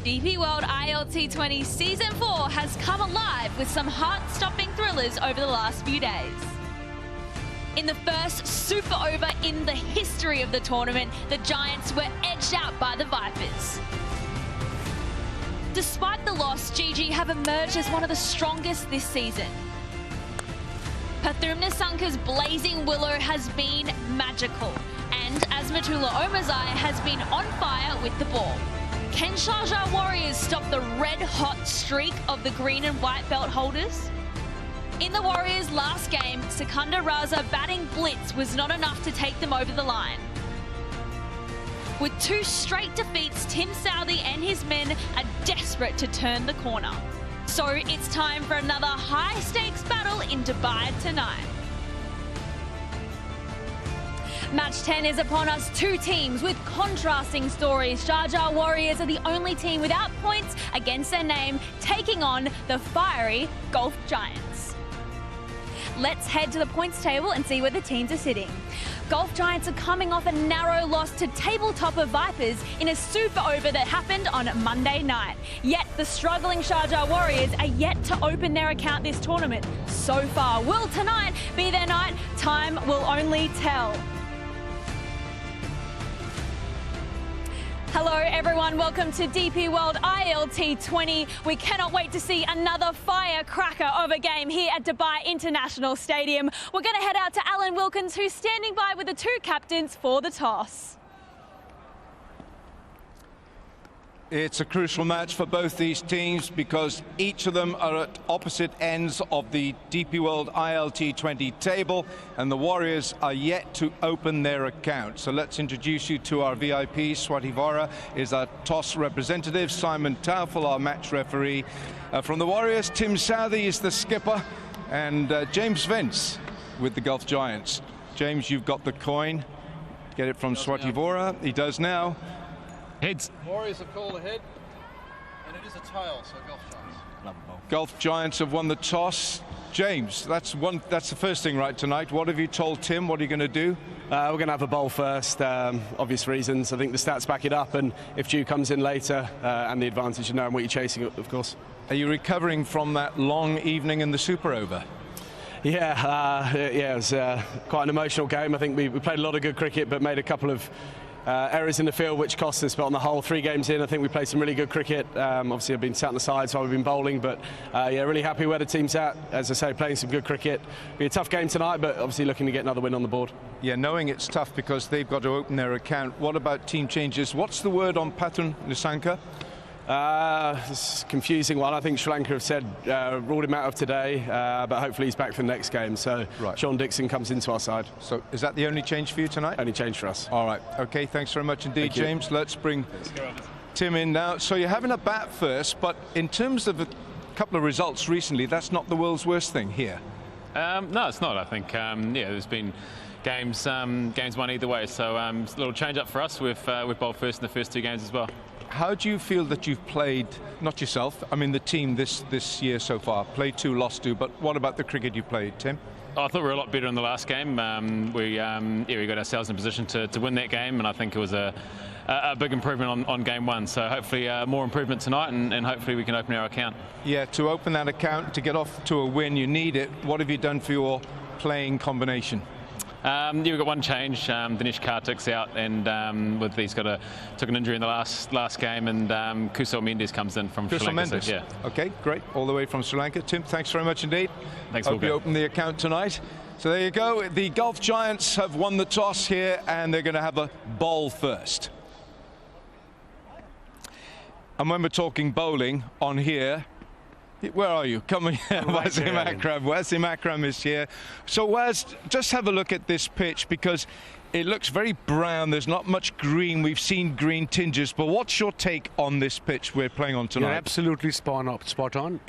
DP World ILT20 Season 4 has come alive with some heart-stopping thrillers over the last few days. In the first super over in the history of the tournament, the Giants were edged out by the Vipers. Despite the loss, GG have emerged as one of the strongest this season. Pathum Nissanka's Blazing Willow has been magical, and Azmatullah Omazai has been on fire with the ball. Can Sharjah Warriorz stop the red-hot streak of the green and white belt holders? In the Warriors' last game, Sikandar Raza batting blitz was not enough to take them over the line. With 2 straight defeats, Tim Southee and his men are desperate to turn the corner. So it's time for another high-stakes battle in Dubai tonight. Match 10 is upon us. 2 teams with contrasting stories. Sharjah Warriorz are the only team without points against their name, taking on the fiery Gulf Giants. Let's head to the points table and see where the teams are sitting. Gulf Giants are coming off a narrow loss to tabletopper Vipers in a super over that happened on Monday night. Yet the struggling Sharjah Warriorz are yet to open their account this tournament so far. Will tonight be their night? Time will only tell. Hello everyone, welcome to DP World ILT20. We cannot wait to see another firecracker of a game here at Dubai International Stadium. We're going to head out to Alan Wilkins, who's standing by with the 2 captains for the toss. It's a crucial match for both these teams because each of them are at opposite ends of the DP World ILT20 table, and the Warriors are yet to open their account. So let's introduce you to our VIP. Swati Vora is our toss representative. Simon Taufel, our match referee. From the Warriors, Tim Southee is the skipper, and James Vince with the Gulf Giants. James, you've got the coin. Get it from Swati Vora. He does now. Heads. Warriors have called ahead, and it is a tail, so Gulf Giants. Gulf Giants have won the toss. James, that's the first thing right tonight. What have you told Tim? What are you going to do? We're going to have a bowl first, obvious reasons. I think the stats back it up, and if Dew comes in later, and the advantage of knowing what you're chasing, of course. Are you recovering from that long evening in the super over? Yeah, it was quite an emotional game. I think we played a lot of good cricket, but made a couple of errors in the field which cost us, but on the whole, 3 games in, I think we played some really good cricket. Obviously I've been sat on the side, so I've been bowling, but yeah, really happy where the team's at. As I say, playing some good cricket. Be a tough game tonight, but obviously looking to get another win on the board. Yeah, knowing it's tough because they've got to open their account. What about team changes? What's the word on Pathum Nissanka? It's a confusing one. I think Sri Lanka have said ruled him out of today, but hopefully he's back for the next game. So right. Sean Dixon comes into our side. So is that the only change for you tonight? Only change for us. All right. Okay, thanks very much indeed, James. Let's bring Tim in now. So you're having a bat first, but in terms of a couple of results recently, that's not the world's worst thing here. No, it's not. I think, yeah, there's been games won either way. So it's a little change up for us. We've bowled first in the first 2 games as well. How do you feel that you've played, not yourself, I mean the team this year so far? Played 2, lost 2, but what about the cricket you played, Tim? I thought we were a lot better in the last game. We got ourselves in a position to win that game, and I think it was a big improvement on game 1. So hopefully more improvement tonight, and hopefully we can open our account. Yeah, to open that account, to get off to a win, you need it. What have you done for your playing combination? Yeah, we've got 1 change. Dinesh Karthik's out, and took an injury in the last game, and Kusal Mendes comes in from Sri Lanka. So, yeah. Okay, great. All the way from Sri Lanka. Tim, thanks very much indeed. Thanks. Hope you open the account tonight. So there you go. The Gulf Giants have won the toss here, and they're going to have a bowl first. And when we're talking bowling on here, where are you? Come on, Wasim Akram. Wasim Akram is here. So Waz, just have a look at this pitch because it looks very brown. There's not much green. We've seen green tinges, but what's your take on this pitch we're playing on tonight? You're absolutely spot on.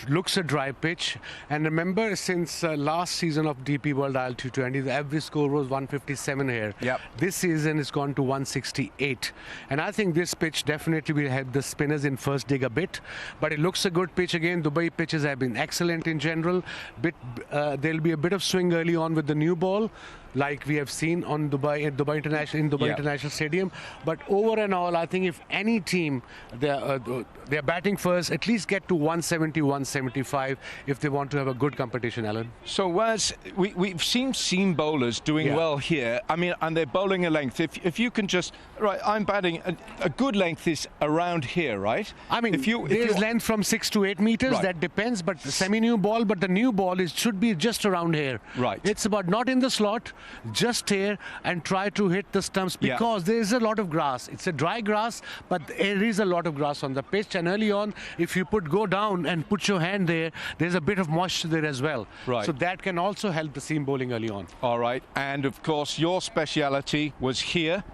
Looks a dry pitch. And remember, since last season of DP World ILT20, the average score was 157 here. Yep. This season it's gone to 168. And I think this pitch definitely will help the spinners in first dig a bit. But it looks a good pitch again. Dubai pitches have been excellent in general. There'll be a bit of swing early on with the new ball. like we have seen on Dubai International Stadium. But over and all, I think if any team they're batting first, at least get to 170, 175 if they want to have a good competition, Alan. So Waz, we've seen seam bowlers doing well here. I mean, and they're bowling a length. If you can just I'm batting a good length is around here, right? I mean, there's length from 6 to 8 meters. Right. That depends. But the semi-new ball, but the new ball should be just around here. Right. It's about not in the slot, just here, and try to hit the stumps because there is a lot of grass. It's a dry grass, but there is a lot of grass on the pitch. And early on, if you go down and put your hand there, there's a bit of moisture there as well. Right. So that can also help the seam bowling early on. All right. And of course, your speciality was here,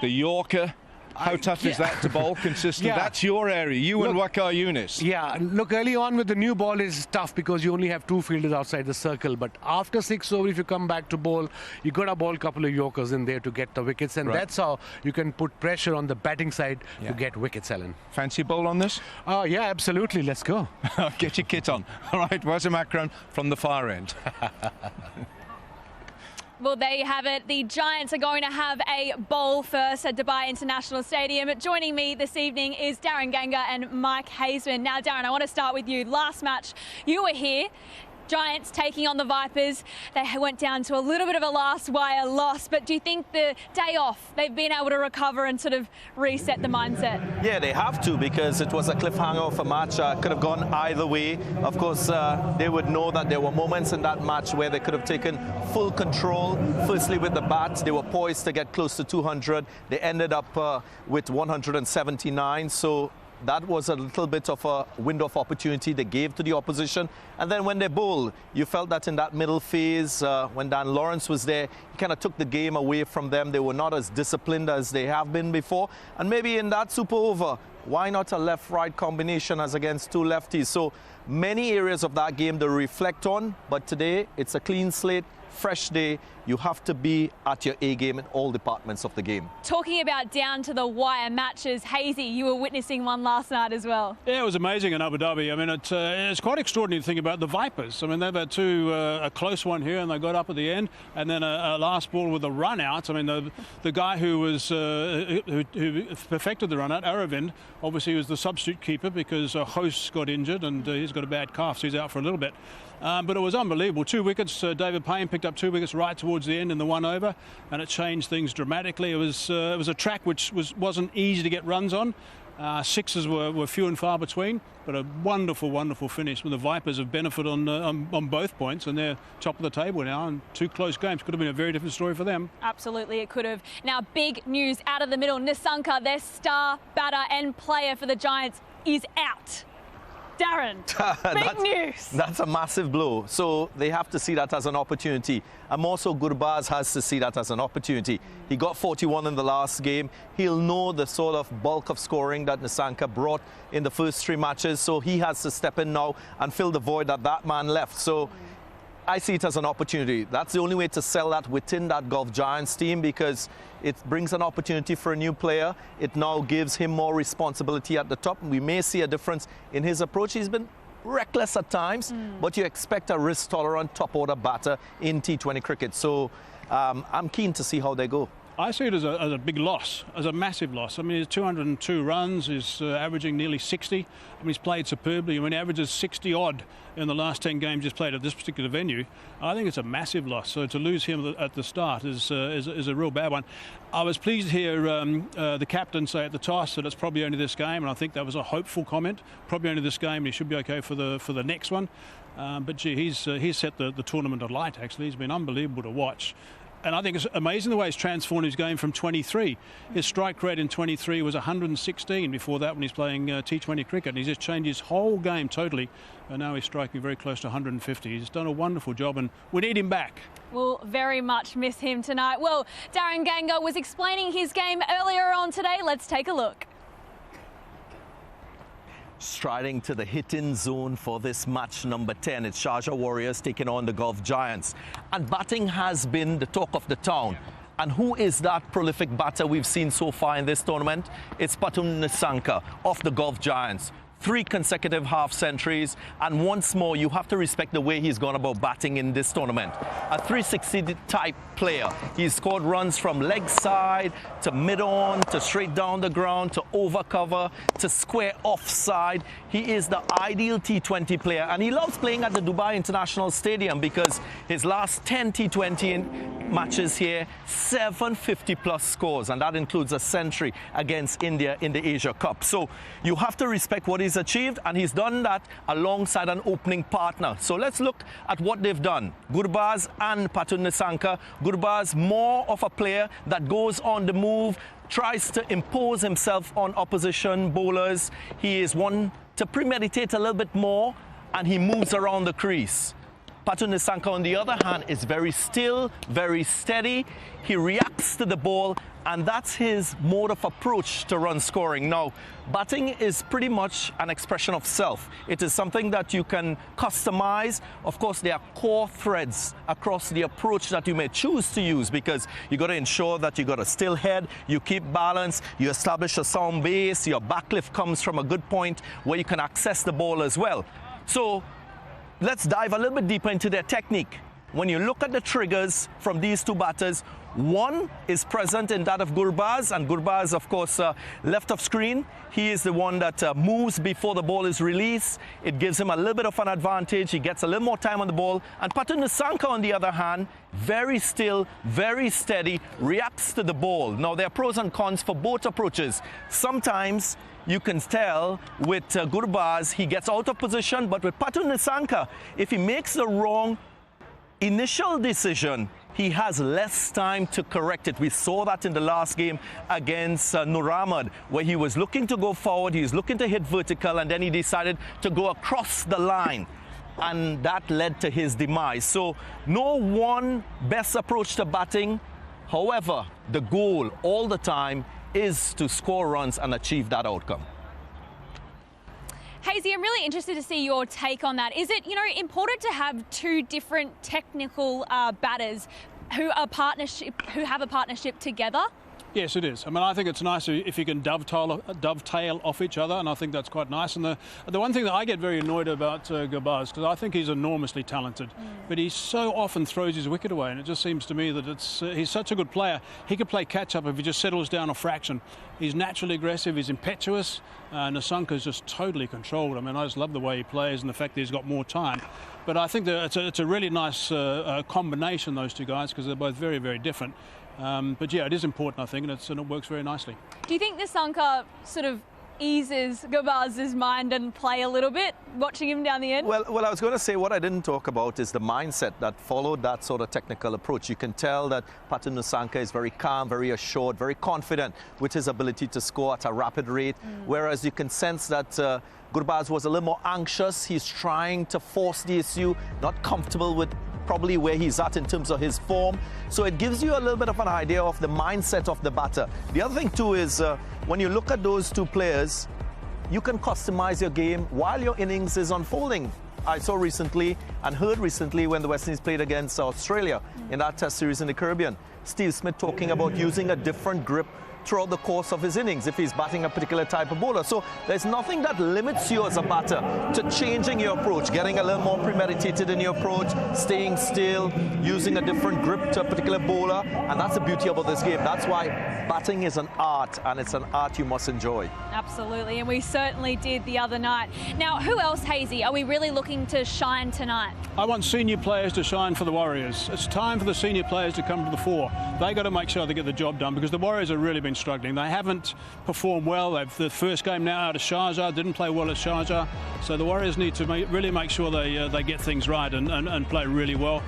the Yorker. How tough is that to bowl consistent? That's your area, and Waqar Younis. Yeah, look, early on with the new ball is tough because you only have 2 fielders outside the circle. But after 6 over, if you come back to bowl, you got to bowl a couple of Yorkers in there to get the wickets. And that's how you can put pressure on the batting side to get wickets, Alan. Fancy bowl on this? Yeah, absolutely. Let's go. Get your kit on. All right, Wasim Akram from the far end. Well, there you have it. The Giants are going to have a bowl first at Dubai International Stadium. Joining me this evening is Darren Ganga and Mike Hazeman. Now, Darren, I want to start with you. Last match, you were here. Giants taking on the Vipers. They went down to a little bit of a last wire loss, but do you think the day off, they've been able to recover and sort of reset the mindset? Yeah, they have to, because it was a cliffhanger of a match. Could have gone either way. Of course, they would know that there were moments in that match where they could have taken full control. Firstly, with the bat, they were poised to get close to 200. They ended up with 179. So that was a little bit of a window of opportunity they gave to the opposition. And then when they bowled, you felt that in that middle phase, when Dan Lawrence was there, he kind of took the game away from them. They were not as disciplined as they have been before. And maybe in that super over, why not a left-right combination as against 2 lefties? So many areas of that game to reflect on. But today, it's a clean slate, fresh day. You have to be at your A game in all departments of the game. Talking about down to the wire matches, Hazy, you were witnessing one last night as well. Yeah, it was amazing in Abu Dhabi. I mean, it's quite extraordinary to think about the Vipers. I mean, they've had a close one here, and they got up at the end, and then a last ball with a run out. I mean, the guy who was who perfected the run out, Aravind, obviously was the substitute keeper because Host got injured and he's got a bad calf, so he's out for a little bit. But it was unbelievable. 2 wickets. David Payne picked up 2 wickets right towards the end in the 1 over, and it changed things dramatically. It was a track which wasn't easy to get runs on. Sixes were few and far between, but a wonderful, wonderful finish. When the Vipers have benefited on both points, and they're top of the table now. And 2 close games could have been a very different story for them. Absolutely, it could have. Now, big news out of the middle. Nissanka, their star batter and player for the Giants, is out. Darren, big news. That's a massive blow. So they have to see that as an opportunity. And more so, Gurbaz has to see that as an opportunity. He got 41 in the last game. He'll know the sort of bulk of scoring that Nissanka brought in the first 3 matches. So he has to step in now and fill the void that man left. So I see it as an opportunity. That's the only way to sell that within that Gulf Giants team, because it brings an opportunity for a new player. It now gives him more responsibility at the top. We may see a difference in his approach. He's been reckless at times, but you expect a risk-tolerant top-order batter in T20 cricket. So I'm keen to see how they go. I see it as a big loss, as a massive loss. I mean, he's 202 runs, he's averaging nearly 60. I mean, he's played superbly. I mean, he averages 60-odd in the last 10 games he's played at this particular venue. I think it's a massive loss. So to lose him at the start is a real bad one. I was pleased to hear the captain say at the toss that it's probably only this game, and I think that was a hopeful comment. Probably only this game, and he should be okay for the next one. But gee, he's set the tournament alight. Actually, he's been unbelievable to watch. And I think it's amazing the way he's transformed his game from 23. His strike rate in 23 was 116 before that when he's playing T20 cricket. And he's just changed his whole game totally. And now he's striking very close to 150. He's done a wonderful job, and we need him back. We'll very much miss him tonight. Well, Darren Ganga was explaining his game earlier on today. Let's take a look. Striding to the hit-in zone for this match number 10. It's Sharjah Warriorz taking on the Gulf Giants. And batting has been the talk of the town. And who is that prolific batter we've seen so far in this tournament? It's Pathum Nissanka of the Gulf Giants. 3 consecutive half centuries, and once more you have to respect the way he's gone about batting in this tournament. A 360 type player. He's scored runs from leg side to mid-on to straight down the ground to over cover to square offside. He is the ideal T20 player, and he loves playing at the Dubai International Stadium because his last 10 T20 matches here, 750 plus scores, and that includes a century against India in the Asia Cup. So you have to respect what he's achieved, and he's done that alongside an opening partner. So let's look at what they've done. Gurbaz and Patun Nissanka. Gurbaz more of a player that goes on the move, tries to impose himself on opposition bowlers. He is one to premeditate a little bit more, and he moves around the crease. Patun Nissanka, on the other hand, is very still, very steady. He reacts to the ball, and that's his mode of approach to run scoring. Now, batting is pretty much an expression of self. It is something that you can customize. Of course, there are core threads across the approach that you may choose to use, because you got to ensure that you got a still head, you keep balance, you establish a sound base, your backlift comes from a good point where you can access the ball as well. So let's dive a little bit deeper into their technique. When you look at the triggers from these two batters, one is present in that of Gurbaz, and Gurbaz, of course, left of screen. He is the one that moves before the ball is released. It gives him a little bit of an advantage. He gets a little more time on the ball. And Patun Nissanka, on the other hand, very still, very steady, reacts to the ball. Now, there are pros and cons for both approaches. Sometimes you can tell with Gurbaz, he gets out of position, but with Patun Nissanka, if he makes the wrong initial decision, he has less time to correct it. We saw that in the last game against Nur Ahmed, where he was looking to go forward, he was looking to hit vertical, and then he decided to go across the line, and that led to his demise. So no one best approach to batting. However, the goal all the time is to score runs and achieve that outcome. Hazy, I'm really interested to see your take on that. Is it, important to have two different technical batters who have a partnership together? Yes, it is. I mean, I think it's nice if you can dovetail off each other, and I think that's quite nice. And the one thing that I get very annoyed about Gurbaz, because I think he's enormously talented, but he so often throws his wicket away, and it just seems to me that he's such a good player. He could play catch-up if he just settles down a fraction. He's naturally aggressive, he's impetuous, Nissanka's just totally controlled. I mean, I just love the way he plays and the fact that he's got more time. But I think that it's a really nice combination, those two guys, because they're both very, very different. But yeah, it is important, I think, and it works very nicely. Do you think Nissanka sort of eases Gurbaz's mind and play a little bit, watching him down the end? Well, I was going to say what I didn't talk about is the mindset that followed that sort of technical approach. You can tell that Patun Nissanka is very calm, very assured, very confident with his ability to score at a rapid rate, whereas you can sense that Gurbaz was a little more anxious. He's trying to force the issue, not comfortable with probably where he's at in terms of his form. So it gives you a little bit of an idea of the mindset of the batter. The other thing too is when you look at those two players, you can customize your game while your innings is unfolding. I saw recently and heard recently when the West Indies played against Australia in that test series in the Caribbean, Steve Smith talking about using a different grip throughout the course of his innings if he's batting a particular type of bowler. So there's nothing that limits you as a batter to changing your approach, getting a little more premeditated in your approach, staying still, using a different grip to a particular bowler, and that's the beauty about this game. That's why batting is an art, and it's an art you must enjoy. Absolutely, and we certainly did the other night. Now, who else, Hazy, are we really looking to shine tonight? I want senior players to shine for the Warriors. It's time for the senior players to come to the fore. They got to make sure they get the job done, because the Warriors have really been struggling. They haven't performed well. The first game now out of Sharjah, didn't play well at Sharjah. So the Warriors need to really make sure they get things right and play really well.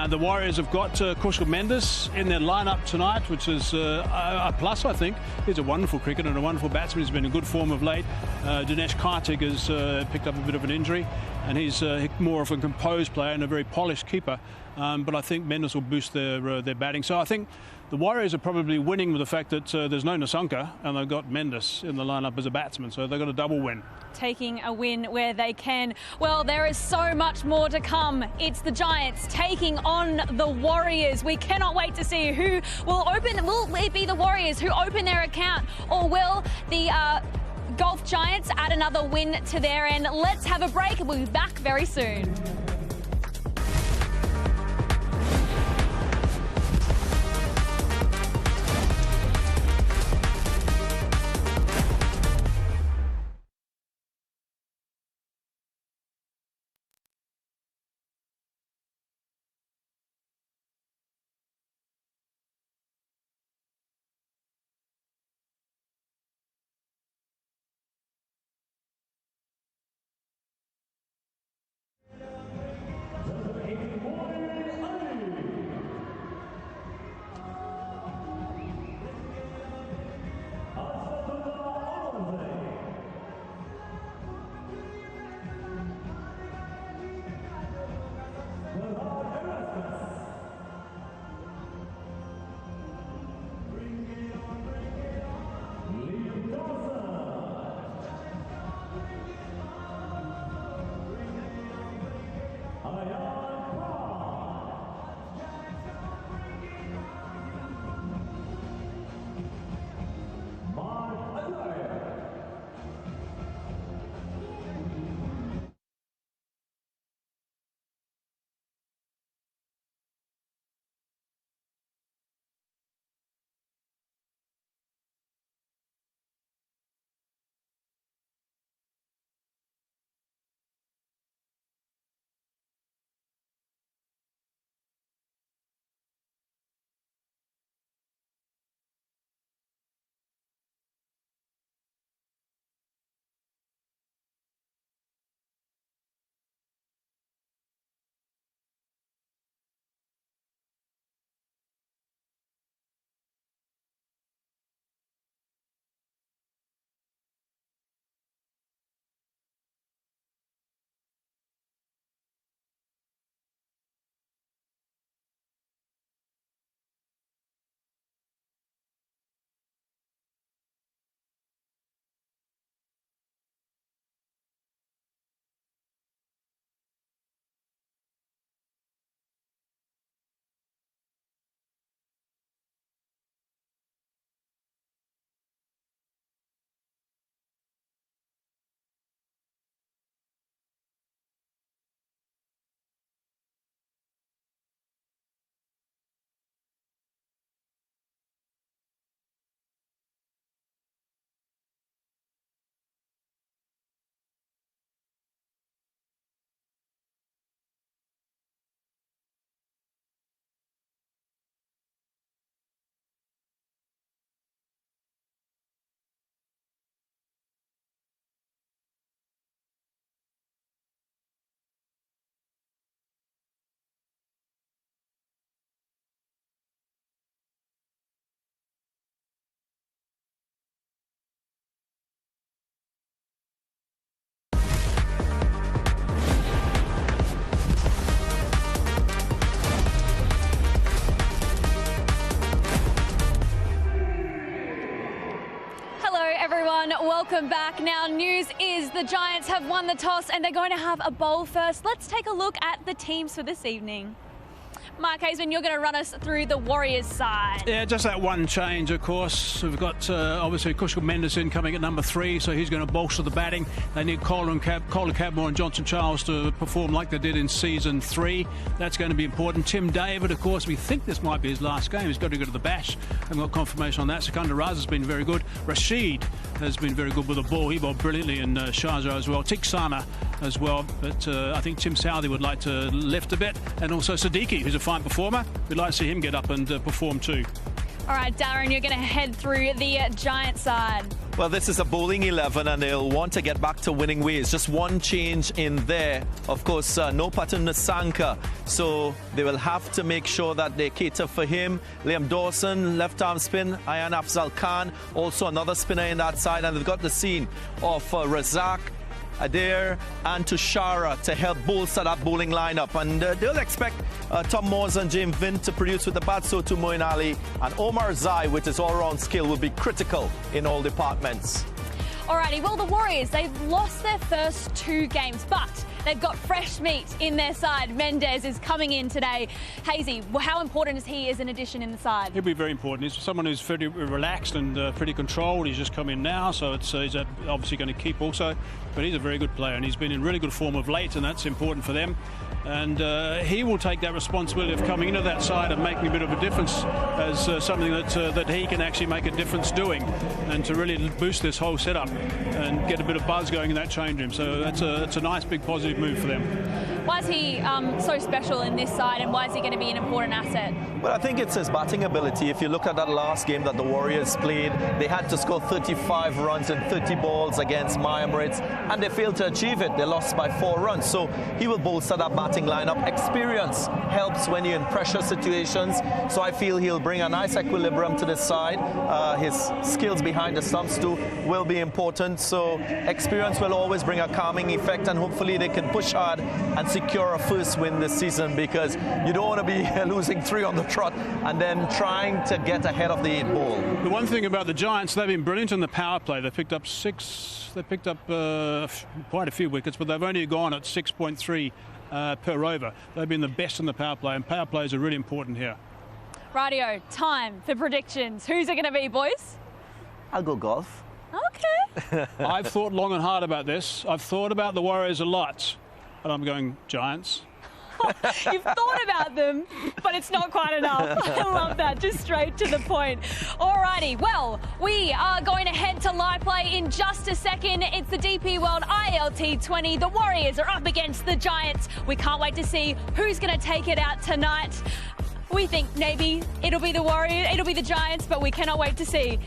The Warriors have got Kushal Mendes in their lineup tonight, which is a plus, I think. He's a wonderful cricketer and a wonderful batsman. He's been in good form of late. Dinesh Karthik has picked up a bit of an injury, and he's more of a composed player and a very polished keeper. But I think Mendes will boost their batting. So I think the Warriors are probably winning with the fact that there's no Nissanka, and they've got Mendes in the lineup as a batsman, so they've got a double win. Taking a win where they can. Well, there is so much more to come. It's the Giants taking on the Warriors. We cannot wait to see who will open. Will it be the Warriors who open their account, or will the Golf Giants add another win to their end. Let's have a break and we'll be back very soon. Everyone, welcome back. Now, news is the Giants have won the toss and they're going to have a bowl first. Let's take a look at the teams for this evening. Mark Hazeman, you're going to run us through the Warriors side. Yeah, just that one change, of course. We've got, obviously, Kushal Mendelson coming at number 3, so he's going to bolster the batting. They need Colin Cadmore and Johnson Charles to perform like they did in Season 3. That's going to be important. Tim David, of course, we think this might be his last game. He's got to go to the Bash. I've got confirmation on that. Sikandar Raza has been very good. Rashid has been very good with the ball. He bowled brilliantly in Sharjah as well. Tiksana as well. But I think Tim Southey would like to lift a bit. And also Siddiqui, who's a fine performer. We'd like to see him get up and perform too. All right, Darren, you're going to head through the Giant side. Well, this is a bowling 11 and they'll want to get back to winning ways. Just one change in there. Of course, no Patan Nasanka. So they will have to make sure that they cater for him. Liam Dawson, left arm spin. Ayan Afzal Khan, also another spinner in that side. And they've got the scene of Razak, Adair and Tushara to help bolster that bowling lineup. And they'll expect Tom Moores and James Vint to produce with the bat, so too Moeen Ali. And Omar Zai, with his all-round skill, will be critical in all departments. Alrighty, well, the Warriors, they've lost their first 2 games, but they've got fresh meat in their side. Mendez is coming in today. Hazy, how important is he as an addition in the side? He'll be very important. He's someone who's pretty relaxed and pretty controlled. He's just come in now, so he's obviously going to keep also. But he's a very good player, and he's been in really good form of late, and that's important for them. And he will take that responsibility of coming into that side and making a bit of a difference as something that he can actually make a difference doing, and to really boost this whole setup and get a bit of buzz going in that change room. So that's a nice big positive move for them. Why is he so special in this side, and why is he going to be an important asset? Well, I think it's his batting ability. If you look at that last game that the Warriors played, they had to score 35 runs in 30 balls against My Emirates, and they failed to achieve it. They lost by 4 runs. So he will bolster that batting lineup. Experience helps when you're in pressure situations. So I feel he'll bring a nice equilibrium to this side. His skills behind the stumps too will be important. So experience will always bring a calming effect, and hopefully they can push hard and secure a first win this season, because you don't want to be losing 3 on the trot and then trying to get ahead of the 8 ball. The one thing about the Giants, they've been brilliant in the power play. They picked up 6. They picked up quite a few wickets, but they've only gone at 6.3 per over. They've been the best in the power play, and power plays are really important here. Radio, time for predictions. Who's it going to be, boys? I'll go golf. Okay. I've thought long and hard about this. I've thought about the Warriors a lot, and I'm going Giants. You've thought about them, but it's not quite enough. I love that, just straight to the point. Alrighty, well, we are going to head to live play in just a second. It's the DP World ILT20. The Warriors are up against the Giants. We can't wait to see who's going to take it out tonight. We think maybe it'll be the Warriors, it'll be the Giants, but we cannot wait to see.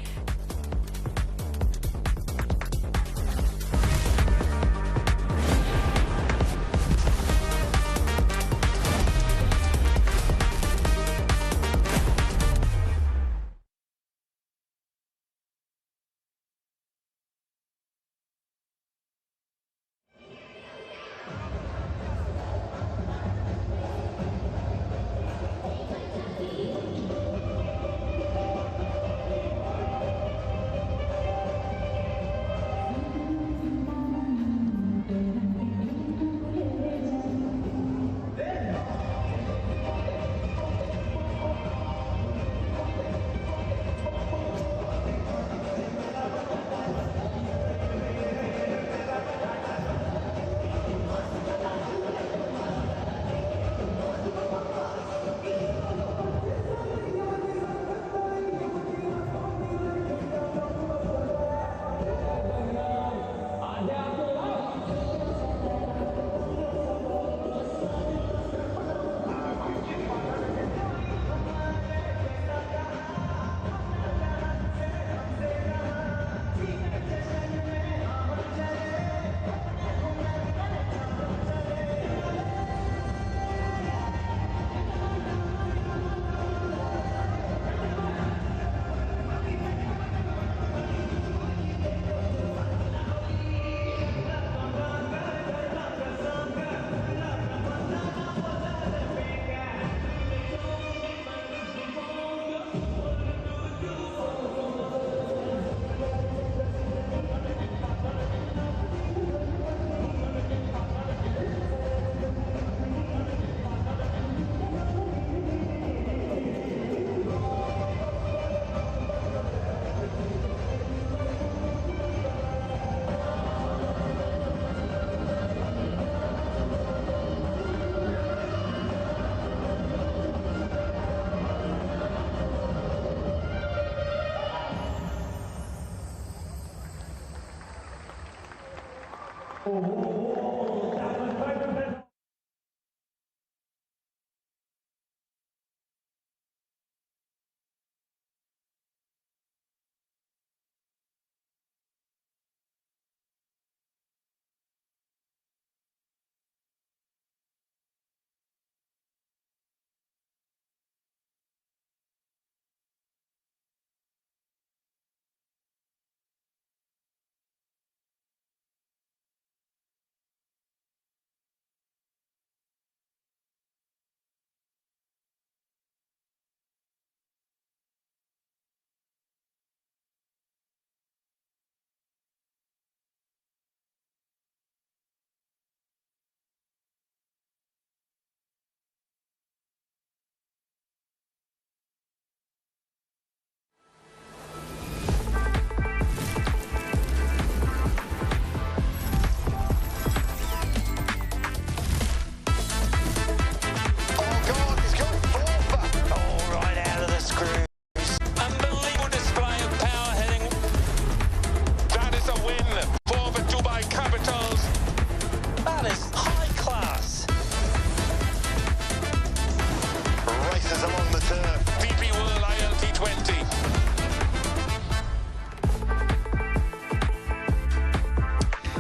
races along the turf. DP World ILT20.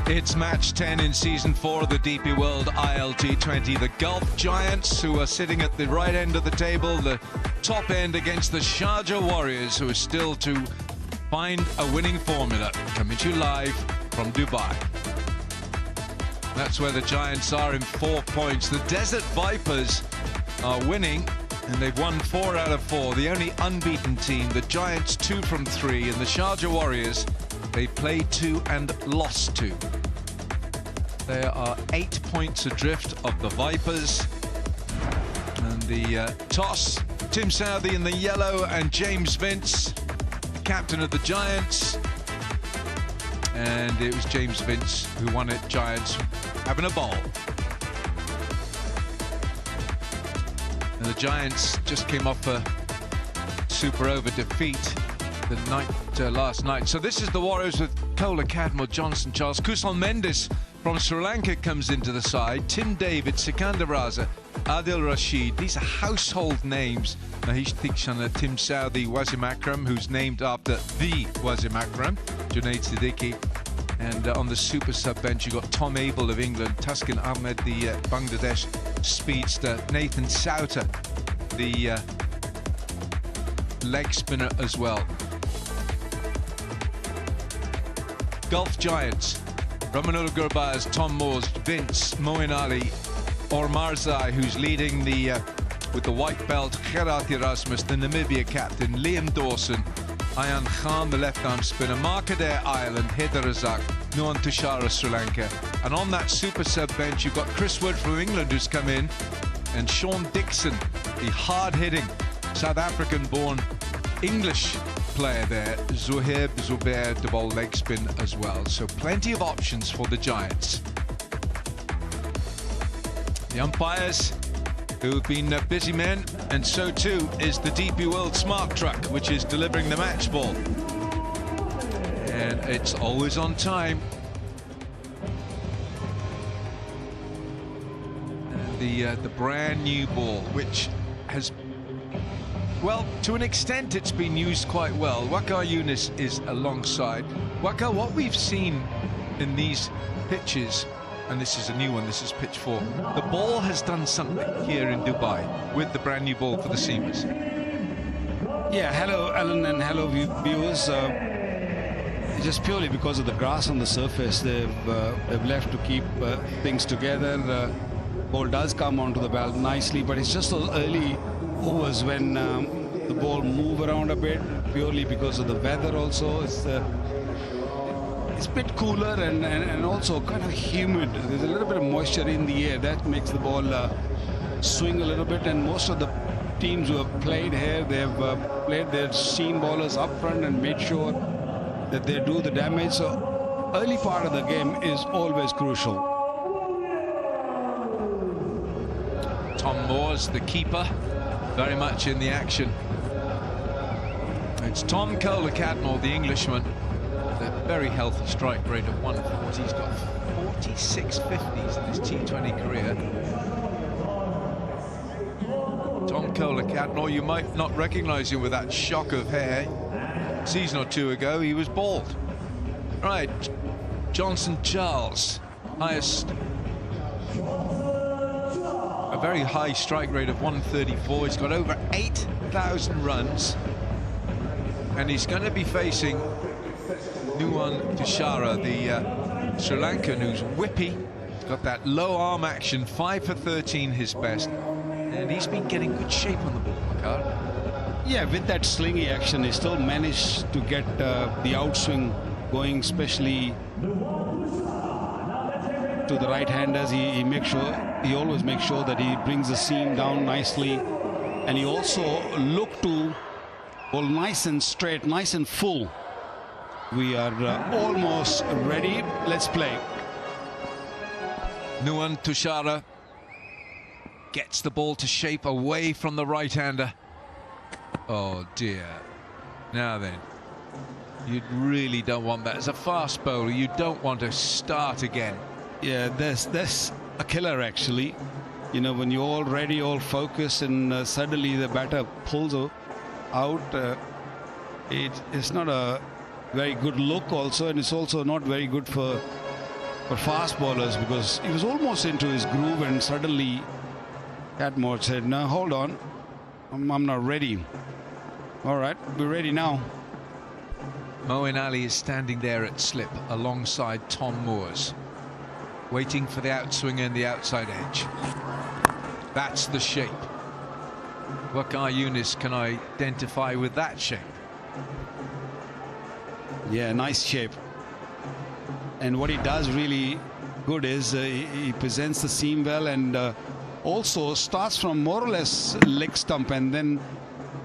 It's match 10 in season 4 of the DP World ILT20. The Gulf Giants, who are sitting at the right end of the table, the top end against the Sharjah Warriors, who are still to find a winning formula. Coming to you live from Dubai. That's where the Giants are in 4 points. The Desert Vipers are winning, and they've won 4 out of 4. The only unbeaten team. The Giants 2 from 3, and the Sharjah Warriors, they played 2 and lost 2. There are 8 points adrift of the Vipers. And the toss, Tim Southey in the yellow and James Vince, captain of the Giants. And it was James Vince who won it. Giants having a bowl. And the Giants just came off a super over defeat last night. So this is the Warriors with Kola Cadmore, Johnson Charles, Kusal Mendes from Sri Lanka comes into the side, Tim David, Sikandar Raza, Adil Rashid. These are household names. Mahesh Theekshana, Tim Southey, Wasim Akram, who's named after the Wasim Akram, Junaid Siddiqui. And on the super sub bench, you've got Tom Abel of England, Tuskin Ahmed, the Bangladesh speedster, Nathan Sauter, the leg spinner as well. Gulf Giants, Ramanul Gurbaz, Tom Moores, Vince, Moin Ali, Ormarzai, who's leading the with the white belt, Gerard Erasmus, the Namibia captain, Liam Dawson, Ayan Khan, the left-arm spinner, Mark Adair, Ireland, Haider Razak, Nuwan Tushara, Sri Lanka. And on that super sub bench, you've got Chris Wood from England who's come in, and Sean Dixon, the hard-hitting South African-born English player there, Zuhaib Zubair, the ball leg spin as well. So plenty of options for the Giants. The umpires, who've been busy men, and so too is the DP World Smart Truck, which is delivering the match ball. And it's always on time. And the brand new ball, which has, well, to an extent it's been used quite well. Waqar Younis is alongside. Waqar, what we've seen in these pitches, and this is a new one, this is pitch 4, the ball has done something here in Dubai with the brand new ball for the seamers. Yeah, hello Alan and hello viewers. Just purely because of the grass on the surface, they've left to keep things together. Ball does come onto the ball nicely, but it's just those early overs when the ball move around a bit, purely because of the weather also. It's a bit cooler and also kind of humid. There's a little bit of moisture in the air that makes the ball swing a little bit, and most of the teams who have played here, they've played their seam ballers up front and made sure that they do the damage. So early part of the game is always crucial. Tom Moores, the keeper, very much in the action. It's Tom Kola Cadmore, the Englishman, with a very healthy strike rate of 140. He's got 46 50s in his T20 career. Tom Kola Cadmore, you might not recognize him with that shock of hair. A season or two ago, he was bald. Right, Johnson Charles, highest, a very high strike rate of 134. He's got over 8,000 runs, and he's going to be facing Nuwan Tushara, the Sri Lankan, who's whippy. He's got that low arm action, 5 for 13 his best, and he's been getting good shape on the ball, Waqar. Yeah, with that slingy action, he still managed to get the outswing going, especially to the right-handers. He always makes sure that he brings the seam down nicely, and he also look to bowl nice and straight, nice and full. We are almost ready. Let's play. Nuwan Tushara gets the ball to shape away from the right-hander. Oh dear. Now then, you really don't want that. As a fast bowler, you don't want to start again. Yeah, there's a killer actually. You know, when you're all ready, all focused, and suddenly the batter pulls out, it's not a very good look also, and it's also not very good for fast bowlers, because he was almost into his groove and suddenly Catmore said, no, hold on, I'm not ready. All right, we're ready now. Moeen Ali is standing there at slip alongside Tom Moores, waiting for the outswinger and the outside edge. That's the shape. Waqar Younis can identify with that shape. Yeah, nice shape. And what he does really good is he presents the seam well, and also starts from more or less leg stump, and then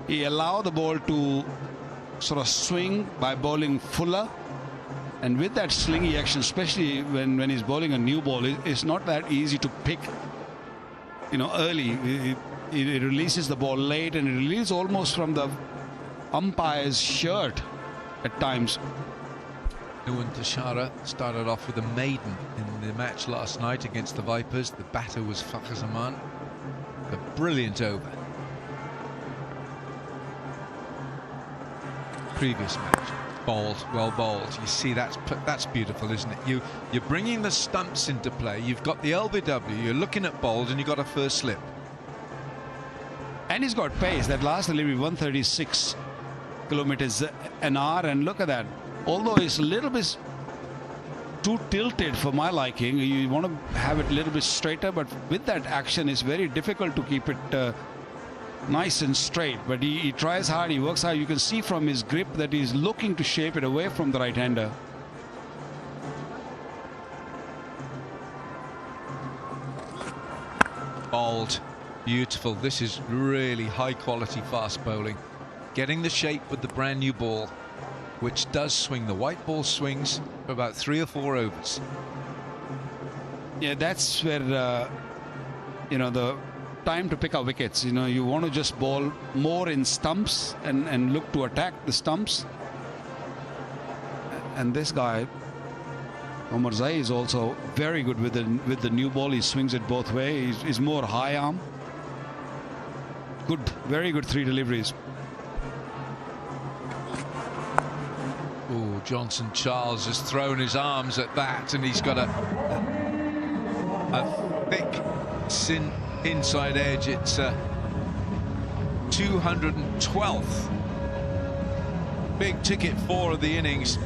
he allow the ball to sort of swing by bowling fuller. And with that slingy action, especially when he's bowling a new ball, it's not that easy to pick, you know, early. It releases the ball late, and it releases almost from the umpire's shirt at times. Nuwan Tashara started off with a maiden in the match last night against the Vipers. The batter was Fakhar Zaman. A brilliant over. Previous match, bowled, well bowled. You see, that's beautiful, isn't it? You're bringing the stumps into play. You've got the LBW. You're looking at bowled, and you've got a first slip. And he's got pace. That last delivery, 136 kilometers an hour, and look at that. Although it's a little bit too tilted for my liking, you want to have it a little bit straighter, but with that action it's very difficult to keep it nice and straight. But he tries hard, he works hard. You can see from his grip that he's looking to shape it away from the right-hander. Bowled, beautiful. This is really high quality fast bowling, getting the shape with the brand new ball, which does swing. The white ball swings for about 3 or 4 overs. Yeah, that's where you know, the time to pick up wickets. You know, you want to just bowl more in stumps and look to attack the stumps. And this guy Omar Zai is also very good with the new ball. He swings it both ways. He's more high arm. Good, very good 3 deliveries. Oh, Johnson Charles has thrown his arms at that, and he's got a thick inside edge. It's 212th big ticket 4 of the innings.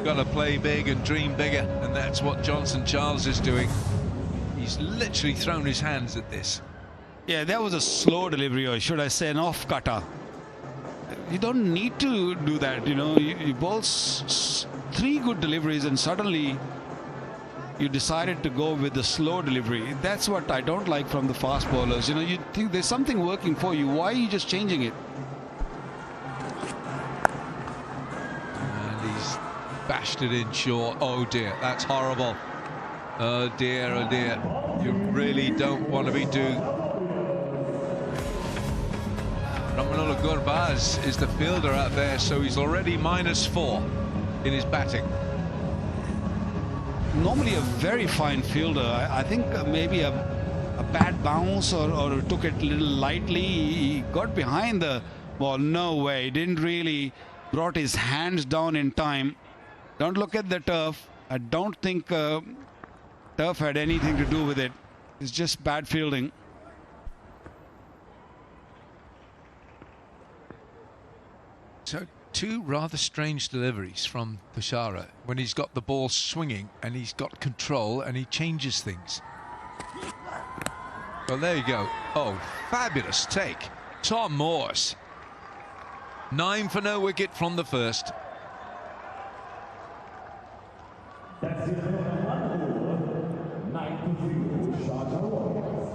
Got to play big and dream bigger, and that's what Johnson Charles is doing. He's literally thrown his hands at this. Yeah, that was a slow delivery, or should I say an off cutter. You don't need to do that, you know. You bowl 3 good deliveries and suddenly you decided to go with the slow delivery. That's what I don't like from the fast bowlers. You know, you think there's something working for you. Why are you just changing it? And he's bashed it in short. Oh dear, that's horrible. Oh dear, oh dear. You really don't want to be doing. Ramanullah Gurbaz is the fielder out there, so he's already -4 in his batting. Normally a very fine fielder. I think maybe a bad bounce or took it a little lightly. He got behind the ball. No way. He didn't really brought his hands down in time. Don't look at the turf. I don't think turf had anything to do with it. It's just bad fielding. So 2 rather strange deliveries from Tashara when he's got the ball swinging and he's got control and he changes things. Well, there you go. Oh, fabulous take. Tom Moores. 9 for no wicket from the first. That's it. 9-0, Sharjah Warriorz.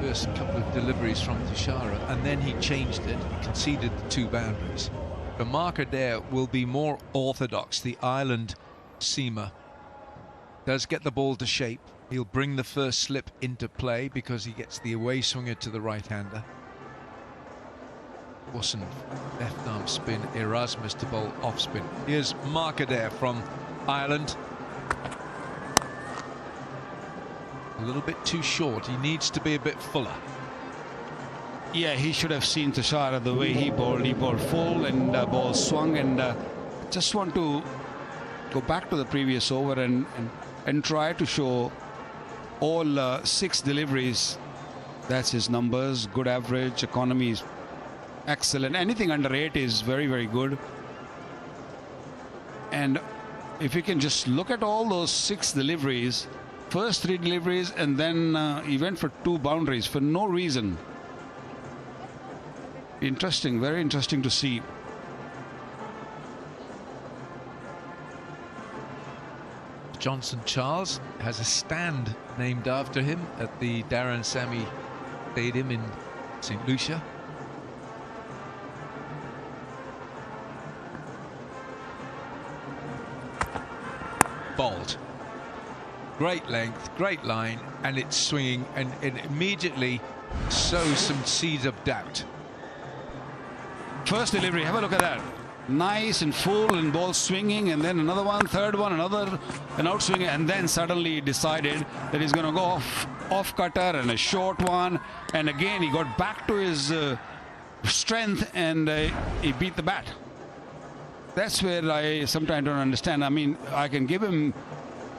first couple of deliveries from Tushara, and then he changed it, conceded the 2 boundaries. The marker there will be more orthodox. The Ireland seamer does get the ball to shape. He'll bring the first slip into play because he gets the away swinger to the right-hander. Wasn't left arm spin, Erasmus to bowl off spin. Here's Markader from Ireland. A little bit too short. He needs to be a bit fuller. Yeah, he should have seen Tushara the way he bowled. He bowled full and ball swung, and just want to go back to the previous over and try to show all 6 deliveries. That's his numbers. Good average, economy is excellent. Anything under 8 is very, very good. And if you can just look at all those 6 deliveries, first 3 deliveries, and then he went for 2 boundaries for no reason. Interesting, very interesting to see. Johnson Charles has a stand named after him at the Darren Sammy Stadium in St. Lucia. Bowled. Great length, great line, and it's swinging, and it immediately sows some seeds of doubt. First delivery, have a look at that. Nice and full and ball swinging, and then another one, third one, another, an out swing, and then suddenly he decided that he's going to go off cutter and a short one, and again he got back to his strength, and he beat the bat. That's where I sometimes don't understand. I mean, I can give him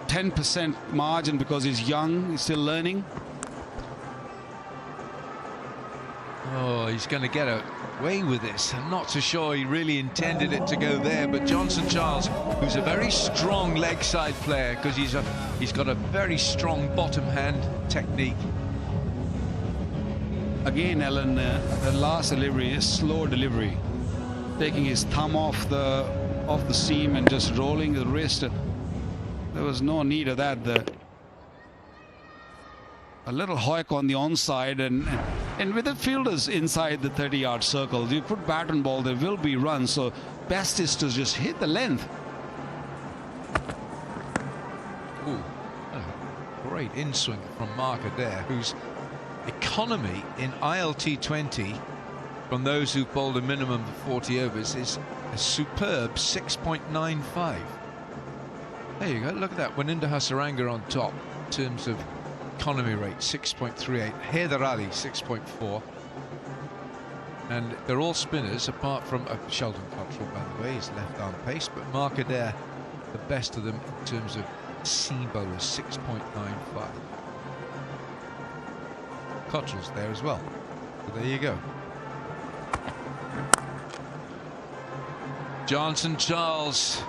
10% margin because he's young, he's still learning. Oh, he's going to get away with this. I'm not so sure he really intended it to go there, but Johnson Charles, who's a very strong leg side player because he's got a very strong bottom hand technique. Again, Alan, the last delivery is slow delivery, taking his thumb off the seam and just rolling the wrist. There was no need of that. A little hoik on the onside, and with the fielders inside the 30-yard circle, you put bat and ball, there will be runs. So best is to just hit the length. Ooh, great in-swing from Marker there, whose economy in ILT20 from those who bowled a minimum of 40 overs is a superb 6.95. There you go, look at that. Waninda Hasaranga on top in terms of economy rate, 6.38. Haider Ali, 6.4. And they're all spinners, apart from Sheldon Cottrell, by the way, his left-arm pace. But Marker there, the best of them in terms of seam bowlers, 6.95. Cottrell's there as well. So there you go. Johnson Charles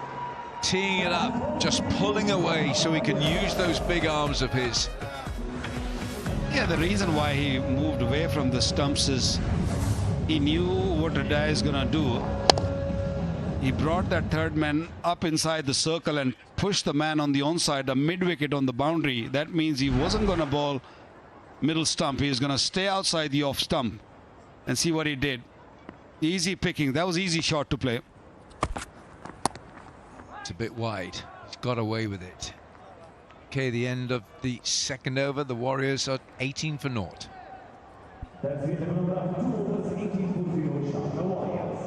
teeing it up, just pulling away so he can use those big arms of his. Yeah, the reason why he moved away from the stumps is he knew what ODI is going to do. He brought that third man up inside the circle and pushed the man on the onside, a mid-wicket on the boundary. That means he wasn't going to bowl middle stump. He was going to stay outside the off stump. And see what he did. Easy picking. That was easy shot to play. It's a bit wide. He's got away with it. Okay, the end of the second over. The Warriors are 18 for naught. That's it, number 2 was 18 for 0, Sharjah Warriorz.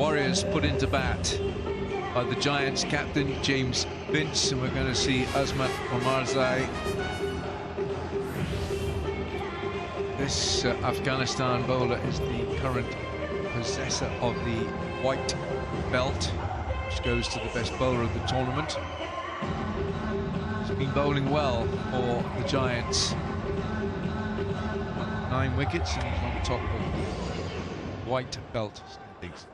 Warriors put into bat by the Giants captain James Vince, and we're going to see Azmat Omarzai. This Afghanistan bowler is the current possessor of the white belt, which goes to the best bowler of the tournament. He's been bowling well for the Giants. 9 wickets and he's on top of white belt standings.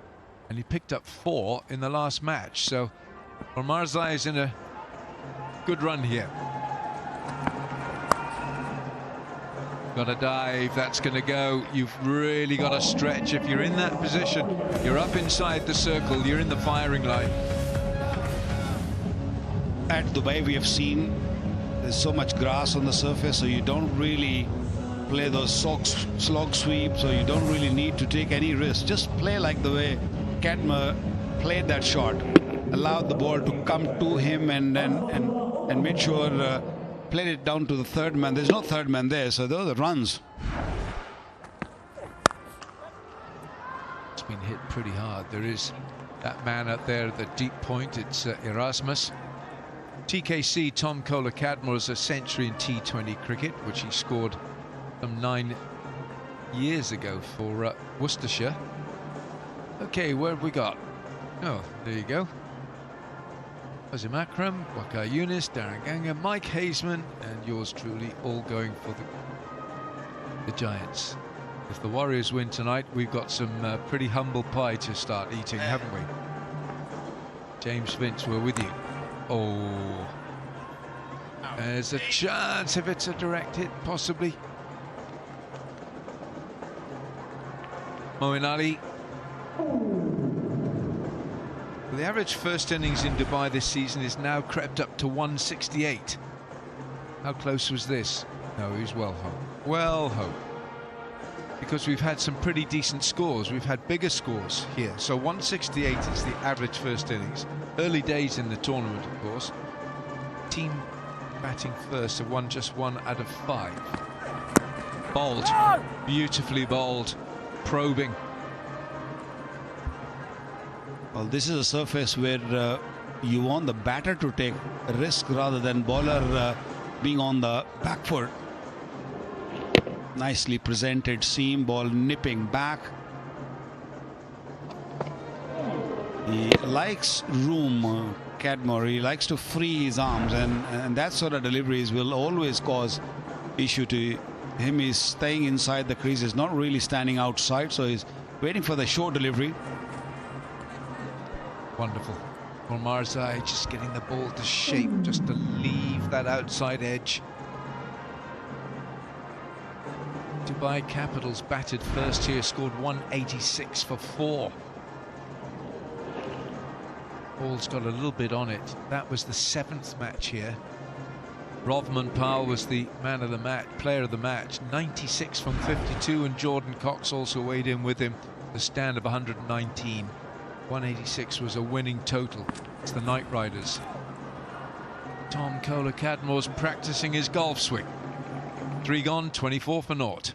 And he picked up 4 in the last match. So Marzai is in a good run here. Got a dive, that's going to go. You've really got to stretch if you're in that position. You're up inside the circle, you're in the firing line. At the way we have seen, there's so much grass on the surface, so you don't really play those slog sweeps, so you don't really need to take any risk. Just play like the way Cadmer played that shot. Allowed the ball to come to him and made sure played it down to the third man. There's no third man there, so those are the runs. It's been hit pretty hard. There is that man out there at the deep point. It's Erasmus. TKC, Tom Kohler-Cadmore's a century in T20 cricket, which he scored some 9 years ago for Worcestershire. Okay, where have we got? Oh, there you go. Azim Akram, Waqar Younis, Darren Ganga, Mike Hazeman, and yours truly, all going for the Giants. If the Warriors win tonight, we've got some pretty humble pie to start eating, haven't we? James Vince, we're with you. Oh, there's a chance if it's a direct hit, possibly. Moeen Ali. The average first innings in Dubai this season is now crept up to 168. How close was this? No, he was well home. Well home. Because we've had some pretty decent scores. We've had bigger scores here. So 168 is the average first innings. Early days in the tournament, of course. Team batting first have won just 1 out of 5. Bowled. Beautifully bowled. Probing. Well, this is a surface where you want the batter to take a risk rather than bowler being on the back foot. Nicely presented seam ball, nipping back. He likes room, Cadmore. He likes to free his arms, and that sort of deliveries will always cause issue to him. He's staying inside the crease, he's not really standing outside, so he's waiting for the short delivery. Wonderful. Well, Marzai just getting the ball to shape, just to leave that outside edge. Dubai Capitals batted first here, scored 186 for 4. Ball's got a little bit on it. That was the 7th match here. Rovman Powell was the man of the match, player of the match, 96 from 52, and Jordan Cox also weighed in with him, the stand of 119. 186 was a winning total. It's the Knight Riders. Tom Kohler-Cadmore's practicing his golf swing. 3 gone, 24 for naught.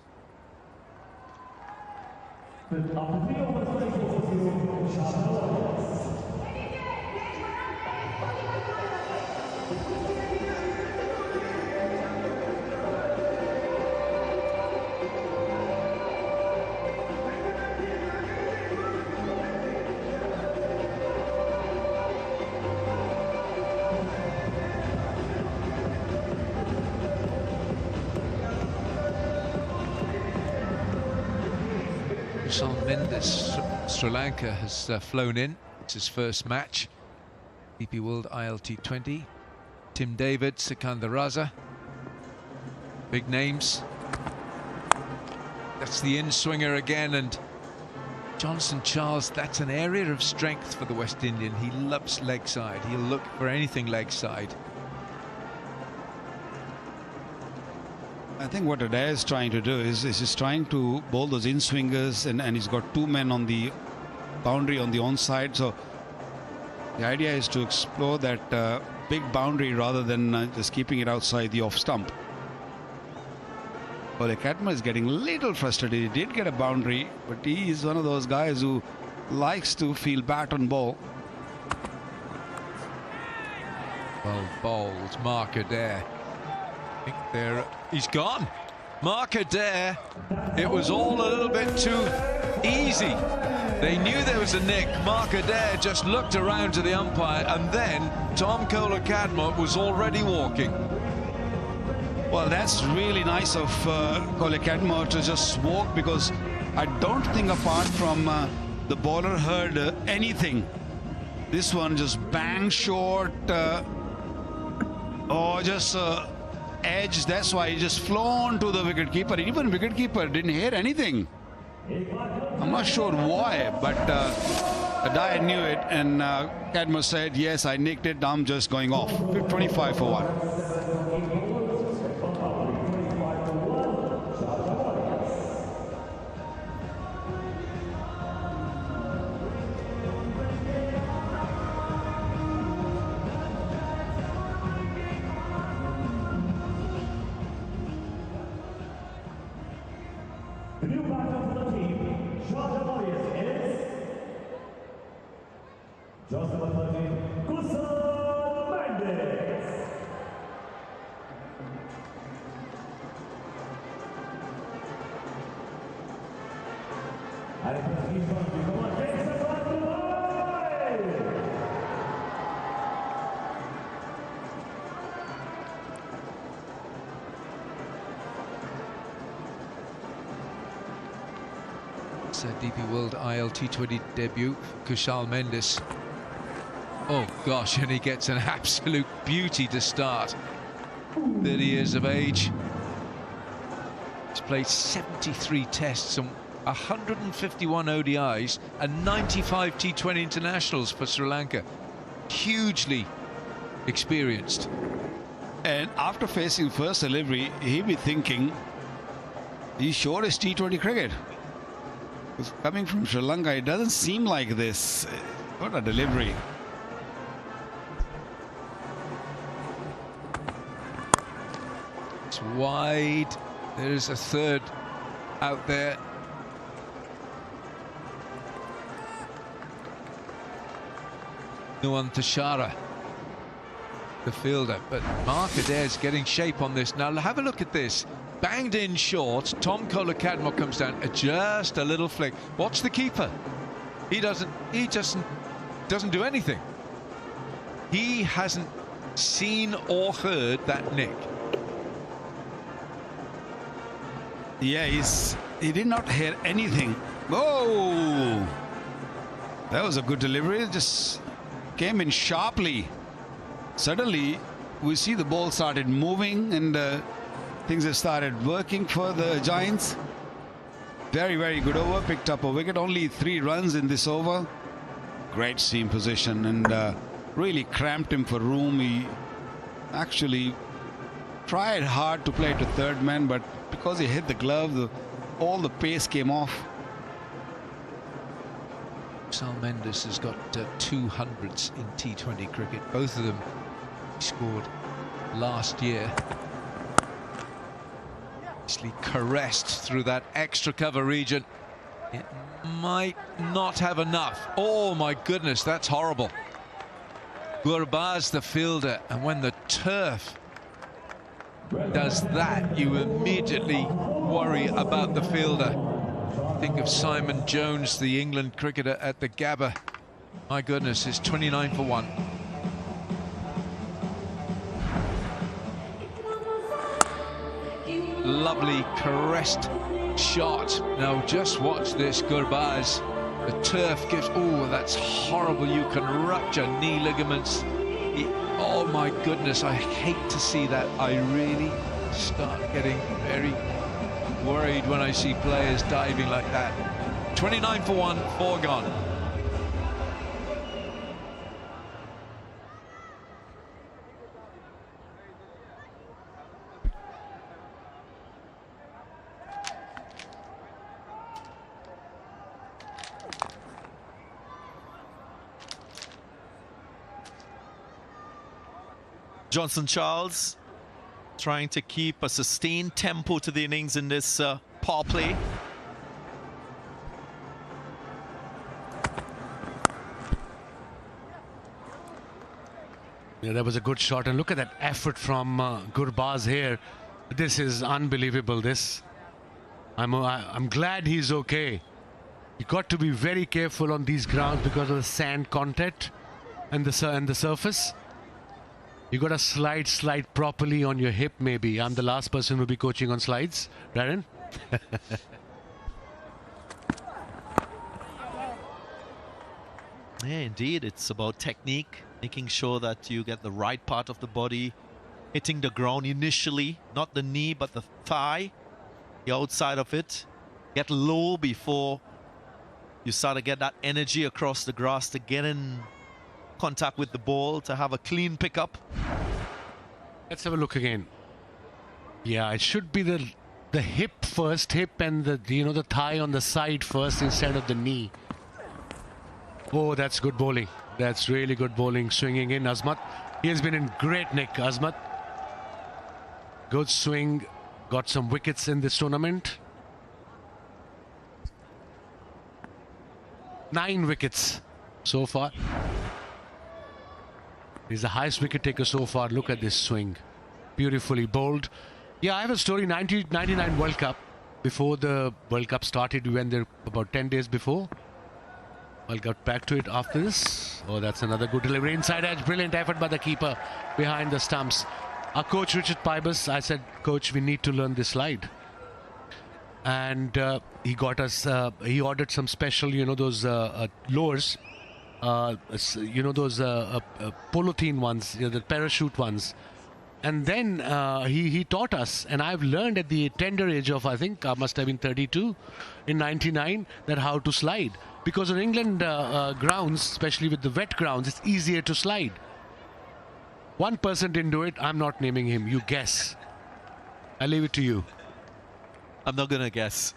Mendes, Sri Lanka, has flown in. It's his first match. DP World ILT20. Tim David, Sikandar Raza. Big names. That's the in-swinger again, and Johnson Charles, that's an area of strength for the West Indian. He loves leg side. He'll look for anything leg side. I think what Adair is trying to do is he's trying to bowl those in-swingers, and he's got 2 men on the boundary on the onside. So the idea is to explore that big boundary rather than just keeping it outside the off stump. Well, Cadmer is getting a little frustrated. He did get a boundary, but he is one of those guys who likes to feel bat on ball. Well bowled, Mark Adair. I think there he's gone. Mark Adair. It was all a little bit too easy. They knew there was a nick. Mark Adair just looked around to the umpire, and then Tom Kohler-Cadmore was already walking. Well, that's really nice of Kohler-Cadmore to just walk, because I don't think apart from the bowler heard anything. This one just bang short, or just edge. That's why he just flown to the wicketkeeper. Even wicketkeeper didn't hear anything. I'm not sure why, but Dyer knew it, and Cadmore said, yes, I nicked it, I'm just going off. 25 for 1. The new batter for the team, Sharjah Warriorz, is just number 13, Mendes. And it was his one to come on, takes the one to It's a DP World ILT20 debut, Kushal Mendes. Oh gosh, and he gets an absolute beauty to start. 30 years of age. He's played 73 tests and 151 ODIs and 95 T20 internationals for Sri Lanka. Hugely experienced. And after facing first delivery, he'd be thinking, he showed his T20 cricket. Coming from Sri Lanka, it doesn't seem like this. What a delivery. It's wide. There's a third out there. Nuwan Tashara, the fielder, but Mark Adair's getting shape on this. Now have a look at this. Banged in short. Tom Kohler-Cadmore comes down, just a little flick. Watch the keeper. He just doesn't do anything. He hasn't seen or heard that nick. Yeah, he did not hear anything. Oh, that was a good delivery. It just came in sharply. Suddenly, we see the ball started moving, and things have started working for the Giants. Very, very good over. Picked up a wicket. Only 3 runs in this over. Great seam position, and really cramped him for room. He actually tried hard to play to third man, but because he hit the glove, all the pace came off. Kushal Mendes has got 200s in T20 cricket. Both of them scored last year. Actually caressed through that extra cover region. It might not have enough. Oh my goodness, that's horrible. Gurbaz, the fielder, and when the turf does that, you immediately worry about the fielder. Think of Simon Jones, the England cricketer at the Gabba. My goodness, it's 29 for 1. Lovely caressed shot. Now just watch this, Gurbaz. The turf gives, oh, that's horrible. You can rupture knee ligaments. Oh my goodness, I hate to see that. I really start getting very worried when I see players diving like that. 29 for 1, 4 gone. Johnson Charles trying to keep a sustained tempo to the innings in this power play. Yeah, that was a good shot, and look at that effort from Gurbaz here. This is unbelievable. This, I'm glad he's okay. You got to be very careful on these grounds because of the sand contact and the surface. You got to slide properly on your hip, maybe. I'm the last person who'll be coaching on slides. Darren? Yeah, indeed. It's about technique, making sure that you get the right part of the body, hitting the ground initially, not the knee, but the thigh, the outside of it. Get low before you start to get that energy across the grass to get in contact with the ball, to have a clean pickup. Let's have a look again. Yeah, it should be the hip first, hip and the thigh on the side first instead of the knee. Oh, that's good bowling. That's really good bowling. Swinging in, Azmat. He has been in great nick, Azmat. Good swing. Got some wickets in this tournament. 9 wickets so far. He's the highest wicket taker so far. Look at this swing. Beautifully bowled. Yeah, I have a story. 1999 World Cup. Before the World Cup started, we went there about 10 days before. I'll get back to it after this. Oh, that's another good delivery. Inside edge. Brilliant effort by the keeper behind the stumps. Our coach, Richard Pybus, I said, Coach, we need to learn this slide. And he got us, he ordered some special, those lures. Those polythene ones, the parachute ones. And then he taught us, and I've learned at the tender age of, I think I must have been 32 in 99, that how to slide. Because on England grounds, especially with the wet grounds, it's easier to slide. One person didn't do it. I'm not naming him. You guess. I leave it to you. I'm not going to guess.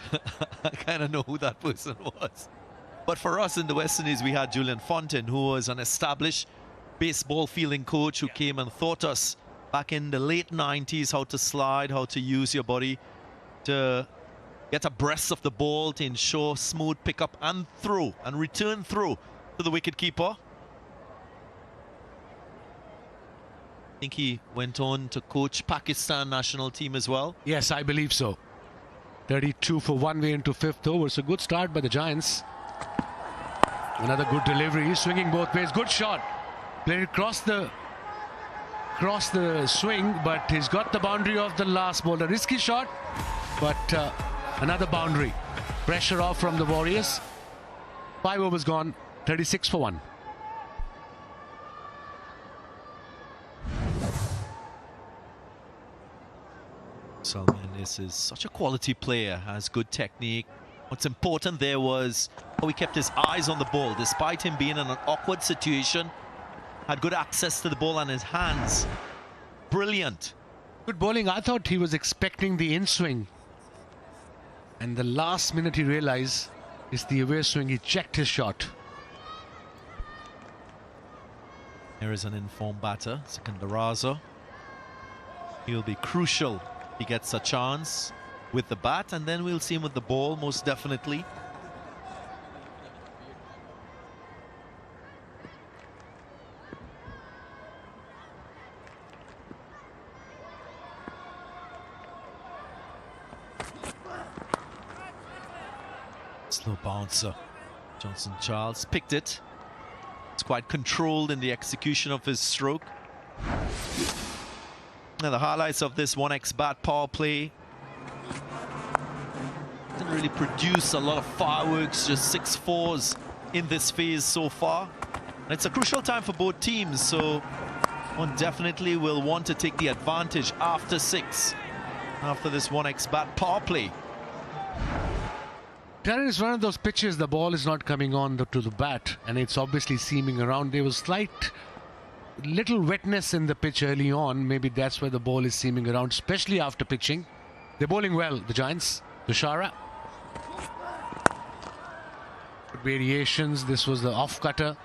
I kind of know who that person was. But for us in the West Indies, we had Julian Fontaine, who was an established baseball fielding coach who came and taught us back in the late 90s how to slide, how to use your body to get abreast of the ball to ensure smooth pickup and throw and return throw to the wicketkeeper. I think he went on to coach Pakistan national team as well. Yes, I believe so. 32 for one way into 5th over. It's a good start by the Giants. Another good delivery. He's swinging both ways. Good shot. Played across the swing, but he's got the boundary of the last ball. A risky shot, but another boundary. Pressure off from the Warriors. 5 overs gone. 36 for 1. Salman is such a quality player, has good technique. What's important there was how he kept his eyes on the ball, despite him being in an awkward situation. Had good access to the ball and his hands. Brilliant. Good bowling. I thought he was expecting the in-swing. And the last minute he realized it's the away swing. He checked his shot. There is an informed batter, Sikandar Raza. He'll be crucial. He gets a chance with the bat, and then we'll see him with the ball, most definitely. Slow bouncer. Johnson Charles picked it. It's quite controlled in the execution of his stroke. Now the highlights of this 1x bat power play. Didn't really produce a lot of fireworks, just 6 fours in this phase so far. And it's a crucial time for both teams, so one definitely will want to take the advantage after 6, after this 1x bat power play. Darren, is one of those pitches the ball is not coming on to the bat, and it's obviously seaming around. There was slight little wetness in the pitch early on. Maybe that's where the ball is seaming around, especially after pitching. They're bowling well, the Giants. Tushara. Good variations. This was the off cutter.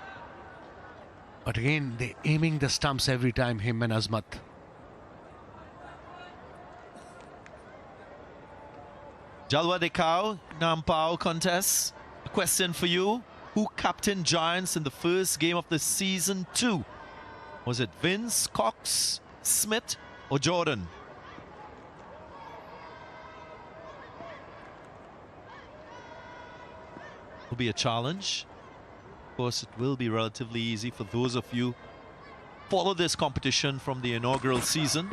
But again, they're aiming the stumps every time, him and Azmat. Jalwa Dekau, Nampao contest. A question for you. Who captained Giants in the first game of the season 2? Was it Vince, Cox, Smith, or Jordan? Will be a challenge. Of course, it will be relatively easy for those of you followed this competition from the inaugural season.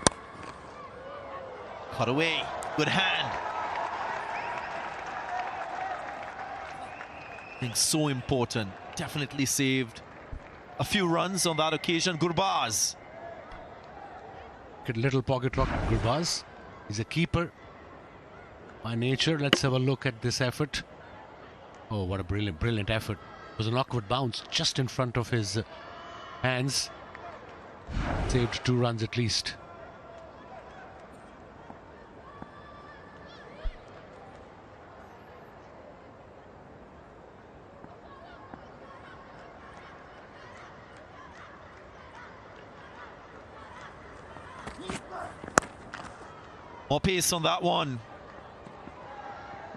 Cut away, good hand. I think so important, definitely saved a few runs on that occasion. Gurbaz. Good little pocket rock, Gurbaz. He's a keeper by nature. Let's have a look at this effort. Oh, what a brilliant effort. It was an awkward bounce just in front of his hands. Saved 2 runs at least. More pace on that one.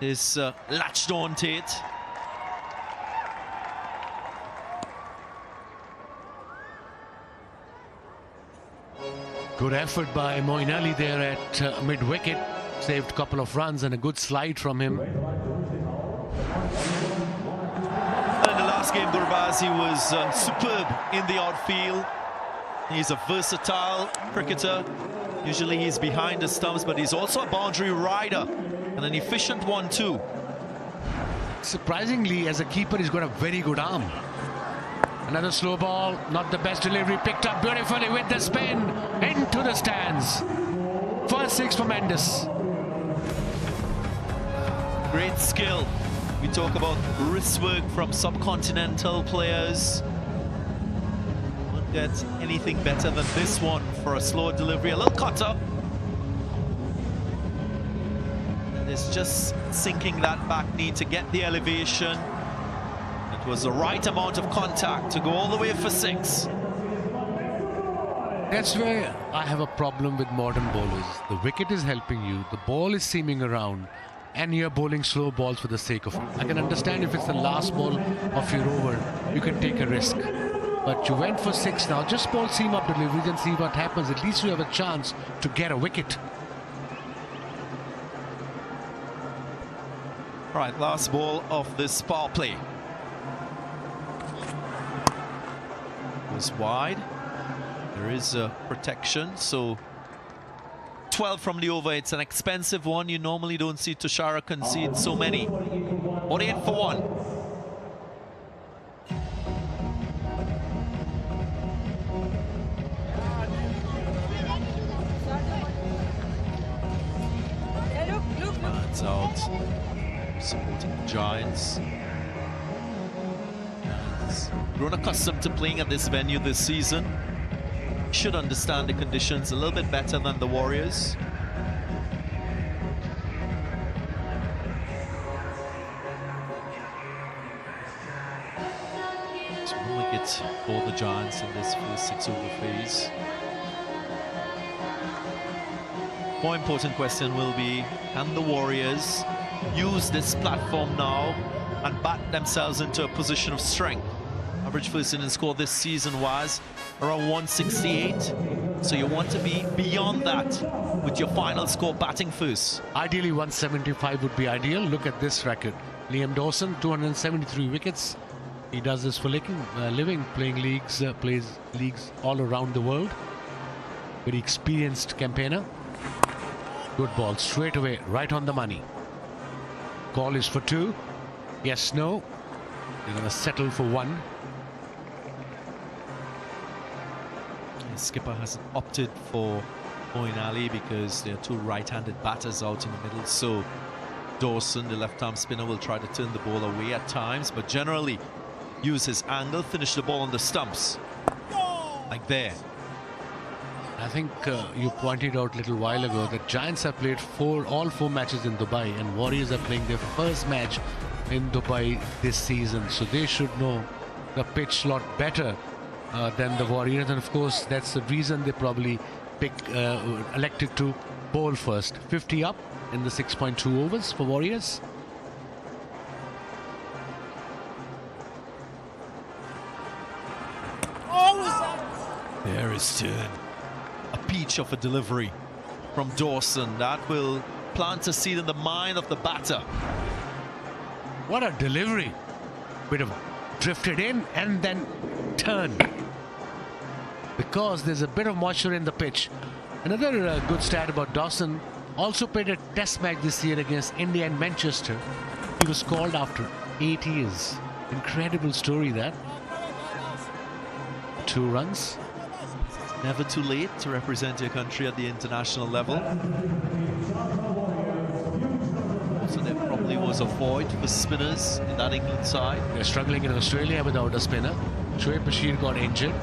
Is latched on Tate. Good effort by Moeen Ali there at mid-wicket. Saved a couple of runs and a good slide from him. In the last game, Gurbaz, he was superb in the outfield. He's a versatile cricketer. Usually he's behind the stumps, but he's also a boundary rider and an efficient one too. Surprisingly, as a keeper, he's got a very good arm. Another slow ball, not the best delivery, picked up beautifully with the spin into the stands. First 6 for Mendes. Great skill. We talk about wrist work from subcontinental players. Won't get anything better than this one for a slow delivery. A little cutter. And it's just sinking that back knee to get the elevation. It was the right amount of contact to go all the way for 6. That's where I have a problem with modern bowlers. The wicket is helping you, the ball is seaming around, and you're bowling slow balls for the sake of it. I can understand if it's the last ball of your over, you can take a risk. But you went for 6 now, just bowl seam up deliveries and see what happens. At least you have a chance to get a wicket. Right, last ball of this power play. Was wide. There is a protection, so 12 from the over. It's an expensive one. You normally don't see Tushara concede so many. 48 for 1. Man's out, supporting the Giants. Grown accustomed to playing at this venue this season. Should understand the conditions a little bit better than the Warriors. So 1 wicket for the Giants in this first 6-over phase. More important question will be, can the Warriors use this platform now and bat themselves into a position of strength? Average first innings score this season was around 168. So you want to be beyond that with your final score batting first. Ideally 175 would be ideal. Look at this record. Liam Dawson, 273 wickets. He does this for living, playing leagues, plays leagues all around the world. Very experienced campaigner. Good ball, straight away, right on the money. Call is for 2. Yes, no. They're going to settle for 1. Skipper has opted for Moeen Ali because there are 2 right-handed batters out in the middle. So Dawson, the left-arm spinner, will try to turn the ball away at times, but generally use his angle, finish the ball on the stumps. Like there. I think you pointed out a little while ago that Giants have played all four matches in Dubai, and Warriors are playing their first match in Dubai this season, so they should know the pitch a lot better than the Warriors, and of course that's the reason they probably elected to bowl first. 50 up in the 6.2 overs for Warriors. There is turn. A peach of a delivery from Dawson that will plant a seed in the mind of the batter. What a delivery. Bit of drifted in and then turned. because there's a bit of moisture in the pitch. Another good stat about Dawson, also played a test match this year against India and Manchester. He was called after 8 years. Incredible story that. 2 runs. Never too late to represent your country at the international level. So there probably was a void for spinners in that England side. They're struggling in Australia without a spinner. Shoaib Bashir got injured.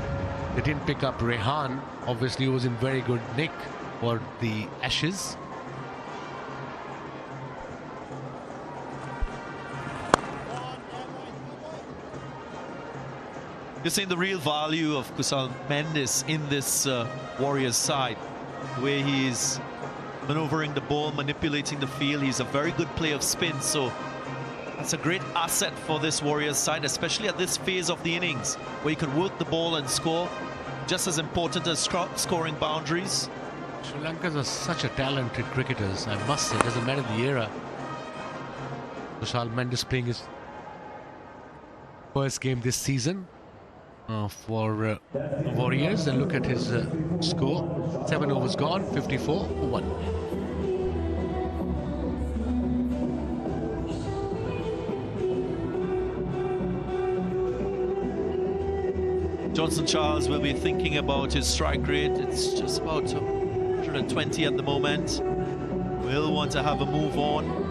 They didn't pick up Rehan. Obviously, he was in very good nick for the Ashes. You're seeing the real value of Kusal Mendes in this Warriors side. The way he's maneuvering the ball, manipulating the field. He's a very good player of spin, so that's a great asset for this Warriors side, especially at this phase of the innings, where you can work the ball and score. Just as important as scoring boundaries. Sri Lanka's are such a talented cricketers, I must say. It doesn't matter the era. Kusal Mendes playing his first game this season for Warriors, and look at his score. 7 overs gone, 54 for 1. Johnson Charles will be thinking about his strike rate. It's just about 120 at the moment. Will want to have a move on.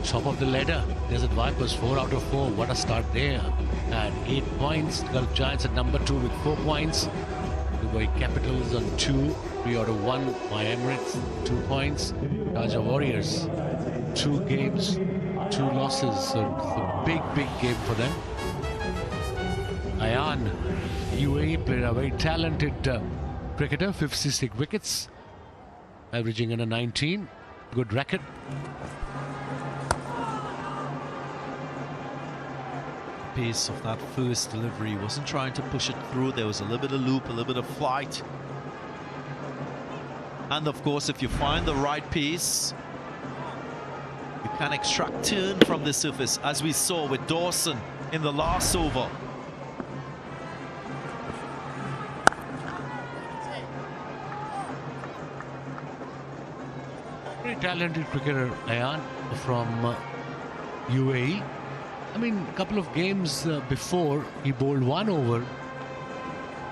Top of the ladder, Desert Vipers 4 out of 4. What a start there. At 8 points. Gulf Giants at number 2 with 4 points. Dubai Capitals on 2, 3 out of 1 by Emirates, 2 points. Sharjah Warriors, 2 games, 2 losses. So it's a big game for them. Ayan, UAE player, a very talented cricketer, 56 wickets, averaging under 19. Good record. Pace of that first delivery, wasn't trying to push it through. There was a little bit of loop, a little bit of flight, and of course if you find the right pace, you can extract turn from the surface, as we saw with Dawson in the last over. Very talented cricketer, Ayan, from UAE. I mean, a couple of games before, he bowled 1 over,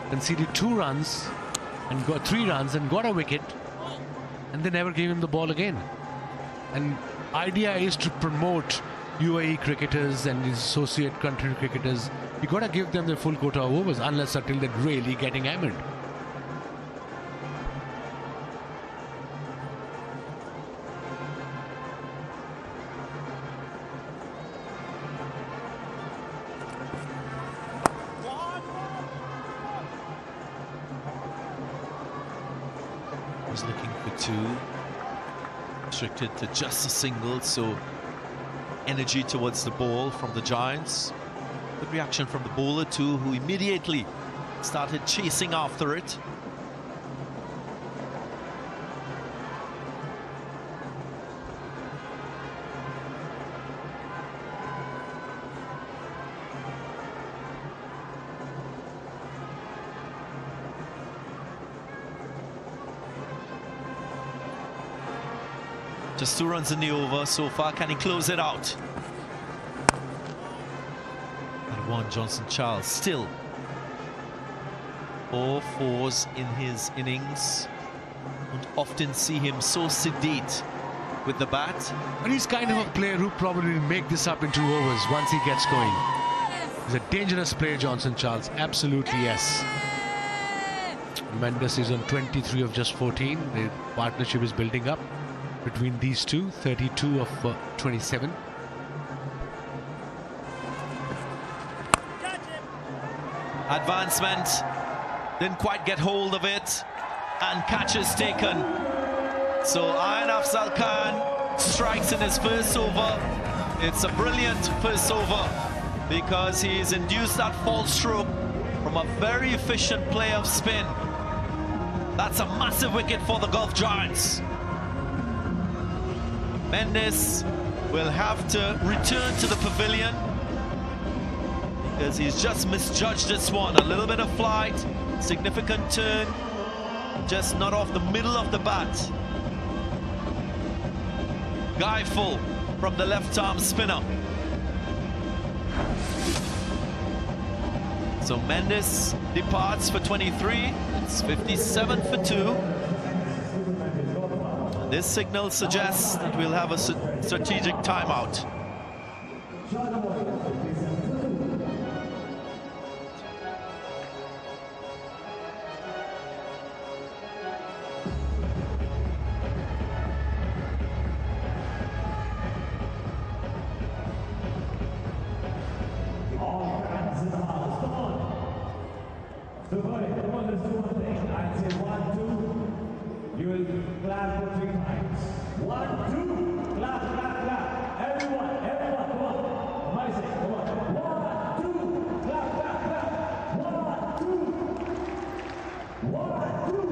conceded 2 runs, and got 3 runs and got a wicket, and they never gave him the ball again. And idea is to promote UAE cricketers and his associate country cricketers. You got to give them their full quota of overs, unless until they're really getting hammered. Looking for 2, restricted to just a single, so energy towards the ball from the Giants. Good reaction from the bowler too, who immediately started chasing after it. Just 2 runs in the over so far. Can he close it out? And 1, Johnson Charles still 4 fours in his innings. Don't often see him so sedate with the bat. But he's kind of a player who probably will make this up in 2 overs once he gets going. He's a dangerous player, Johnson Charles. Absolutely, yes. Mendes is on 23 of just 14. The partnership is building up between these two, 32 of 27. Advancement, didn't quite get hold of it, and catch is taken. So Ayan Afzal Khan strikes in his first over. It's a brilliant first over because he's induced that false stroke from a very efficient play of spin. That's a massive wicket for the Gulf Giants. Mendes will have to return to the pavilion because he's just misjudged this one. A little bit of flight, significant turn, just not off the middle of the bat. Guyful from the left-arm spinner. So Mendes departs for 23. It's 57 for 2. This signal suggests that we'll have a strategic timeout. You will clap for 3 times. 1, 2, clap, clap, clap. Everyone, come on. Amazing, come on. 1, 2, clap, clap, clap. 1, 2. 1, 2. 1, 2.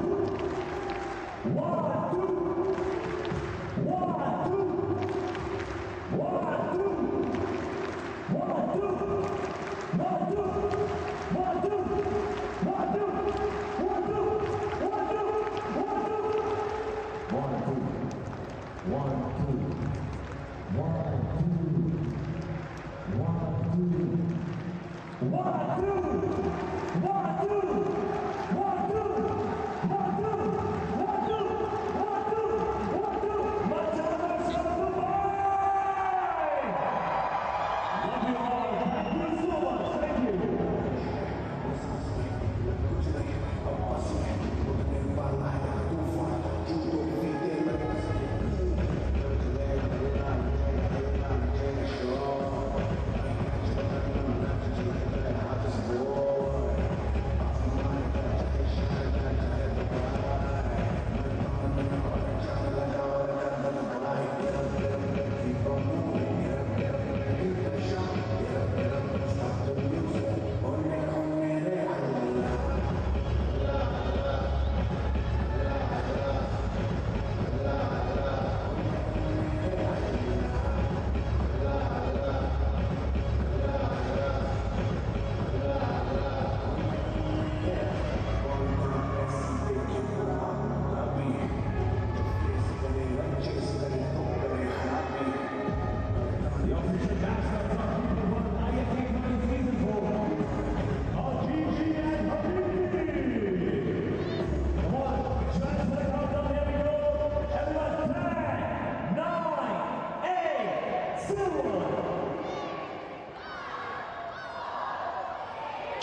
1, 2. 1, 2. 1, 2. 1, 2. 1, 2. 1, 2.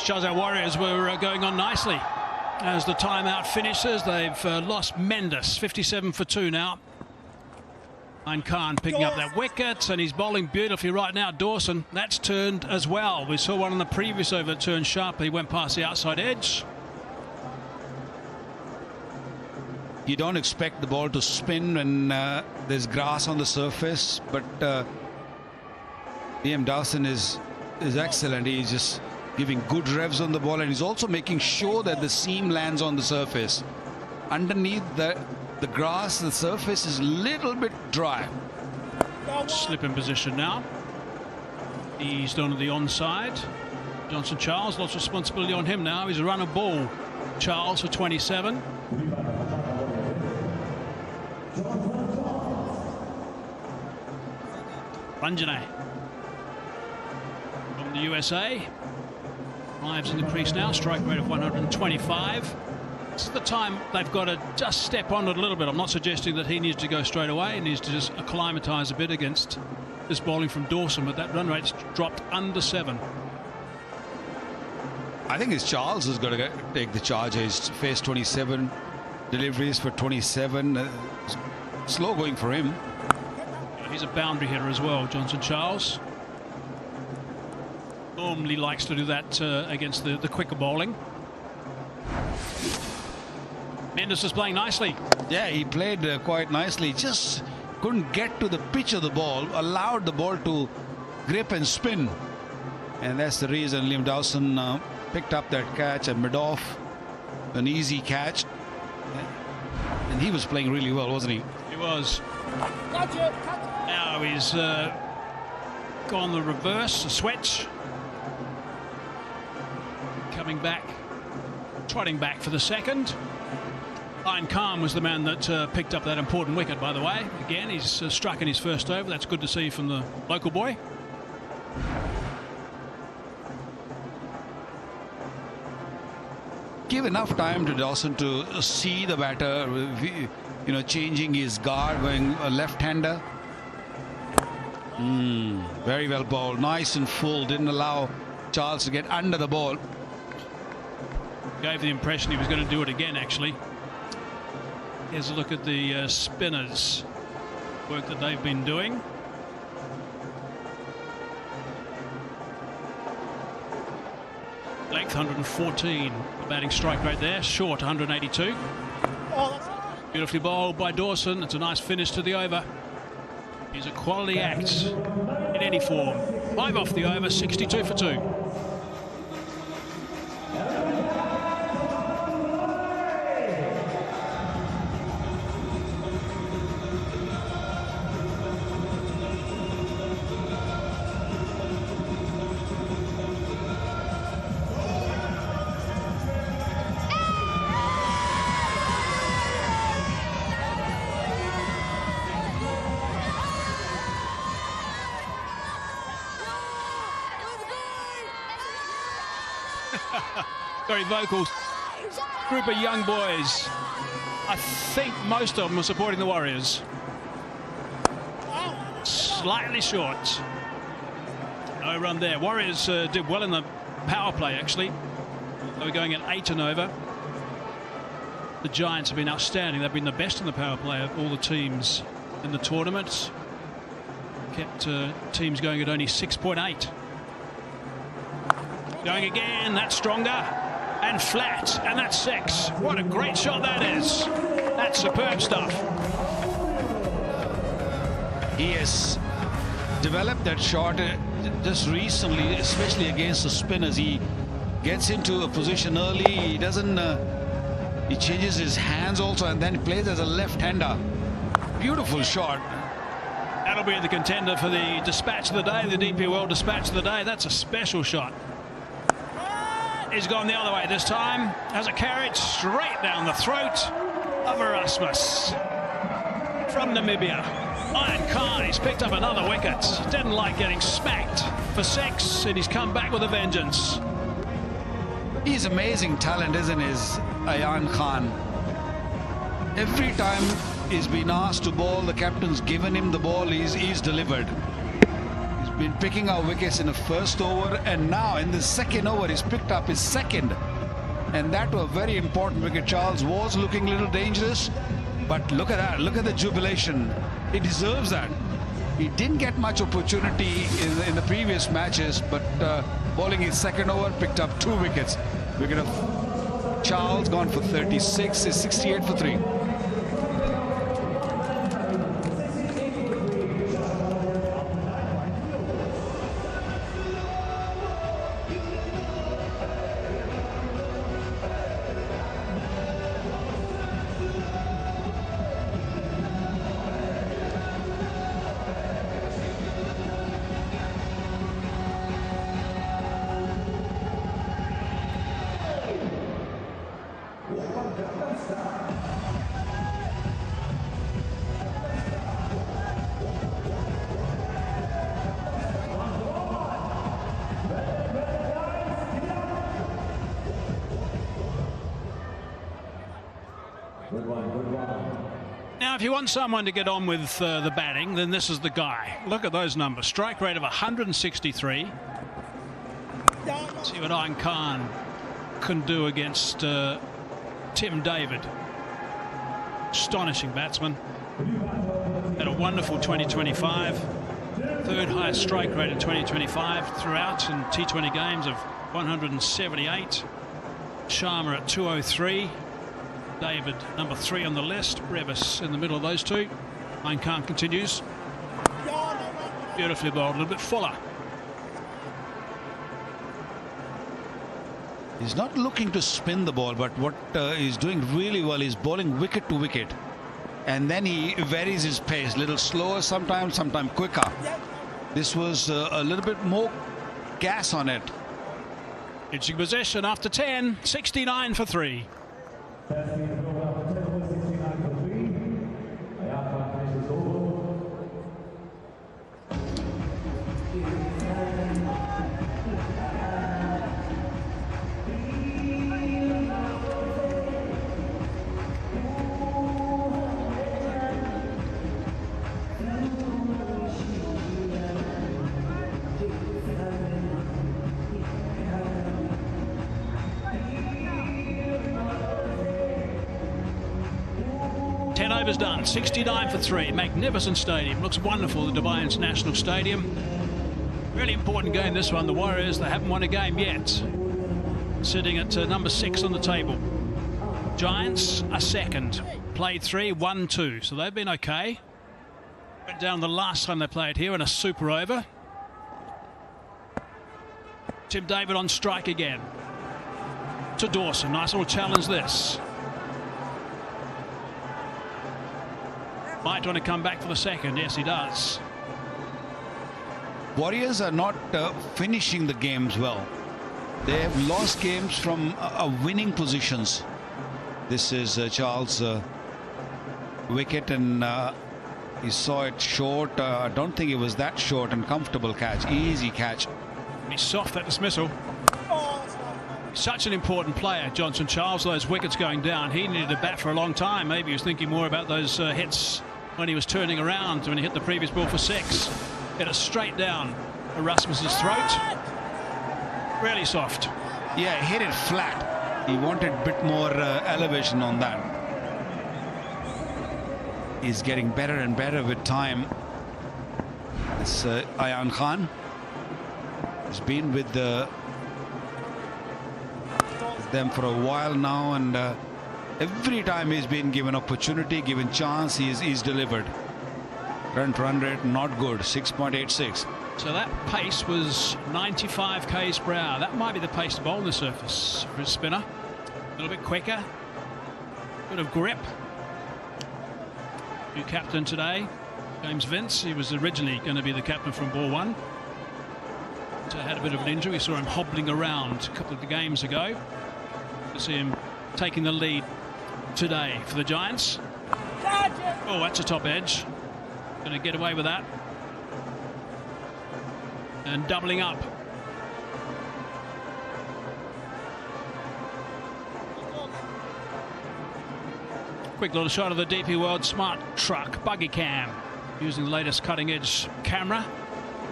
Sharjah Warriors were going on nicely as the timeout finishes. They've lost Mendes, 57 for 2 now. Khan picking up that wicket, and he's bowling beautifully right now. Dawson, that's turned as well. We saw one on the previous over turn sharply, went past the outside edge. You don't expect the ball to spin when there's grass on the surface, but Liam Dawson is excellent. He's just giving good revs on the ball, and he's also making sure that the seam lands on the surface. Underneath the grass, the surface is a little bit dry. Slip in position now. He's done at the onside. Johnson Charles, lots of responsibility on him now. He's a runner ball. Charles for 27. Ranjane from the USA. Arrives in the crease now, strike rate of 125. This is the time they've got to just step on it a little bit. I'm not suggesting that he needs to go straight away. He needs to just acclimatise a bit against this bowling from Dawson, but that run rate's dropped under 7. I think it's Charles who's going to take the charge. He's faced 27 deliveries for 27. Slow going for him. He's a boundary hitter as well, Johnson Charles. Normally likes to do that against the quicker bowling. Mendes is playing nicely. Yeah, he played quite nicely. Just couldn't get to the pitch of the ball, allowed the ball to grip and spin. And that's the reason Liam Dawson picked up that catch at mid-off. An easy catch. And he was playing really well, wasn't he? He was. Now he's gone the reverse, a switch. Coming back, trotting back for the second. Ian Khan was the man that picked up that important wicket, by the way. Again, he's struck in his first over. That's good to see from the local boy. Give enough time to Dawson to see the batter, you know, changing his guard, going a left-hander. Very well bowled, nice and full, didn't allow Charles to get under the ball. Gave the impression he was going to do it again, actually. Here's a look at the spinners, work that they've been doing. Length 114, the batting strike rate there, short 182. Beautifully bowled by Dawson. It's a nice finish to the over. He's a quality act in any form. 5 off the over, 62 for 2. Very vocal group of young boys. I think most of them are supporting the Warriors. Slightly short. No run there. Warriors did well in the power play, actually. They were going at 8 and over. The Giants have been outstanding. They've been the best in the power play of all the teams in the tournament. Kept teams going at only 6.8. Going again, that's stronger, and flat, and that's 6. What a great shot that is. That's superb stuff. He has developed that shot just recently, especially against the spinners. He gets into a position early, he doesn't, he changes his hands also, and then plays as a left-hander. Beautiful shot. That'll be the contender for the dispatch of the day, the DP World dispatch of the day. That's a special shot. He's gone the other way this time. Has a carriage straight down the throat of Erasmus. From Namibia, Ian Khan, he's picked up another wicket. Didn't like getting smacked for 6, and he's come back with a vengeance. He's amazing talent, isn't he, Ian Khan? Every time he's been asked to bowl, the captain's given him the ball, he's delivered. Been picking out wickets in the first over, and now in the second over he's picked up his second, and that was a very important wicket. Charles was looking a little dangerous, but look at that, look at the jubilation. He deserves that. He didn't get much opportunity in the previous matches, but bowling his second over, picked up 2 wickets. Wicket of Charles gone for 36, is 68 for 3. Now, if you want someone to get on with the batting, then this is the guy. Look at those numbers. Strike rate of 163. See what Ian Khan can do against Tim David. Astonishing batsman. Had a wonderful 2025. 3rd highest strike rate in 2025 throughout in T20 games of 178. Sharma at 203. David, number 3 on the list. Brevis in the middle of those two. Ian Khan continues. Beautifully bowled, a little bit fuller. He's not looking to spin the ball, but what he's doing really well is bowling wicket to wicket. And then he varies his pace, a little slower sometimes quicker. This was a little bit more gas on it. Interesting possession after 10, 69 for 3. 10 overs done, 69 for 3. Magnificent stadium. Looks wonderful, the Dubai International Stadium. Really important game, this one. The Warriors, they haven't won a game yet. Sitting at number 6 on the table. Giants are second. Played 3, won 2. So they've been okay. Went down the last time they played here in a super over. Tim David on strike again. To Dawson. Nice little challenge this. Might want to come back for the second. Yes, he does. Warriors are not finishing the games well. They have lost games from winning positions. This is Charles' wicket, and he saw it short. I don't think it was that short, and comfortable catch, easy catch. He's soft, that dismissal. Such an important player, Johnson Charles. Those wickets going down, he needed a bat for a long time. Maybe he was thinking more about those hits when he was turning around, when he hit the previous ball for 6. Hit it straight down Erasmus's throat. Really soft. Yeah, hit it flat. He wanted a bit more elevation on that. He's getting better and better with time. It's Ayan Khan. He's been with them for a while now, and every time he's been given opportunity, given chance, he's delivered. Current run rate not good, 6.86. So that pace was 95 k's per hour. That might be the pace to bowl on the surface for a spinner. A little bit quicker, bit of grip. New captain today, James Vince. He was originally going to be the captain from ball 1. So had a bit of an injury. We saw him hobbling around a couple of the games ago. To see him taking the lead today for the Giants. Oh, that's a top edge. Going to get away with that. And doubling up. Quick little shot of the DP World Smart Truck Buggy Cam, using the latest cutting edge camera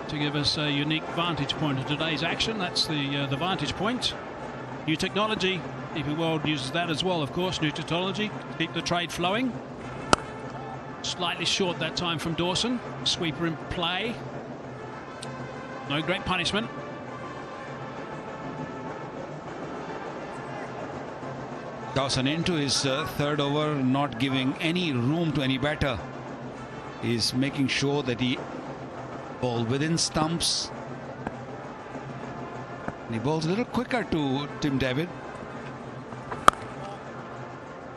to give us a unique vantage point of today's action. That's the vantage point. New technology. DP World uses that as well, of course. New technology to keep the trade flowing. Slightly short that time from Dawson. Sweeper in play. No great punishment. Dawson into his third over, not giving any room to any batter. He's making sure that he bowls within stumps. And he bowls a little quicker to Tim David.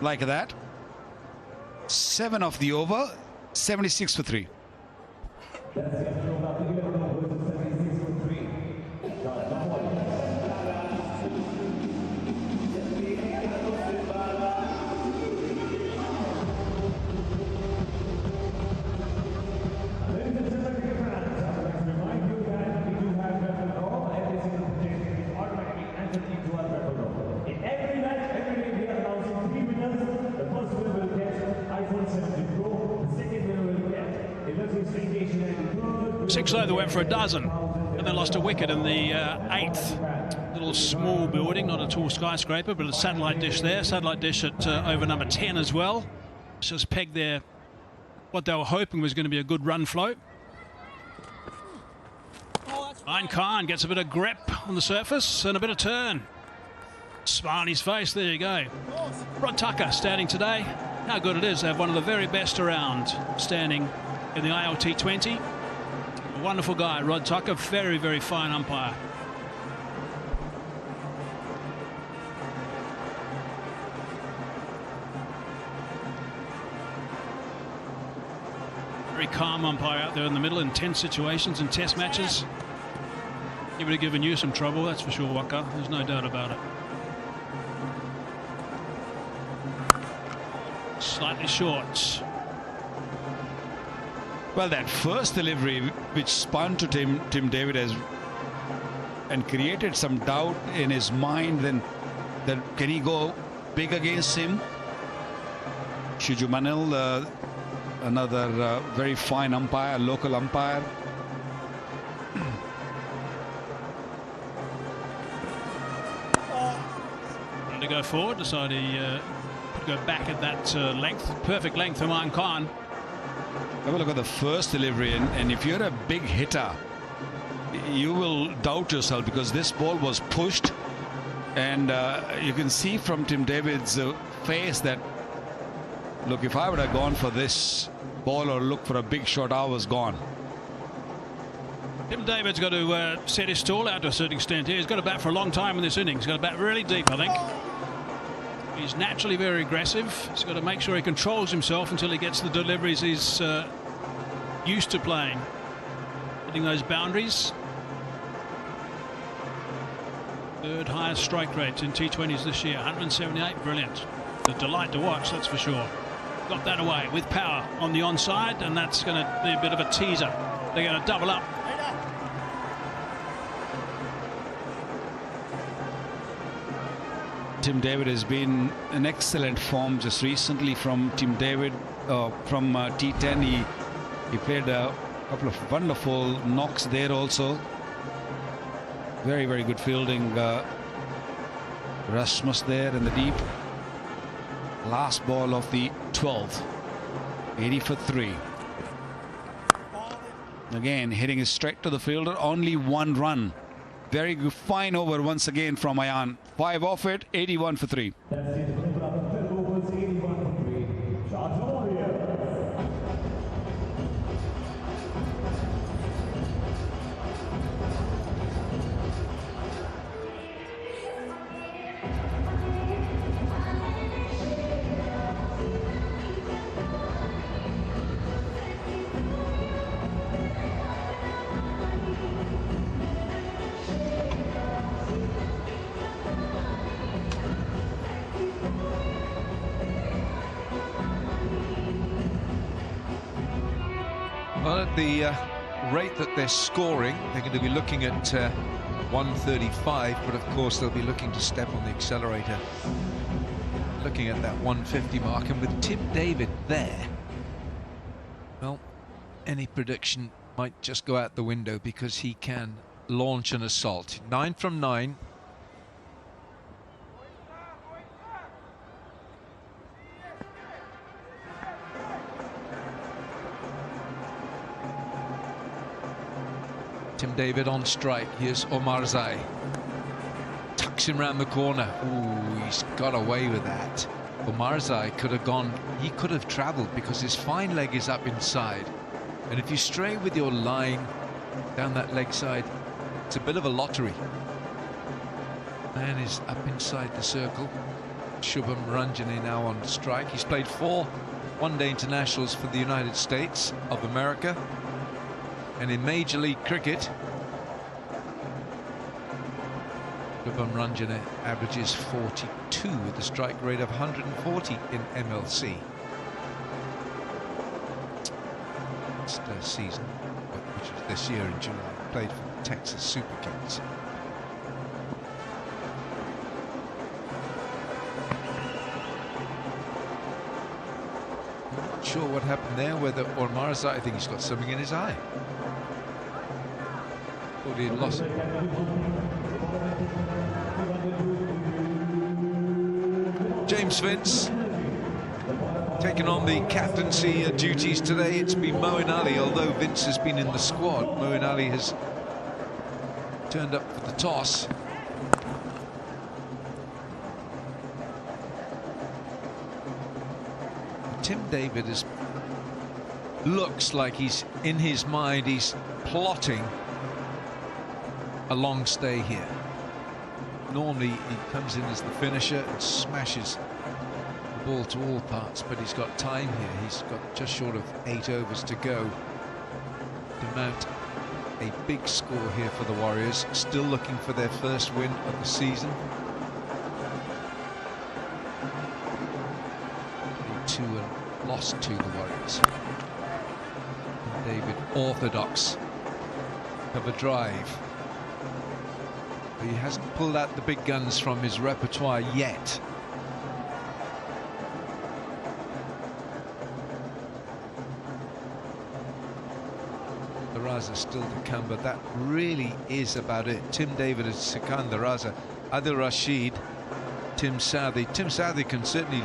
Like that. 7 of the over, 76 for 3. Six over went for a dozen, and then lost a wicket in the 8th. Little small building, not a tall skyscraper, but a satellite dish there. Satellite dish at over number 10 as well. Just pegged there what they were hoping was going to be a good run flow. Ayan Khan gets a bit of grip on the surface and a bit of turn. Smile on his face, there you go. Rod Tucker standing today. How good it is to have one of the very best around standing in the ILT20. A wonderful guy, Rod Tucker, very, very fine umpire. very calm umpire out there in the middle in tense situations and test matches. He would have given you some trouble, that's for sure, Waka. There's no doubt about it. Slightly short. Well, that first delivery which spun to Tim David and created some doubt in his mind, then that can he go big against him? Shiju Manil, another very fine umpire, local umpire. And to go forward, decided he could go back at that length, perfect length for Imran Khan. Have a look at the first delivery, and if you're a big hitter, you will doubt yourself, because this ball was pushed, and you can see from Tim David's face that, look, if I would have gone for this ball or look for a big shot, I was gone. Tim David's got to set his stall out to a certain extent here. He's got to bat for a long time in this innings. He's got to bat really deep, I think. He's naturally very aggressive. He's got to make sure he controls himself until he gets the deliveries he's used to playing. Hitting those boundaries. Third highest strike rate in T20s this year, 178, brilliant. A delight to watch, that's for sure. Got that away with power on the onside, and that's going to be a bit of a teaser. They're going to double up. Tim David has been in excellent form just recently from Tim David, from T10. He played a couple of wonderful knocks there also. Very, very good fielding. Rasmus there in the deep. Last ball of the 12th. 80 for 3. Again, hitting it straight to the fielder. Only one run. Very good, fine over once again from Ayan. 5 off it, 81 for 3. Well, at the rate that they're scoring, they're going to be looking at 135, but of course they'll be looking to step on the accelerator, looking at that 150 mark. And with Tim David there, well, any prediction might just go out the window, because he can launch an assault. 9 from 9. Tim David on strike. Here's Omarzai. Tucks him round the corner. Ooh, he's got away with that. Omarzai could have gone, he could have travelled, because his fine leg is up inside. And if you stray with your line down that leg side, it's a bit of a lottery. Man is up inside the circle. Shubham Ranjani now on strike. He's played 4 one-day internationals for the United States of America. And in Major League Cricket, Shubham Ranjani averages 42 with a strike rate of 140 in MLC. Last season, which was this year in July, played for the Texas Super Kings. Not sure what happened there, whether Omarzai, I think he's got something in his eye. Thought he had lost it. James Vince taking on the captaincy duties today. It's been Moeen Ali, although Vince has been in the squad. Moeen Ali has turned up for the toss. Tim David looks like he's in his mind, he's plotting a long stay here. Normally he comes in as the finisher and smashes ball to all parts, but he's got time here. He's got just short of 8 overs to go to mount a big score here for the Warriors, still looking for their first win of the season. 2 and lost to the Warriors. And David, orthodox cover drive. But he hasn't pulled out the big guns from his repertoire yet. Raza still to come, but that really is about it. Tim David and Sikandar Raza, Adil Rashid, Tim Southey. Tim Southey can certainly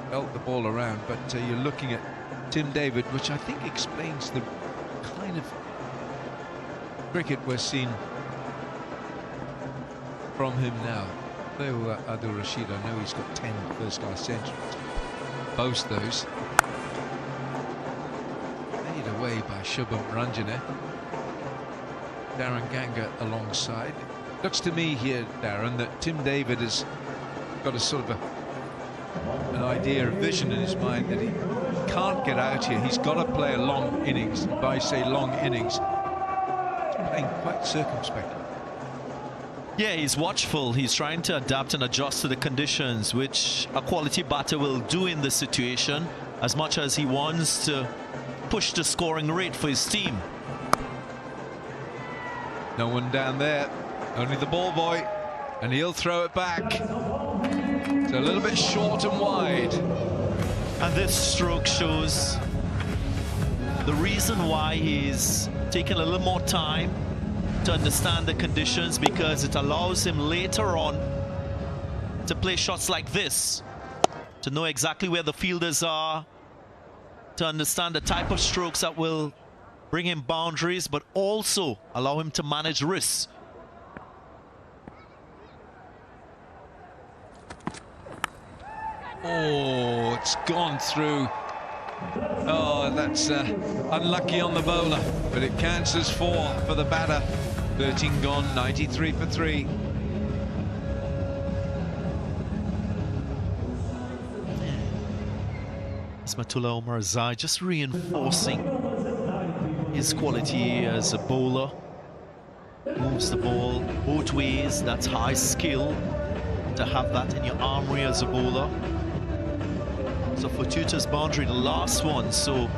belt the ball around, but you're looking at Tim David, which I think explains the kind of cricket we're seeing from him now. Though Adil Rashid, I know he's got 10 first-class centuries. Boast those. Away by Shubham Ranjane. Darren Ganga alongside. Looks to me here, Darren, that Tim David has got a sort of an idea, a vision in his mind that he can't get out here. He's got to play a long innings. And by say long innings, he's playing quite circumspectly. Yeah, he's watchful. He's trying to adapt and adjust to the conditions, which a quality batter will do in this situation, as much as he wants to push the scoring rate for his team. No one down there, only the ball boy, and he'll throw it back. It's a little bit short and wide. And this stroke shows the reason why he's taken a little more time to understand the conditions, because it allows him later on to play shots like this, to know exactly where the fielders are, to understand the type of strokes that will bring him boundaries, but also allow him to manage risks. Oh, it's gone through. Oh, that's unlucky on the bowler, but it counts as 4 for the batter. 13 gone, 93 for 3. Ismatullah Omar Zai just reinforcing his quality as a bowler. Moves the ball both ways. That's high skill to have that in your armory as a bowler. So fortuitous boundary, the last one. So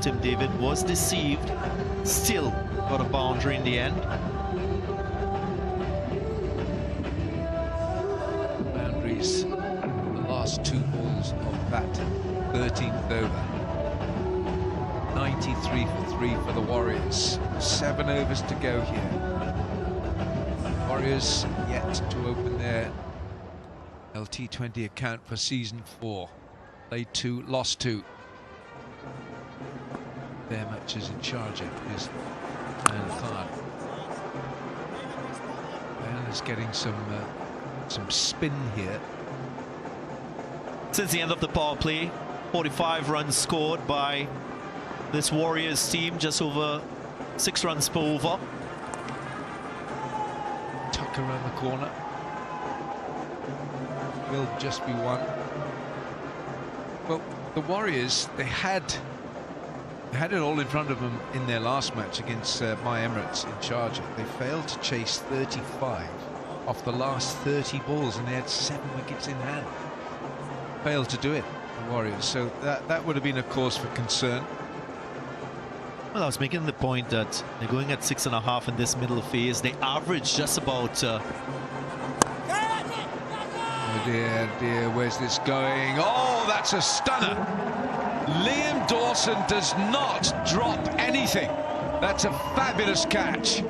Tim David was deceived, still got a boundary in the end. Boundaries, the last 2 balls of that 13th over. 93 for 3 for the Warriors. 7 overs to go here. Warriors yet to open their LT20 account for season 4. Played 2, lost 2. Their matches in Sharjah is Khan. And is getting some spin here. Since the end of the power play, 45 runs scored by this Warriors team, just over 6 runs per over. Tuck around the corner. Will just be 1. Well, the Warriors, they had it all in front of them in their last match against My Emirates in Sharjah. They failed to chase 35 off the last 30 balls, and they had 7 wickets in hand. Failed to do it, the Warriors. So that would have been a cause for concern. Well, I was making the point that they're going at 6.5 in this middle phase. They average just about. Oh dear, dear, where's this going? Oh, that's a stunner. Liam Dawson does not drop anything. That's a fabulous catch.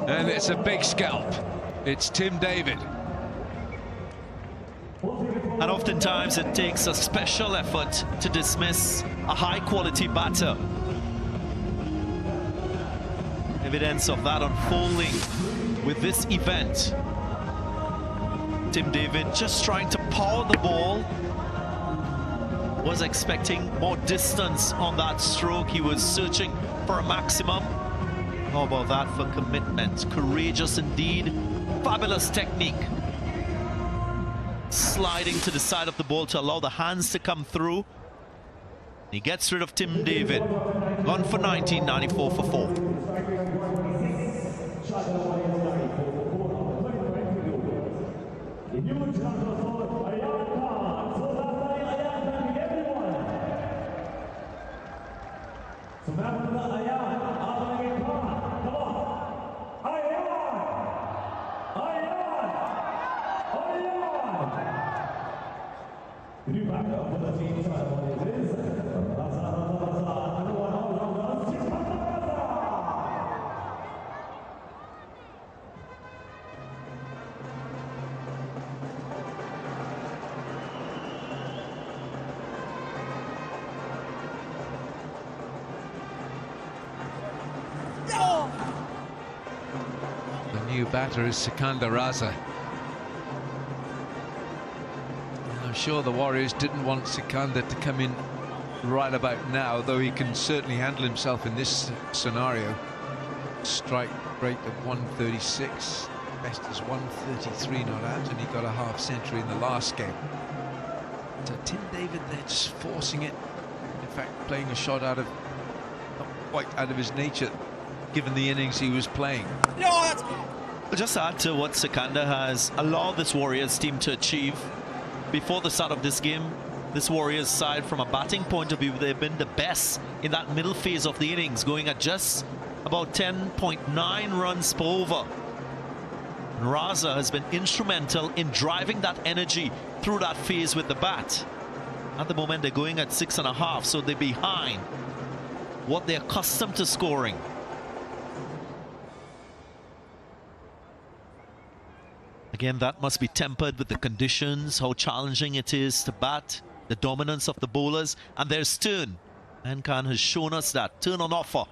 And it's a big scalp. It's Tim David. And oftentimes it takes a special effort to dismiss a high-quality batter. Evidence of that unfolding with this event. Tim David just trying to power the ball. Was expecting more distance on that stroke. He was searching for a maximum. How about that for commitment? Courageous indeed. Fabulous technique. sliding to the side of the ball to allow the hands to come through. He gets rid of Tim David. Gone for 19, 94 for 4. The new batter is Sikandar Raza. I'm sure the Warriors didn't want Sikandar to come in right about now, though he can certainly handle himself in this scenario. Strike rate of 136, best is 133 not out, and he got a half century in the last game. So Tim David, they're just forcing it. In fact, playing a shot out of, not quite out of his nature, given the innings he was playing. Just to add to what Sikandar has allowed this Warriors team to achieve before the start of this game, this Warriors side, from a batting point of view, they've been the best in that middle phase of the innings, going at just about 10.9 runs per over. And Raza has been instrumental in driving that energy through that phase with the bat. At the moment, they're going at 6.5, so they're behind what they're accustomed to scoring. Again, that must be tempered with the conditions, how challenging it is to bat, the dominance of the bowlers, and there's turn. And Khan has shown us that. Turn on offer.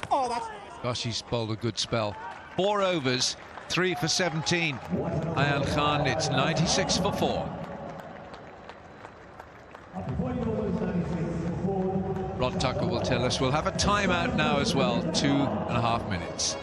Gosh, he's bowled a good spell. 4 overs, 3 for 17. Ayaan Khan, it's 96 for 4. Rod Tucker will tell us we'll have a timeout now as well, 2.5 minutes.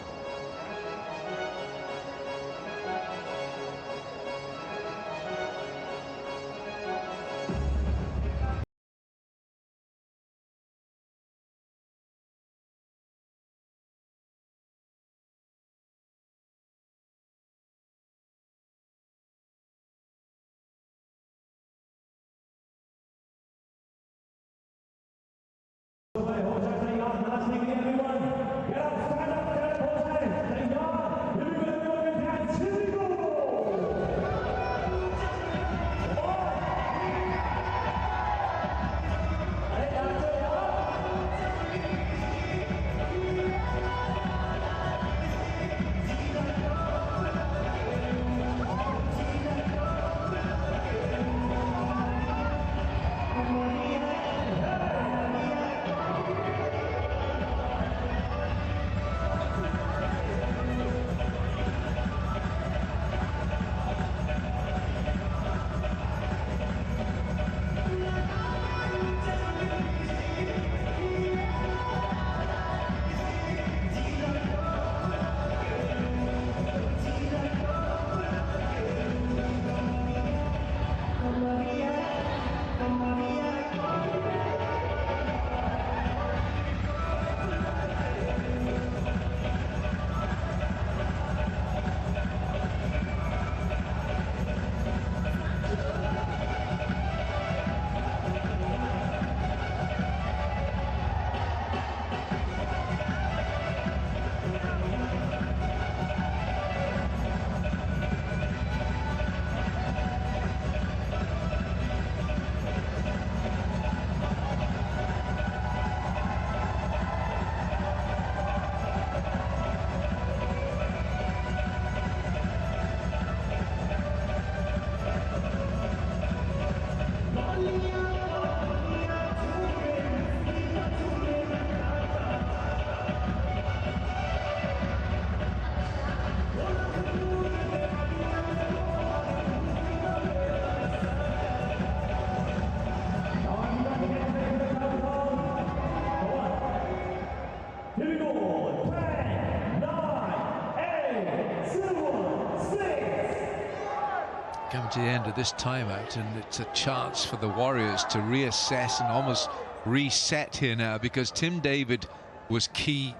Coming to the end of this timeout, and it's a chance for the Warriors to reassess and almost reset here now, because Tim David was key.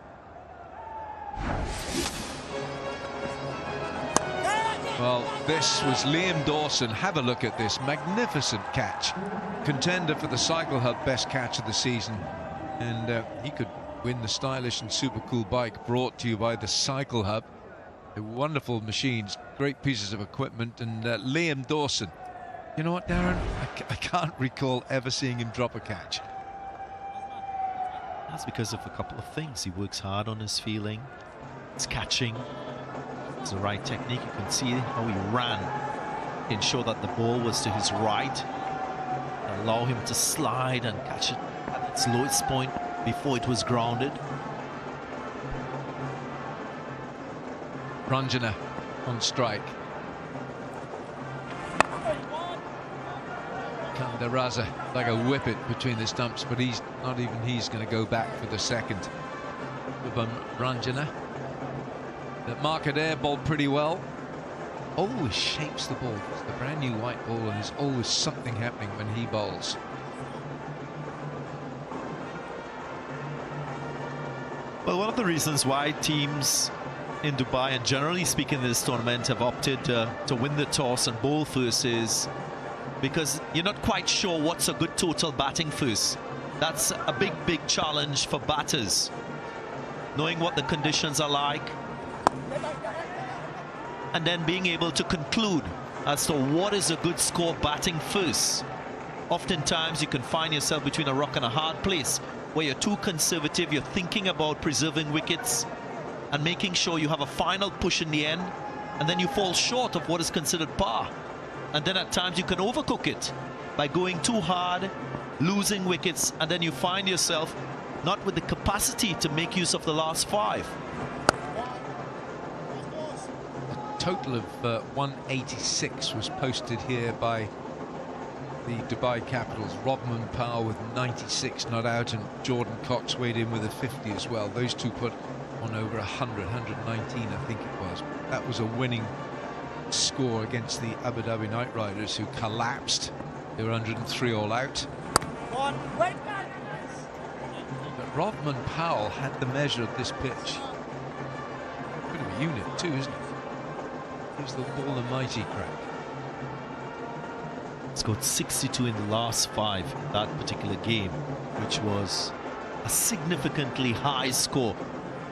Well, this was Liam Dawson. Have a look at this magnificent catch. Contender for the Cycle Hub best catch of the season, and he could win the stylish and super cool bike brought to you by the Cycle Hub. They're wonderful machines, great pieces of equipment, and Liam Dawson. You know what, Darren? I can't recall ever seeing him drop a catch. That's because of a couple of things. He works hard on his feeling, his catching. It's the right technique. You can see how he ran to ensure that the ball was to his right, allow him to slide and catch it at its lowest point before it was grounded. Ranjana on strike. Kandaraza like a whippet between the stumps, but he's going to go back for the second. Ranjana. That market air bowled pretty well. Always shapes the ball. It's the brand new white ball, and there's always something happening when he bowls. Well, one of the reasons why teams in Dubai, and generally speaking in this tournament, have opted to win the toss and bowl first is because you're not quite sure what's a good total batting first. That's a big challenge for batters, knowing what the conditions are like and then being able to conclude as to what is a good score batting first. Oftentimes you can find yourself between a rock and a hard place where you're too conservative, you're thinking about preserving wickets and making sure you have a final push in the end, and then you fall short of what is considered par. And then at times you can overcook it by going too hard, losing wickets, and then you find yourself not with the capacity to make use of the last 5. A total of 186 was posted here by the Dubai Capitals. Rodman Powell with 96 not out, and Jordan Cox weighed in with a 50 as well. Those two put on over 100, 119 I think it was. That was a winning score against the Abu Dhabi Knight Riders, who collapsed. They were 103 all out. But Rodman Powell had the measure of this pitch. Bit of a unit too, isn't it? Here's the ball and mighty crack. Scored 62 in the last 5 that particular game, which was a significantly high score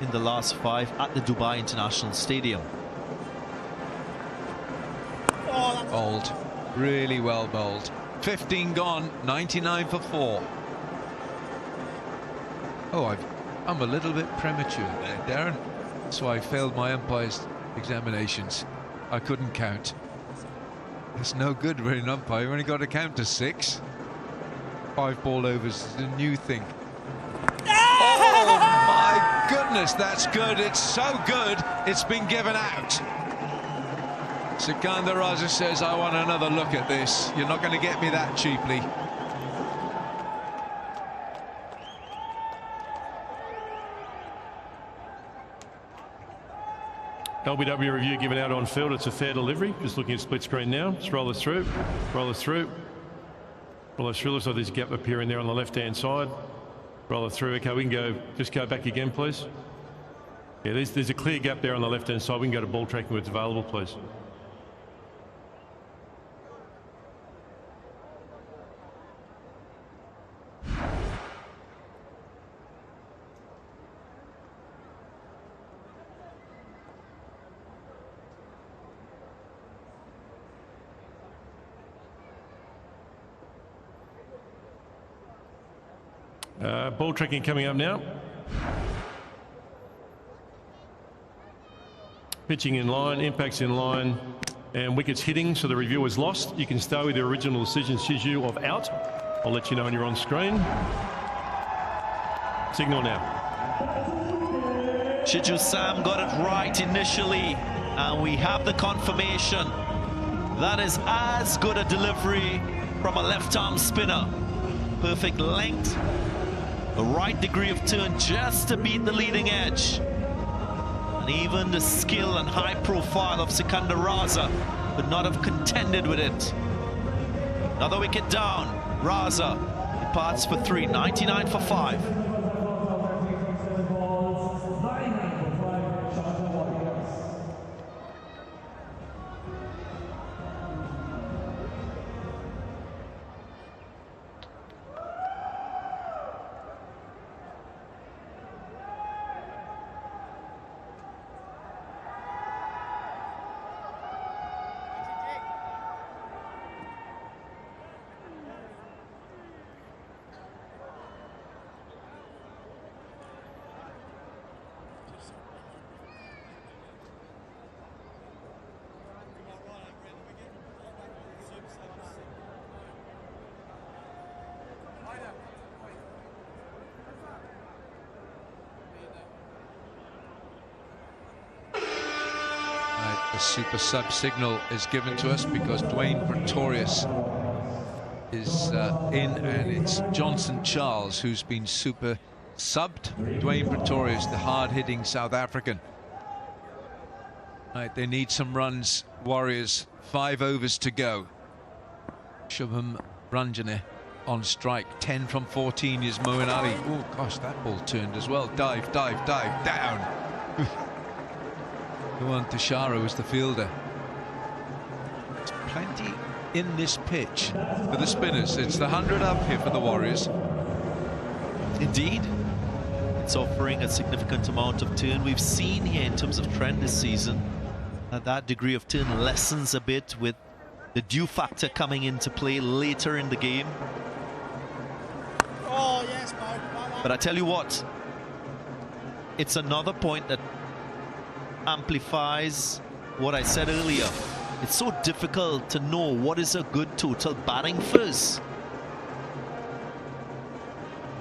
in the last 5 at the Dubai International Stadium. Bowled, really well bowled. 15 gone, 99 for 4. Oh, I'm a little bit premature there, Darren. That's why I failed my umpire's examinations. I couldn't count. It's no good for an umpire. You've only got to count to 6. 5 ball overs is a new thing. Oh my goodness, that's good. It's so good, it's been given out. Sikandar Raza says, I want another look at this. You're not going to get me that cheaply. LBW review given out on field. It's a fair delivery. Just looking at split screen now. Just roll this through. Roll this through. Roll this through. Looks like there's a gap appearing there on the left-hand side. Roll it through. Okay, we can go. Just go back again, please. Yeah, there's a clear gap there on the left-hand side. We can go to ball tracking where it's available, please. Ball tracking coming up now. Pitching in line, impacts in line, and wickets hitting, so the review was lost. You can stay with the original decision, Shiju, of out. I'll let you know when you're on screen. Signal now. Shiju Sam got it right initially, and we have the confirmation. That is as good a delivery from a left-arm spinner. Perfect length. The right degree of turn just to beat the leading edge. And even the skill and high profile of Sikandar Raza could not have contended with it. Another wicket down. Raza departs for 3, 99 for 5. The super sub signal is given to us because Dwayne Pretorius is in, and it's Johnson Charles who's been super subbed. Dwayne Pretorius, the hard-hitting South African. Right, they need some runs, Warriors. 5 overs to go. Shubham Ranjane on strike. 10 from 14 is Moeen Ali. Oh gosh, that ball turned as well. Dive, dive, dive, down. Juan Tashara was the fielder. There's plenty in this pitch for the spinners. It's the 100 up here for the Warriors. Indeed. It's offering a significant amount of turn. We've seen here in terms of trend this season that degree of turn lessens a bit with the dew factor coming into play later in the game. Oh, yes, Mo. But I tell you what, it's another point that amplifies what I said earlier. It's so difficult to know what is a good total batting first.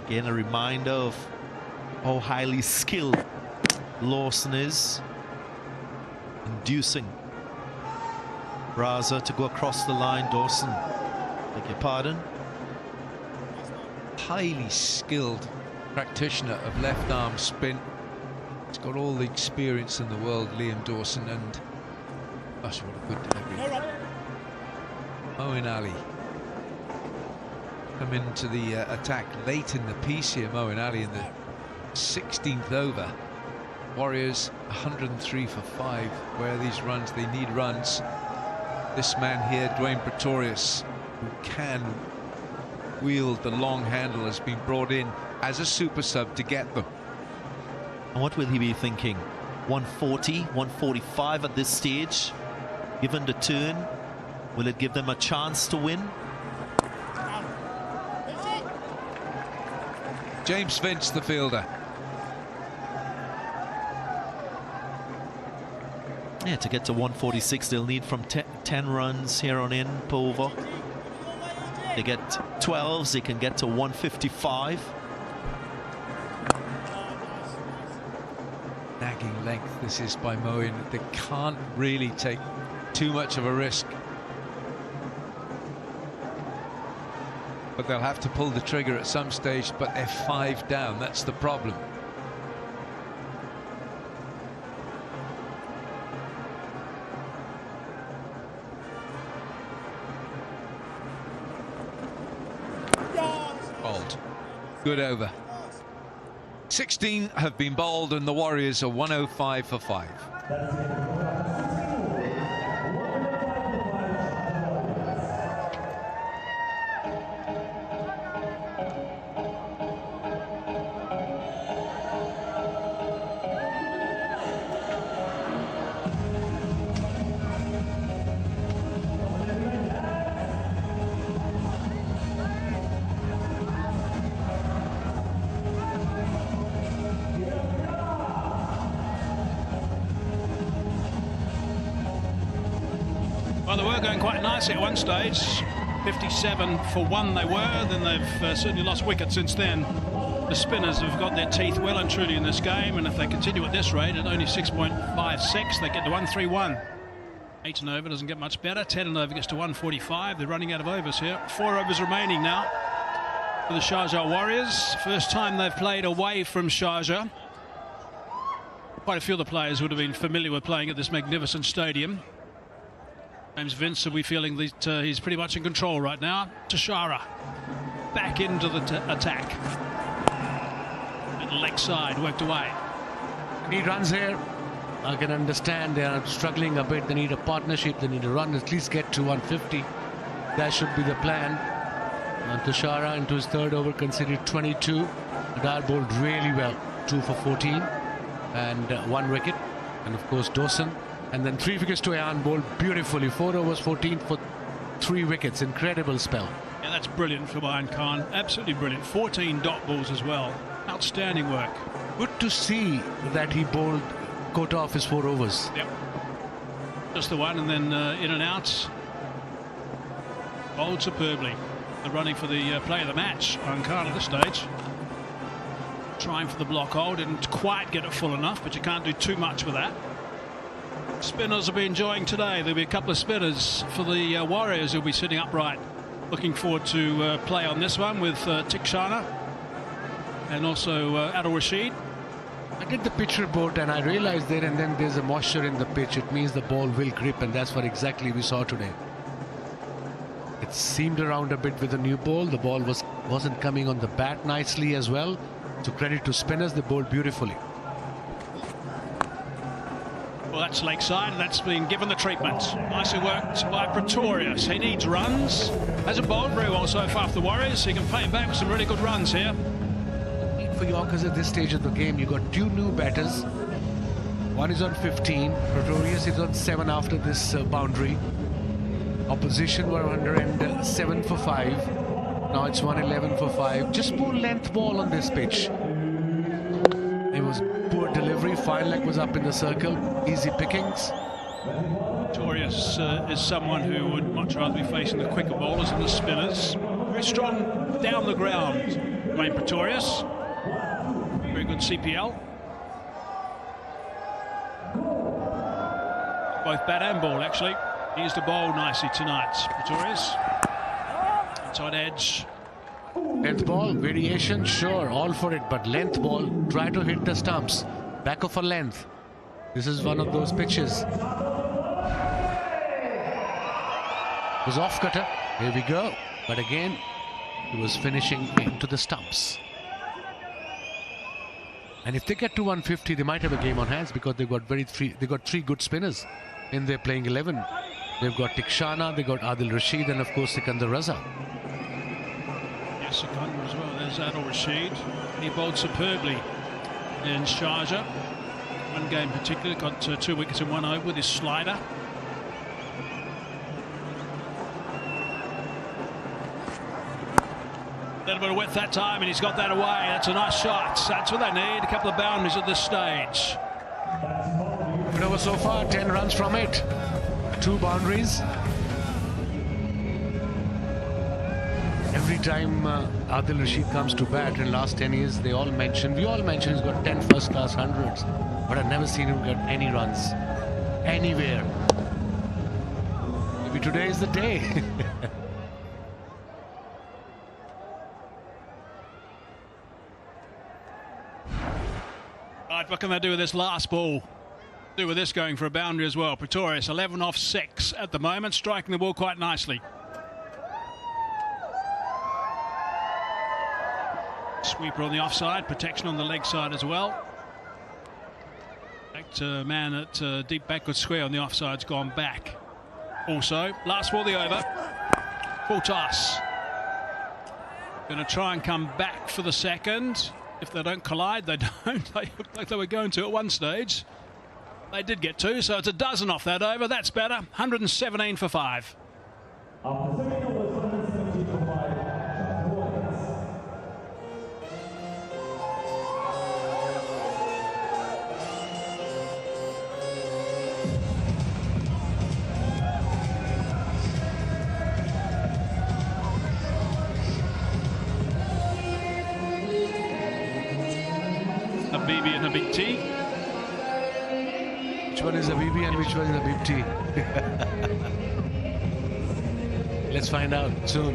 Again, a reminder of how highly skilled Lawson is, inducing Raza to go across the line. Dawson, beg your pardon. Highly skilled practitioner of left arm spin. He's got all the experience in the world, Liam Dawson, and gosh, what a good delivery. Moeen Ali come into the attack late in the piece here. Moeen Ali in the 16th over. Warriors 103 for 5. Where are these runs? They need runs. This man here, Dwayne Pretorius, who can wield the long handle, has been brought in as a super sub to get them. And what will he be thinking? 140, 145 at this stage? Given the turn, will it give them a chance to win? James Vince, the fielder. Yeah, to get to 146, they'll need from 10 runs here on in per over. They get 12s, they can get to 155. Nagging length this is by Moeen. They can't really take too much of a risk, but they'll have to pull the trigger at some stage. But they're 5 down, that's the problem. Bowled. Good over. 16 have been bowled and the Warriors are 105 for 5. Well, they were going quite nicely at one stage. 57 for 1 they were. Then they've certainly lost wickets since then. The spinners have got their teeth well and truly in this game, and if they continue at this rate at only 6.56, they get to 131. 8 and over doesn't get much better. 10 and over gets to 145. They're running out of overs here. 4 overs remaining now for the Sharjah Warriors. First time they've played away from Sharjah. quite a few of the players would have been familiar with playing at this magnificent stadium. James Vince will be feeling that he's pretty much in control right now. Tashara back into the attack. And leg side worked away. Need runs here. I can understand they are struggling a bit. They need a partnership. They need a run, at least get to 150. That should be the plan. Tashara into his third over conceded 22. Adar bowled really well, 2 for 14 and 1 wicket. And of course Dawson. And then 3 wickets to Ayan, bowled beautifully. 4 overs, 14 for 3 wickets. Incredible spell. Yeah, that's brilliant from Ayan Khan. Absolutely brilliant. 14 dot balls as well. Outstanding work. Good to see that he bowled quota off his 4 overs. Yep. Just the one, and then in and out. Bowled superbly. They're running for the play of the match. Ayan Khan at this stage. Trying for the block hole. Didn't quite get it full enough, but you can't do too much with that. Spinners will be enjoying today. There'll be a couple of spinners for the Warriors who'll be sitting upright. Looking forward to play on this one with Tikshana and also Adil Rashid. I did the pitch report and I realized there and then there's a moisture in the pitch. It means the ball will grip, and that's what exactly we saw today. It seemed around a bit with the new ball. The ball wasn't coming on the bat nicely as well. So credit to spinners, they bowled beautifully. Well, that's leg side, and that's been given the treatment. Nicely worked by Pretorius. He needs runs. Hasn't bowled very well so far for the Warriors. He can pay back with some really good runs here. For Yorkers at this stage of the game, you got 2 new batters. One is on 15. Pretorius is on 7 after this boundary. Opposition were 107 for 5. Now it's 111 for 5. Just poor length ball on this pitch. It was poor delivery. Fine leg was up in the circle. Easy pickings. Pretorius is someone who would much rather be facing the quicker bowlers and the spinners. Very strong down the ground, Wayne Pretorius. Very good CPL. Both bat and ball, actually. He used to bowl nicely tonight, Pretorius. Inside edge. Length ball, variation, sure, all for it, but length ball, try to hit the stumps. Back of a length. This is one of those pitches. It was off cutter. Here we go. But again, he was finishing into the stumps. And if they get to 150, they might have a game on hands because they've got 3 good spinners in their playing 11. They've got Tikshana, they got Adil Rashid, and of course Sikandar Raza. Yes, Sikandar as well. There's Adil Rashid. He bowled superbly in Sharjah. One game in particular, got 2 wickets in 1 over with his slider. A little bit of width that time, and he's got that away. That's a nice shot. That's what they need. A couple of boundaries at this stage. Good over so far, 10 runs from it. 2 boundaries. Every time Adil Rashid comes to bat in the last 10 years, we all mention he's got 10 first-class hundreds. But I've never seen him get any runs anywhere. Maybe today is the day. Right, what can they do with this last ball? Do with this going for a boundary as well. Pretorius 11 off 6 at the moment, striking the ball quite nicely. Sweeper on the offside, protection on the leg side as well. In fact, man at deep backward square on the offside's gone back. Also, last ball of the over. Full toss. Going to try and come back for the second. If they don't collide, they don't. They looked like they were going to at one stage. They did get 2, so it's a dozen off that over. That's better. 117 for 5. Habibi and Habib T. Which one is Habibi and which one is Habib T? Let's find out soon.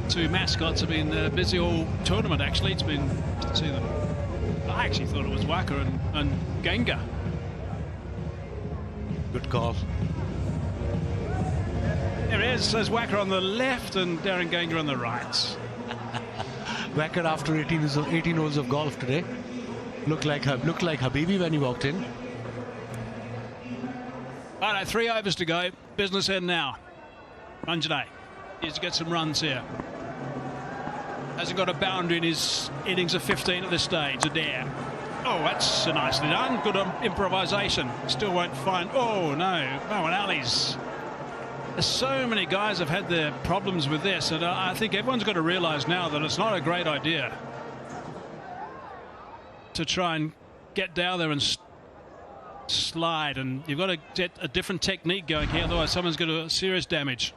2 mascots have been busy all tournament, actually. It's been to see them I actually thought it was Waka and Genga. Good call. There it is. There's Waka on the left and Darren Genga on the right. Wacker after 18 holes of golf today. Looked like Habibi when he walked in. Right, 3 overs to go. Business end now. Ranjane needs to get some runs here. Hasn't got a boundary in his innings of 15 at this stage. Adair. Oh, that's nicely done. Good improvisation. Still won't find. Oh no, Moeen Ali's. There's so many guys have had their problems with this, and I think everyone's got to realise now that it's not a great idea to try and get down there and slide, and you've got to get a different technique going here, otherwise someone's going to serious damage.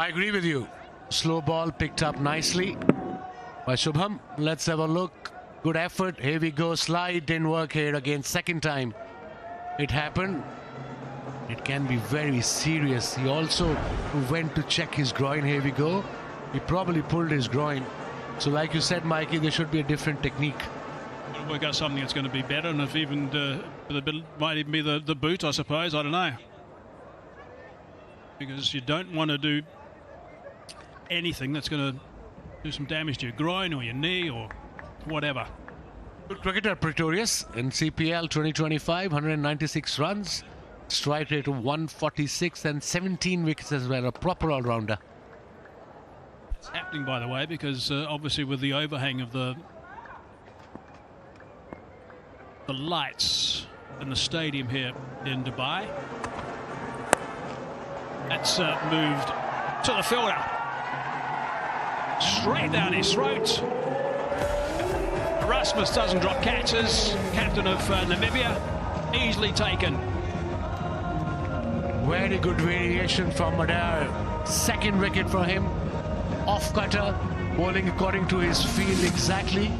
I agree with you. Slow ball picked up nicely by Shubham. Let's have a look. Good effort. Here we go. Slide didn't work here again. Second time it happened. It can be very serious. He also went to check his groin. Here we go. He probably pulled his groin. So like you said, Mikey, there should be a different technique. We'll work out something that's going to be better, and if even might even be the boot, I suppose. I don't know. Because you don't want to do anything that's going to do some damage to your groin or your knee or whatever. Good cricketer, Pretorius, in CPL 2025, 196 runs. Strike rate of 146 and 17 wickets as well. A proper all-rounder. It's happening, by the way, because obviously with the overhang of the lights in the stadium here in Dubai, that's moved to the fielder. Straight down his throat. Erasmus doesn't drop catches. Captain of Namibia, easily taken. Very good variation from Adair. Second wicket for him. Off cutter, bowling according to his field exactly.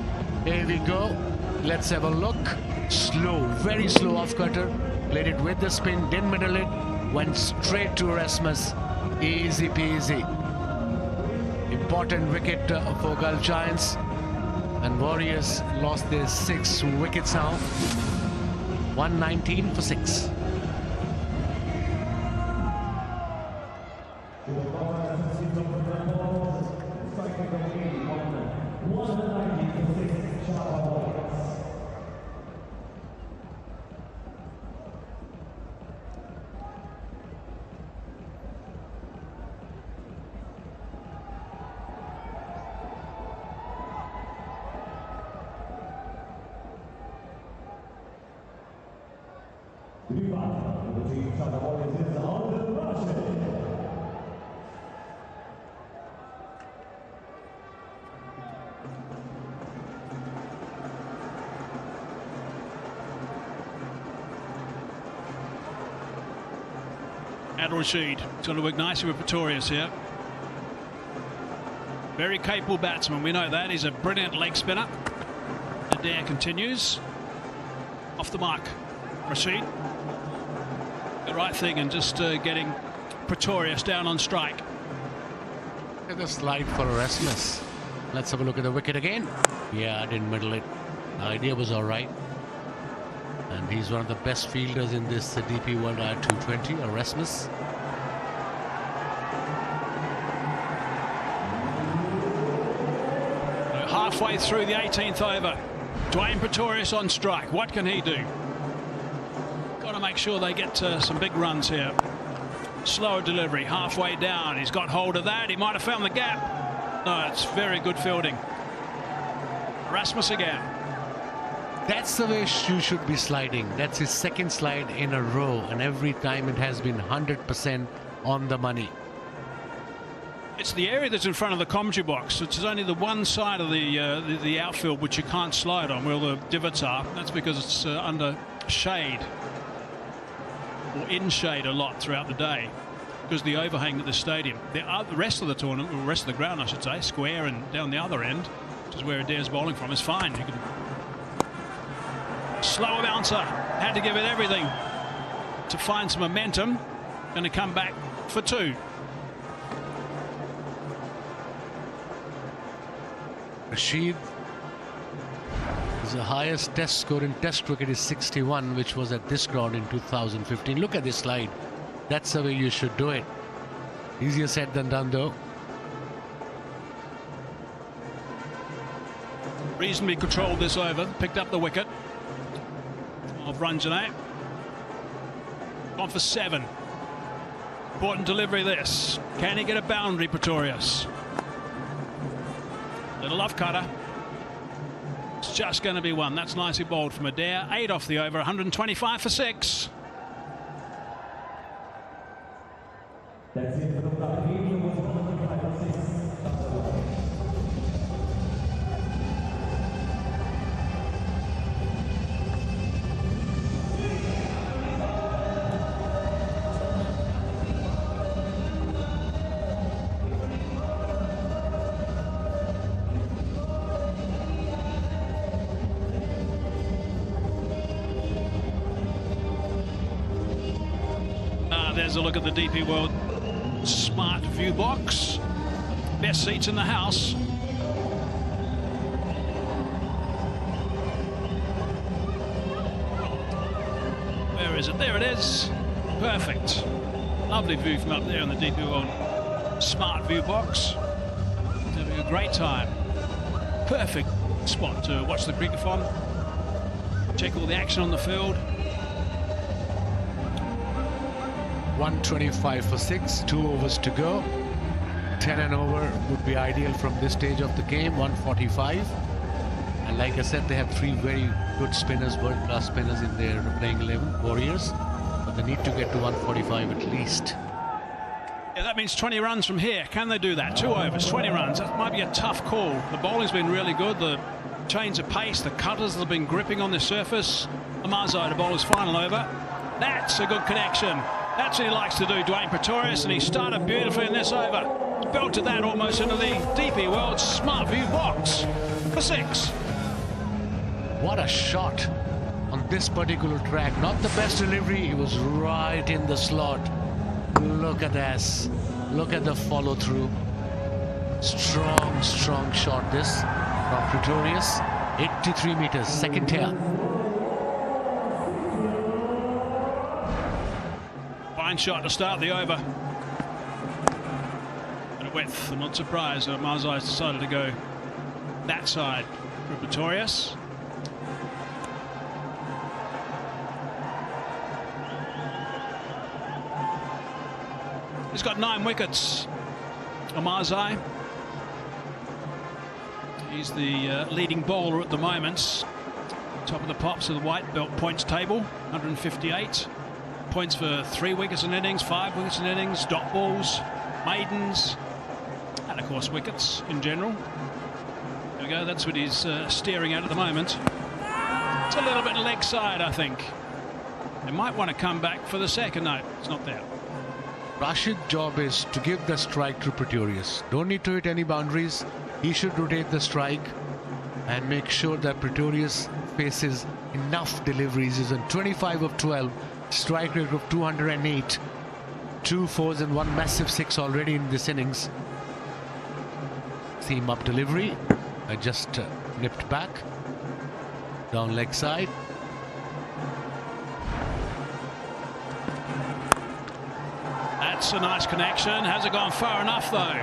Here we go. Let's have a look. Slow, very slow off cutter. Played it with the spin, didn't middle it. Went straight to Erasmus. Easy peasy. Important wicket for Gulf Giants. And Warriors lost their 6 wickets now. 119 for 6. Rashid. It's going to work nicely with Pretorius here. Very capable batsman, we know that. He's a brilliant leg spinner. Adair continues. Off the mark. Rashid. The right thing and just getting Pretorius down on strike. Look at the slide for Erasmus. Let's have a look at the wicket again. Yeah, I didn't middle it. The idea was all right. And he's one of the best fielders in this DP World ILT20, Erasmus. Halfway through the 18th over. Dwayne Pretorius on strike. What can he do? Got to make sure they get some big runs here. Slow delivery. Halfway down. He's got hold of that. He might have found the gap. No, it's very good fielding. Erasmus again. That's the way you should be sliding. That's his second slide in a row, and every time it has been 100% on the money. It's the area that's in front of the commentary box. It's only the one side of the outfield which you can't slide on, where the divots are. That's because it's under shade, or in shade a lot throughout the day, because the overhang at the stadium. The rest of the tournament, or the rest of the ground, I should say, square and down the other end, which is where Adair's bowling from, is fine. You can slower bouncer, had to give it everything to find some momentum. Going to come back for 2. Rashid The highest test score in test cricket is 61, which was at this ground in 2015. Look at this slide. That's the way you should do it. Easier said than done, though. Reasonably controlled this over, picked up the wicket of Ranjane. Gone for 7. Important delivery this. Can he get a boundary, Pretorius? Little off cutter. It's just going to be 1. That's nicely bowled from Adair. 8 off the over, 125 for 6. That's it from the team. 125 for 6. There's a look at the DP World Smart View box. Best seats in the house. Where is it? There it is. Perfect. Lovely view from up there in the DP World Smart View box. Having a great time. Perfect spot to watch the cricket from. Check all the action on the field. 125 for 6, 2 overs to go. 10 and over would be ideal from this stage of the game. 145, and like I said, they have 3 very good spinners, world-class spinners in their playing 11 Warriors, but they need to get to 145 at least. Yeah, that means 20 runs from here. Can they do that? 2 overs, 20 runs. That might be a tough call. The bowling's been really good. The change of pace, the cutters have been gripping on the surface. Amazai to bowl his final over. That's a good connection. That's what he likes to do, Dwayne Pretorius, and he started beautifully in this over. Belted that almost into the DP World Smart View box for 6. What a shot on this particular track. Not the best delivery, he was right in the slot. Look at this. Look at the follow through. Strong, strong shot this from Pretorius. 83 meters, second tier. Fine shot to start the over. And a width. I'm not surprised that Marzai's decided to go that side for Pretorius. He's got 9 wickets. Marzai. He's the leading bowler at the moment. Top of the pops of the white belt points table. 158. Points for 3 wickets in innings, 5 wickets in innings, dot balls, maidens, and of course wickets in general. There we go, that's what he's staring at the moment. It's a little bit leg side, I think. They might want to come back for the second. No, it's not there. Rashid's job is to give the strike to Pretorius. Don't need to hit any boundaries. He should rotate the strike and make sure that Pretorius faces enough deliveries. He's on 25 of 12. Strike rate of 208, 2 4s and 1 massive 6 already in this innings. Seam up delivery. I just nipped back. Down leg side. That's a nice connection. Has it gone far enough though?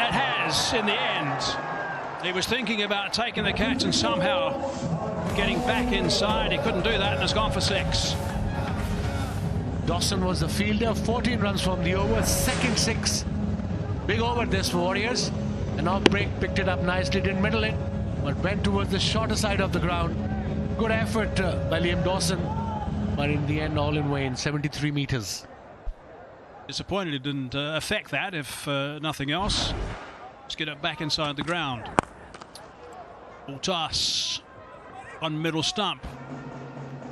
It has in the end. He was thinking about taking the catch and somehow getting back inside. He couldn't do that and has gone for 6. Dawson was the fielder, 14 runs from the over, second 6. Big over this for Warriors. An off break, picked it up nicely, didn't middle it, but went towards the shorter side of the ground. Good effort by Liam Dawson, but in the end all in vain, 73 meters. Disappointed it didn't affect that, if nothing else. Let's get it back inside the ground. Ball toss on middle stump.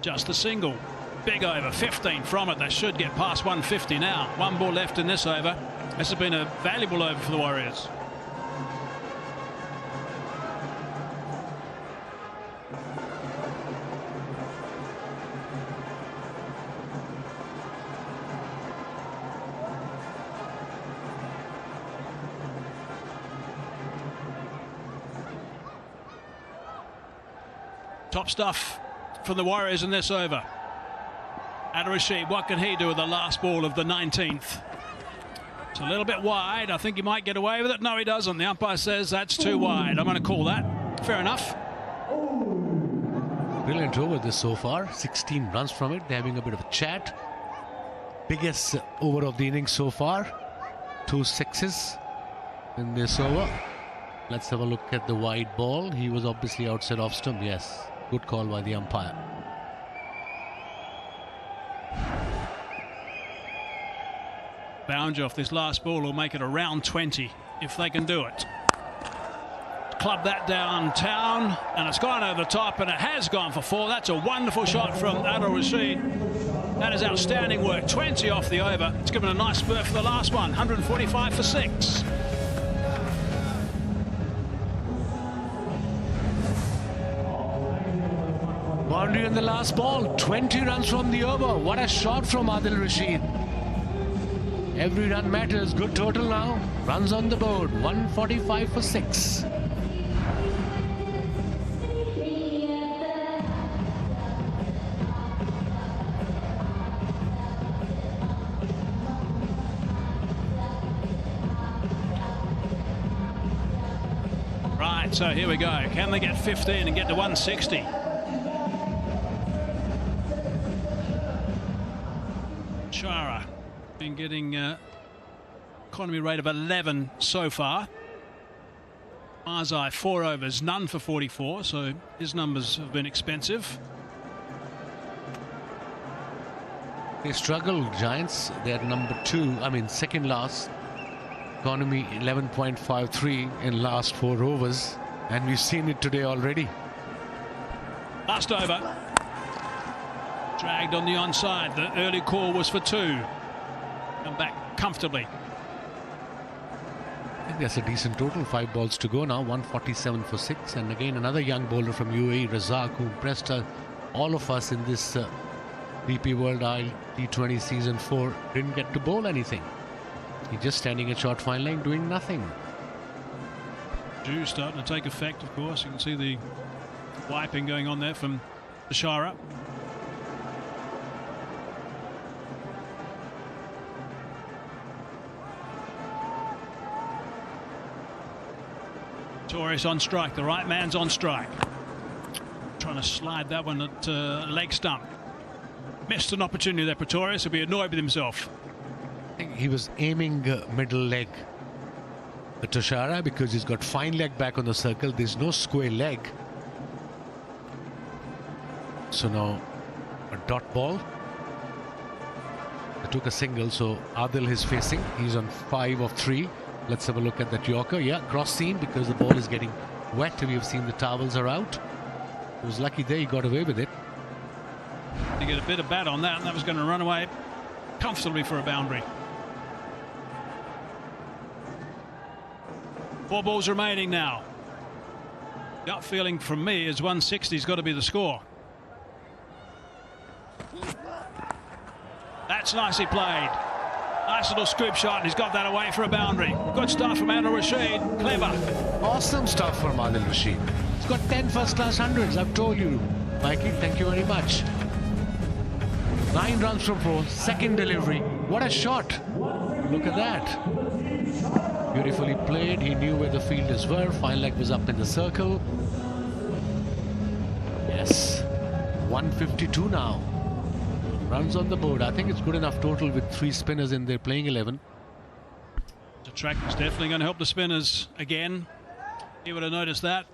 Just a single. Big over, 15 from it. They should get past 150 now. 1 ball left in this over. This has been a valuable over for the Warriors. Top stuff from the Warriors in this over. Rashid, what can he do with the last ball of the 19th? It's a little bit wide. I think he might get away with it. No, he doesn't. The umpire says that's too wide. I'm going to call that. Fair enough. Brilliant over this so far. 16 runs from it. They're having a bit of a chat. Biggest over of the innings so far. 2 sixes in this over. Let's have a look at the wide ball. He was obviously outside off stump. Yes, good call by the umpire. Boundary off this last ball will make it around 20 if they can do it. Club that downtown, and it's gone over the top, and it has gone for 4. That's a wonderful shot from Adil Rashid. That is outstanding work. 20 off the over. It's given a nice spurt for the last one. 145 for 6. Boundary on the last ball. 20 runs from the over. What a shot from Adil Rashid. Every run matters. Good total now. Runs on the board. 145 for 6. Right, so here we go. Can they get 15 and get to 160? Shara been getting economy rate of 11 so far. Marzai 4 overs, none for 44, so his numbers have been expensive. They struggled, Giants. They're number 2, second last. Economy 11.53 in last 4 overs, and we've seen it today already. Last over. Dragged on the onside. The early call was for 2. Come back comfortably. I think that's a decent total. 5 balls to go now. 147 for 6. And again, another young bowler from UAE, Razak, who impressed all of us in this DP World ILT20 Season 4. Didn't get to bowl anything. He's just standing at short fine line doing nothing. Dew starting to take effect, of course. You can see the wiping going on there from Shara. Torres on strike. The right man's on strike. Trying to slide that one at leg stump. Missed an opportunity there, Pretorius. He'll be annoyed with himself. I think he was aiming middle leg at Toshara because he's got fine leg back on the circle. There's no square leg. So now a dot ball. They took a single, so Adil is facing. He's on 5 of 3. Let's have a look at that Yorker. Yeah, cross seam because the ball is getting wet. We've seen the towels are out. He was lucky there, he got away with it. To get a bit of bat on that, and that was going to run away comfortably for a boundary. 4 balls remaining now. Gut feeling from me is 160's got to be the score. That's nicely played. Nice little scoop shot, and he's got that away for a boundary. Good stuff from Adil Rashid. Clever. Awesome stuff from Adil Rashid. He's got 10 first-class hundreds, I've told you. Mikey, thank you very much. 9 runs from 4, second delivery. What a shot. Look at that. Beautifully played. He knew where the fielders were. Fine leg was up in the circle. Yes. 152 now. Runs on the board. I think it's good enough total with 3 spinners in their playing 11. The track is definitely going to help the spinners again. He would have noticed that.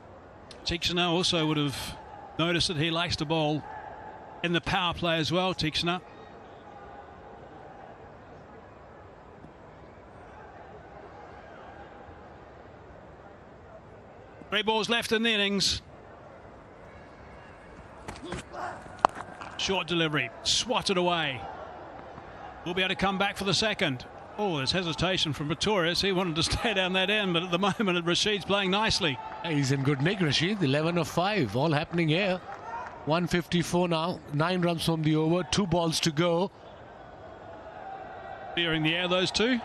Tixana also would have noticed that he likes to bowl in the power play as well, Tixana. Three balls left in the innings. Short delivery, swatted away. We'll be able to come back for the second. Oh, there's hesitation from Pretorius. He wanted to stay down that end, but at the moment Rashid's playing nicely. He's in good nick, Rashid. 11 of 5, all happening here. 154 now, 9 runs from the over, 2 balls to go. Clearing the air, those two.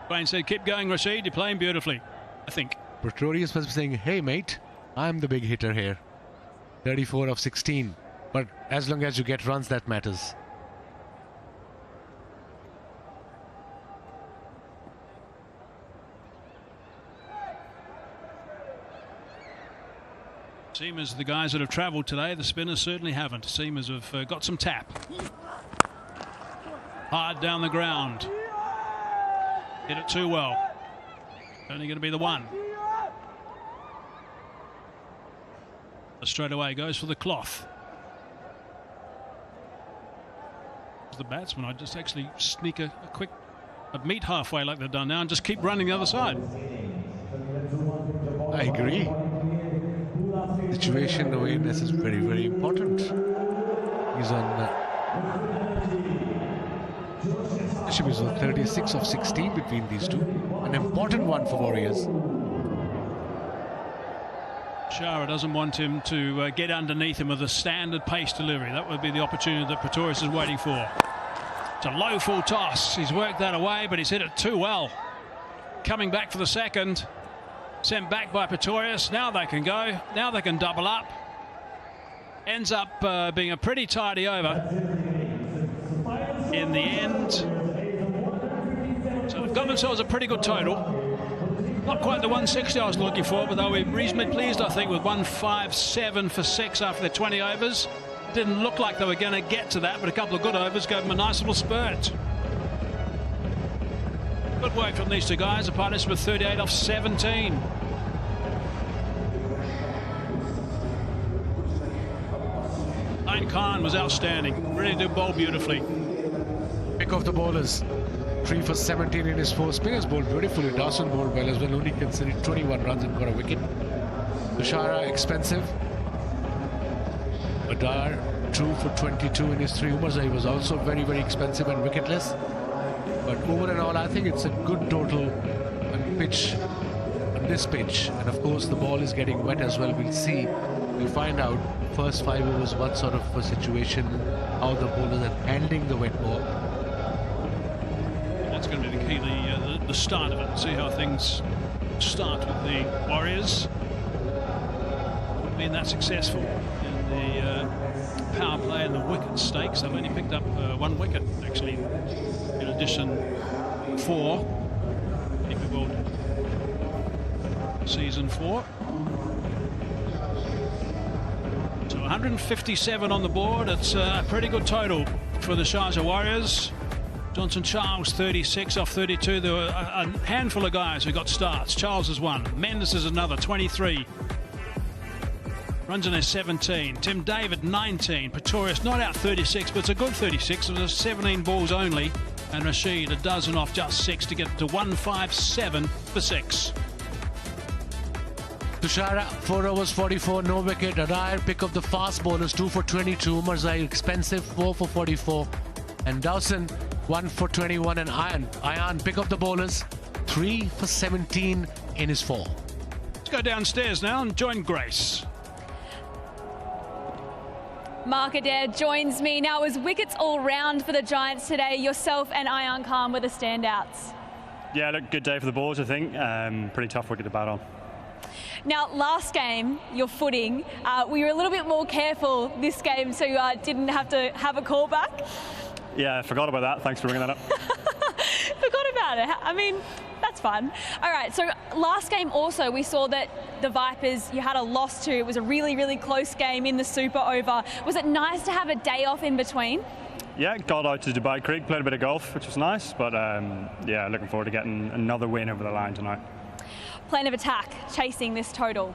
Wayne said, keep going, Rashid, you're playing beautifully, I think. Pretorius must be saying, hey mate, I'm the big hitter here. 34 of 16. But as long as you get runs, that matters. Seamers, the guys that have travelled today, the spinners certainly haven't. Seamers have got some tap. Hard down the ground. Hit it too well. Only going to be the one. Straight away goes for the cloth. The batsman, I'd just actually sneak a quick meet halfway like they've done now and just keep running the other side. I agree. Situation awareness is very, very important. He's on should be 36 of 16 between these two. An important one for Warriors. Shara doesn't want him to get underneath him with a standard pace delivery. That would be the opportunity that Pretorius is waiting for. It's a low full toss. He's worked that away, but he's hit it too well. Coming back for the second. Sent back by Pretorius. Now they can go. Now they can double up. Ends up being a pretty tidy over in the end. So they've got themselves a pretty good total. Not quite the 160 I was looking for, but they'll be reasonably pleased, I think, with 157 for 6 after their 20 overs. Didn't look like they were going to get to that, but a couple of good overs gave them a nice little spurt. Good work from these two guys. The partners with 38 off 17. Ayn Khan was outstanding. Really did bowl beautifully. Pick of the bowlers. 3 for 17 in his 4. Spinners bowled beautifully. Dawson bowled well as well. Only conceded 21 runs and got a wicket. Tushara expensive. Adar 2 for 22 in his 3. Umarzai was also very, very expensive and wicketless. But over and all, I think it's a good total on pitch, on this pitch. And of course, the ball is getting wet as well. We'll see. We'll find out first 5 overs what sort of a situation, how the bowlers are handling the wet ball. That's going to be the key, the start of it. See how things start with the Warriors. Been that successful in the power play and the wicket stakes. They've only picked up 1 wicket, actually. In addition, 4 if you will, season 4. So 157 on the board. It's a pretty good total for the Sharjah Warriors. Johnson Charles 36 off 32. There were a handful of guys who got starts. Charles is one. Mendes is another, 23. Runs in his 17. Tim David 19. Pretorius not out 36, but it's a good 36. It was 17 balls only. And Rashid a dozen off just 6 to get to 157 for 6. Tushara 4 overs 44, no wicket. Adair pick of the fast bowlers, 2 for 22. Umarzai expensive, 4 for 44. And Dawson 1 for 21. And Ayan pick of the bowlers, 3 for 17 in his 4. Let's go downstairs now and join Grace. Mark Adair joins me. Now, it was wickets all round for the Giants today. Yourself and Ayan Khan were the standouts. Yeah, look, good day for the bowlers, I think. Pretty tough wicket to bat on. Now, last game, your footing, we were a little bit more careful this game, so you didn't have to have a call back. Yeah, I forgot about that. Thanks for bringing that up. Forgot about it. I mean, that's fun. All right, so last game also, we saw that the Vipers, you had a loss to. It was a really, really close game in the super over. Was it nice to have a day off in between? Yeah, got out to Dubai Creek, played a bit of golf, which was nice. But yeah, looking forward to getting another win over the line tonight. Plan of attack, chasing this total.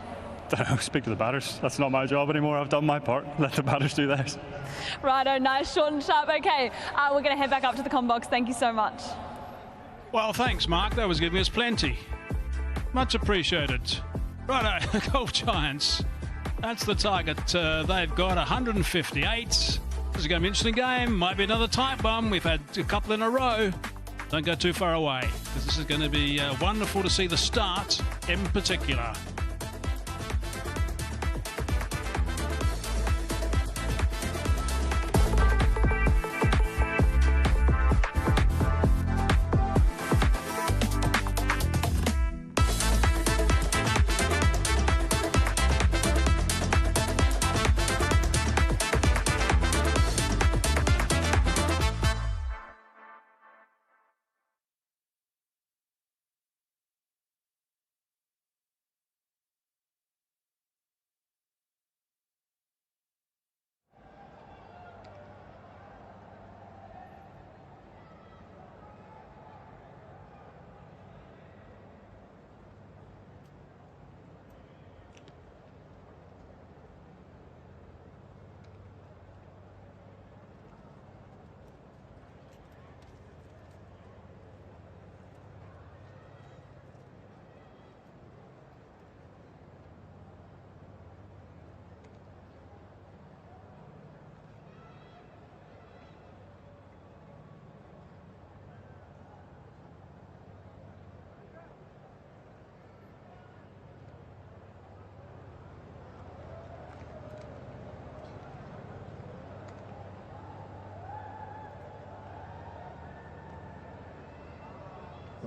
Don't know, speak to the batters. That's not my job anymore. I've done my part. Let the batters do theirs. Righto, nice, short and sharp. Okay, we're going to head back up to the comm box. Thank you so much. Well, thanks, Mark. That was giving us plenty. Much appreciated. Righto, Golf Giants. That's the target. They've got 158. This is going to be an interesting game. Might be another tight one. We've had a couple in a row. Don't go too far away, because this is going to be wonderful to see the start in particular.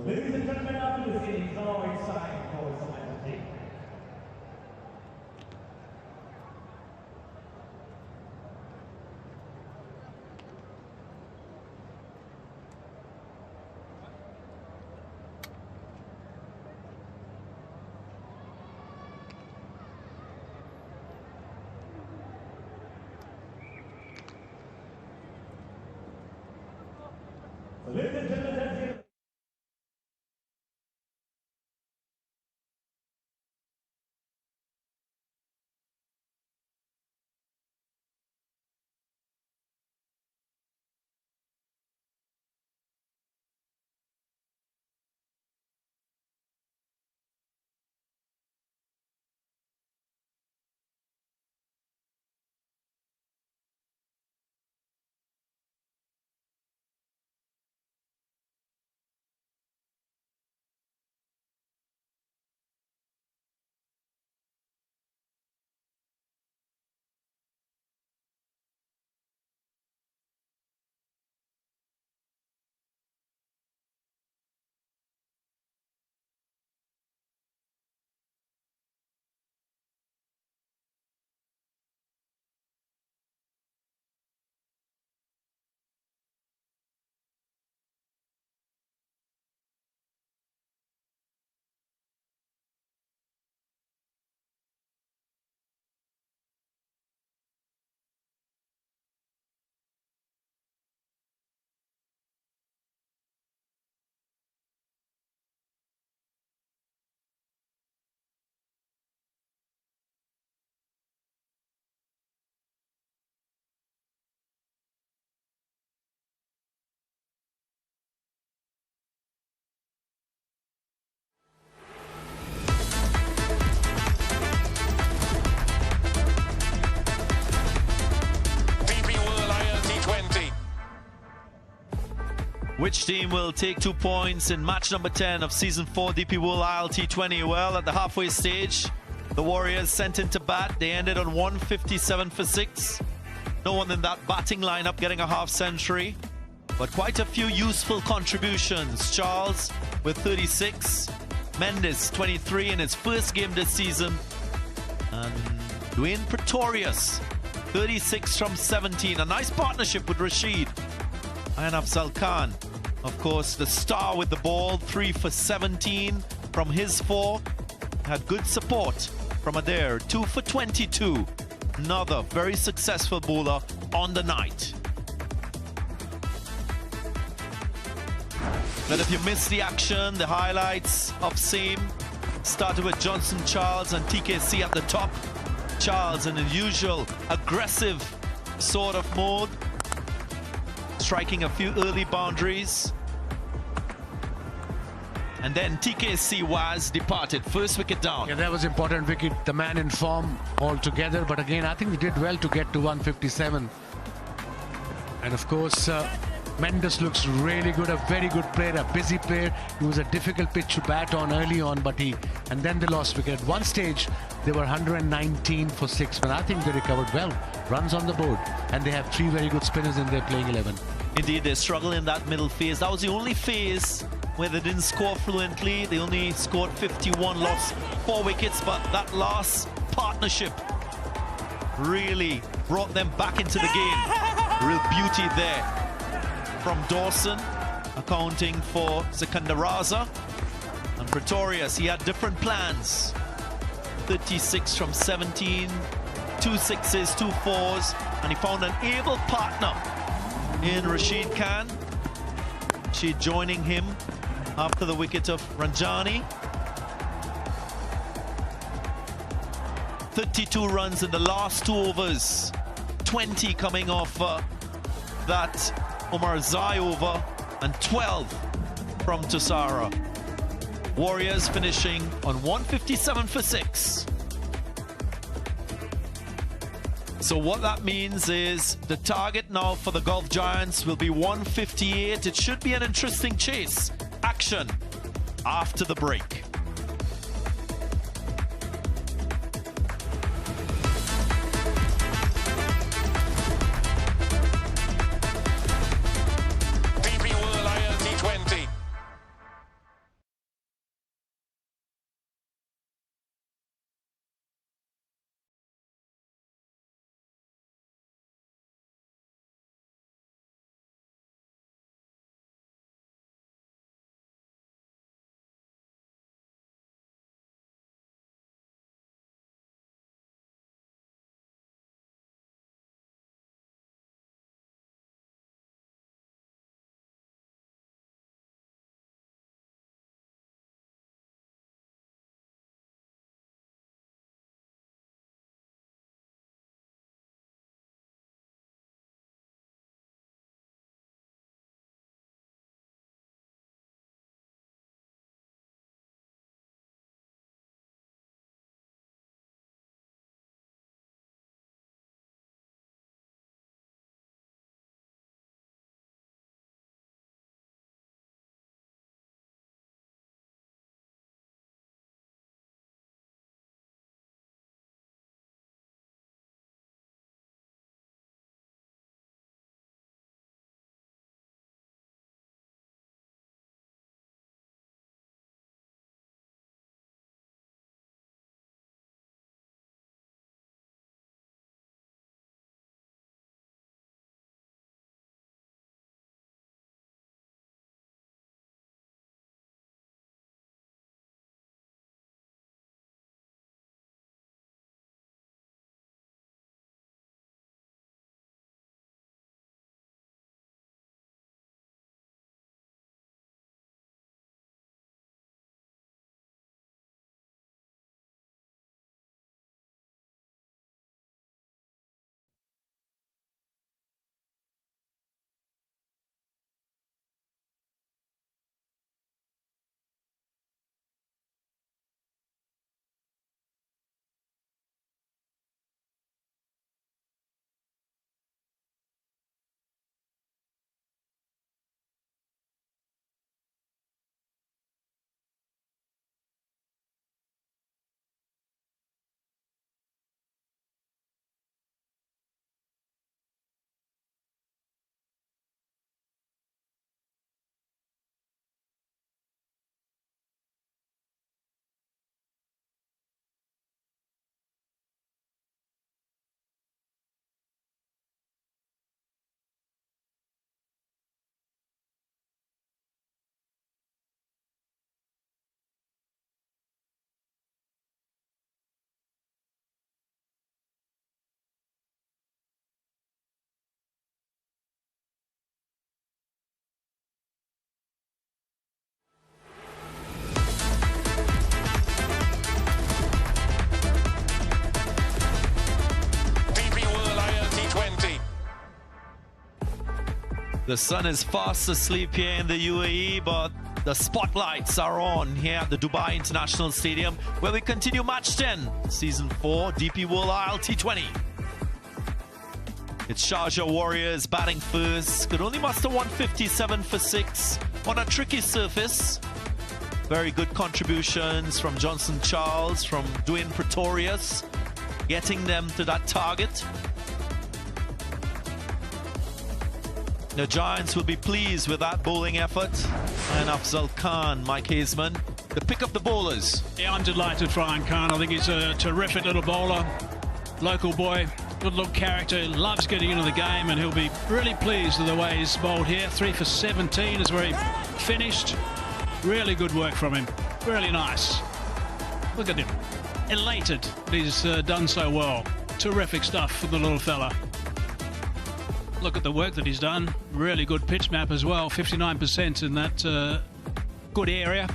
Ladies and gentlemen, after this innings, now it's time for some entertainment. Ladies and gentlemen, let's get Which team will take 2 points in match number 10 of Season 4 DP World ILT20? Well, at the halfway stage, the Warriors sent into bat. They ended on 157 for 6. No one in that batting lineup getting a half century, but quite a few useful contributions. Charles with 36, Mendes 23 in his first game this season, and Dwayne Pretorius 36 from 17. A nice partnership with Rashid. And Afzal Khan, of course, the star with the ball, 3 for 17 from his 4. Had good support from Adair, 2 for 22. Another very successful bowler on the night. But if you missed the action, the highlights of same started with Johnson, Charles and TKC at the top. Charles in his usual aggressive sort of mode, striking a few early boundaries. And then TKC was departed. First wicket down. Yeah, that was important wicket. The man in form altogether. But again, I think we did well to get to 157. And of course, Mendes looks really good. A very good player, a busy player. It was a difficult pitch to bat on early on, but and then they lost wicket. At one stage, they were 119 for 6. But I think they recovered well. Runs on the board. And they have 3 very good spinners in their playing 11. Indeed, they struggle in that middle phase. That was the only phase where they didn't score fluently. They only scored 51, lost 4 wickets, but that last partnership really brought them back into the game. Real beauty there from Dawson, accounting for Sikandar and Pretorius. He had different plans. 36 from 17, 2 6s, 2 4s, and he found an able partner in Rashid Khan. She joining him after the wicket of Ranjani. 32 runs in the last 2 overs. 20 coming off that Omar Zai over, and 12 from Tusara. Warriors finishing on 157 for 6. So what that means is the target now for the Gulf Giants will be 158. It should be an interesting chase. Action after the break. DP World ILT20. The sun is fast asleep here in the UAE, but the spotlights are on here at the Dubai International Stadium, where we continue match 10, season 4, DP World ILT20. It's Sharjah Warriorz batting first. Could only muster 157 for 6 on a tricky surface. Very good contributions from Johnson Charles, from Dwayne Pretorius, getting them to that target. The Giants will be pleased with that bowling effort. And Afzal Khan, Mike Hazeman, the pick of the bowlers. Yeah, I'm delighted for Ryan Khan. I think he's a terrific little bowler. Local boy, good little character, loves getting into the game, and he'll be really pleased with the way he's bowled here. 3 for 17 is where he finished. Really good work from him. Really nice. Look at him. Elated that he's done so well. Terrific stuff for the little fella. Look at the work that he's done. Really good pitch map as well. 59% in that good area.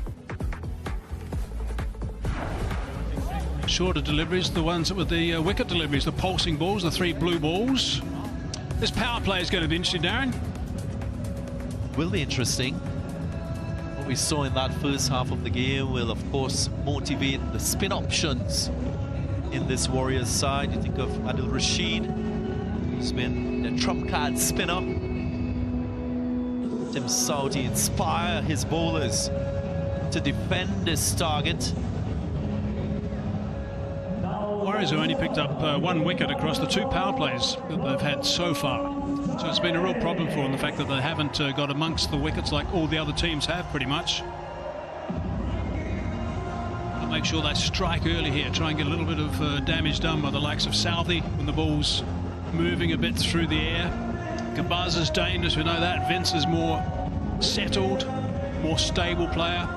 Shorter deliveries, the ones with the wicket deliveries, the pulsing balls, the 3 blue balls. This power play is going to be interesting, Darren. Will be interesting. What we saw in that first half of the game will, of course, motivate the spin options in this Warriors side. You think of Adil Rashid, who's been the trump card spinner. Tim Saudi inspire his bowlers to defend this target. Warriors have only picked up 1 wicket across the 2 power plays that they've had so far. So it's been a real problem for them, the fact that they haven't got amongst the wickets like all the other teams have, pretty much. I'll make sure they strike early here, try and get a little bit of damage done by the likes of Southey when the ball's moving a bit through the air. Kabaddi is dangerous, we know that. Vince is more settled, more stable player.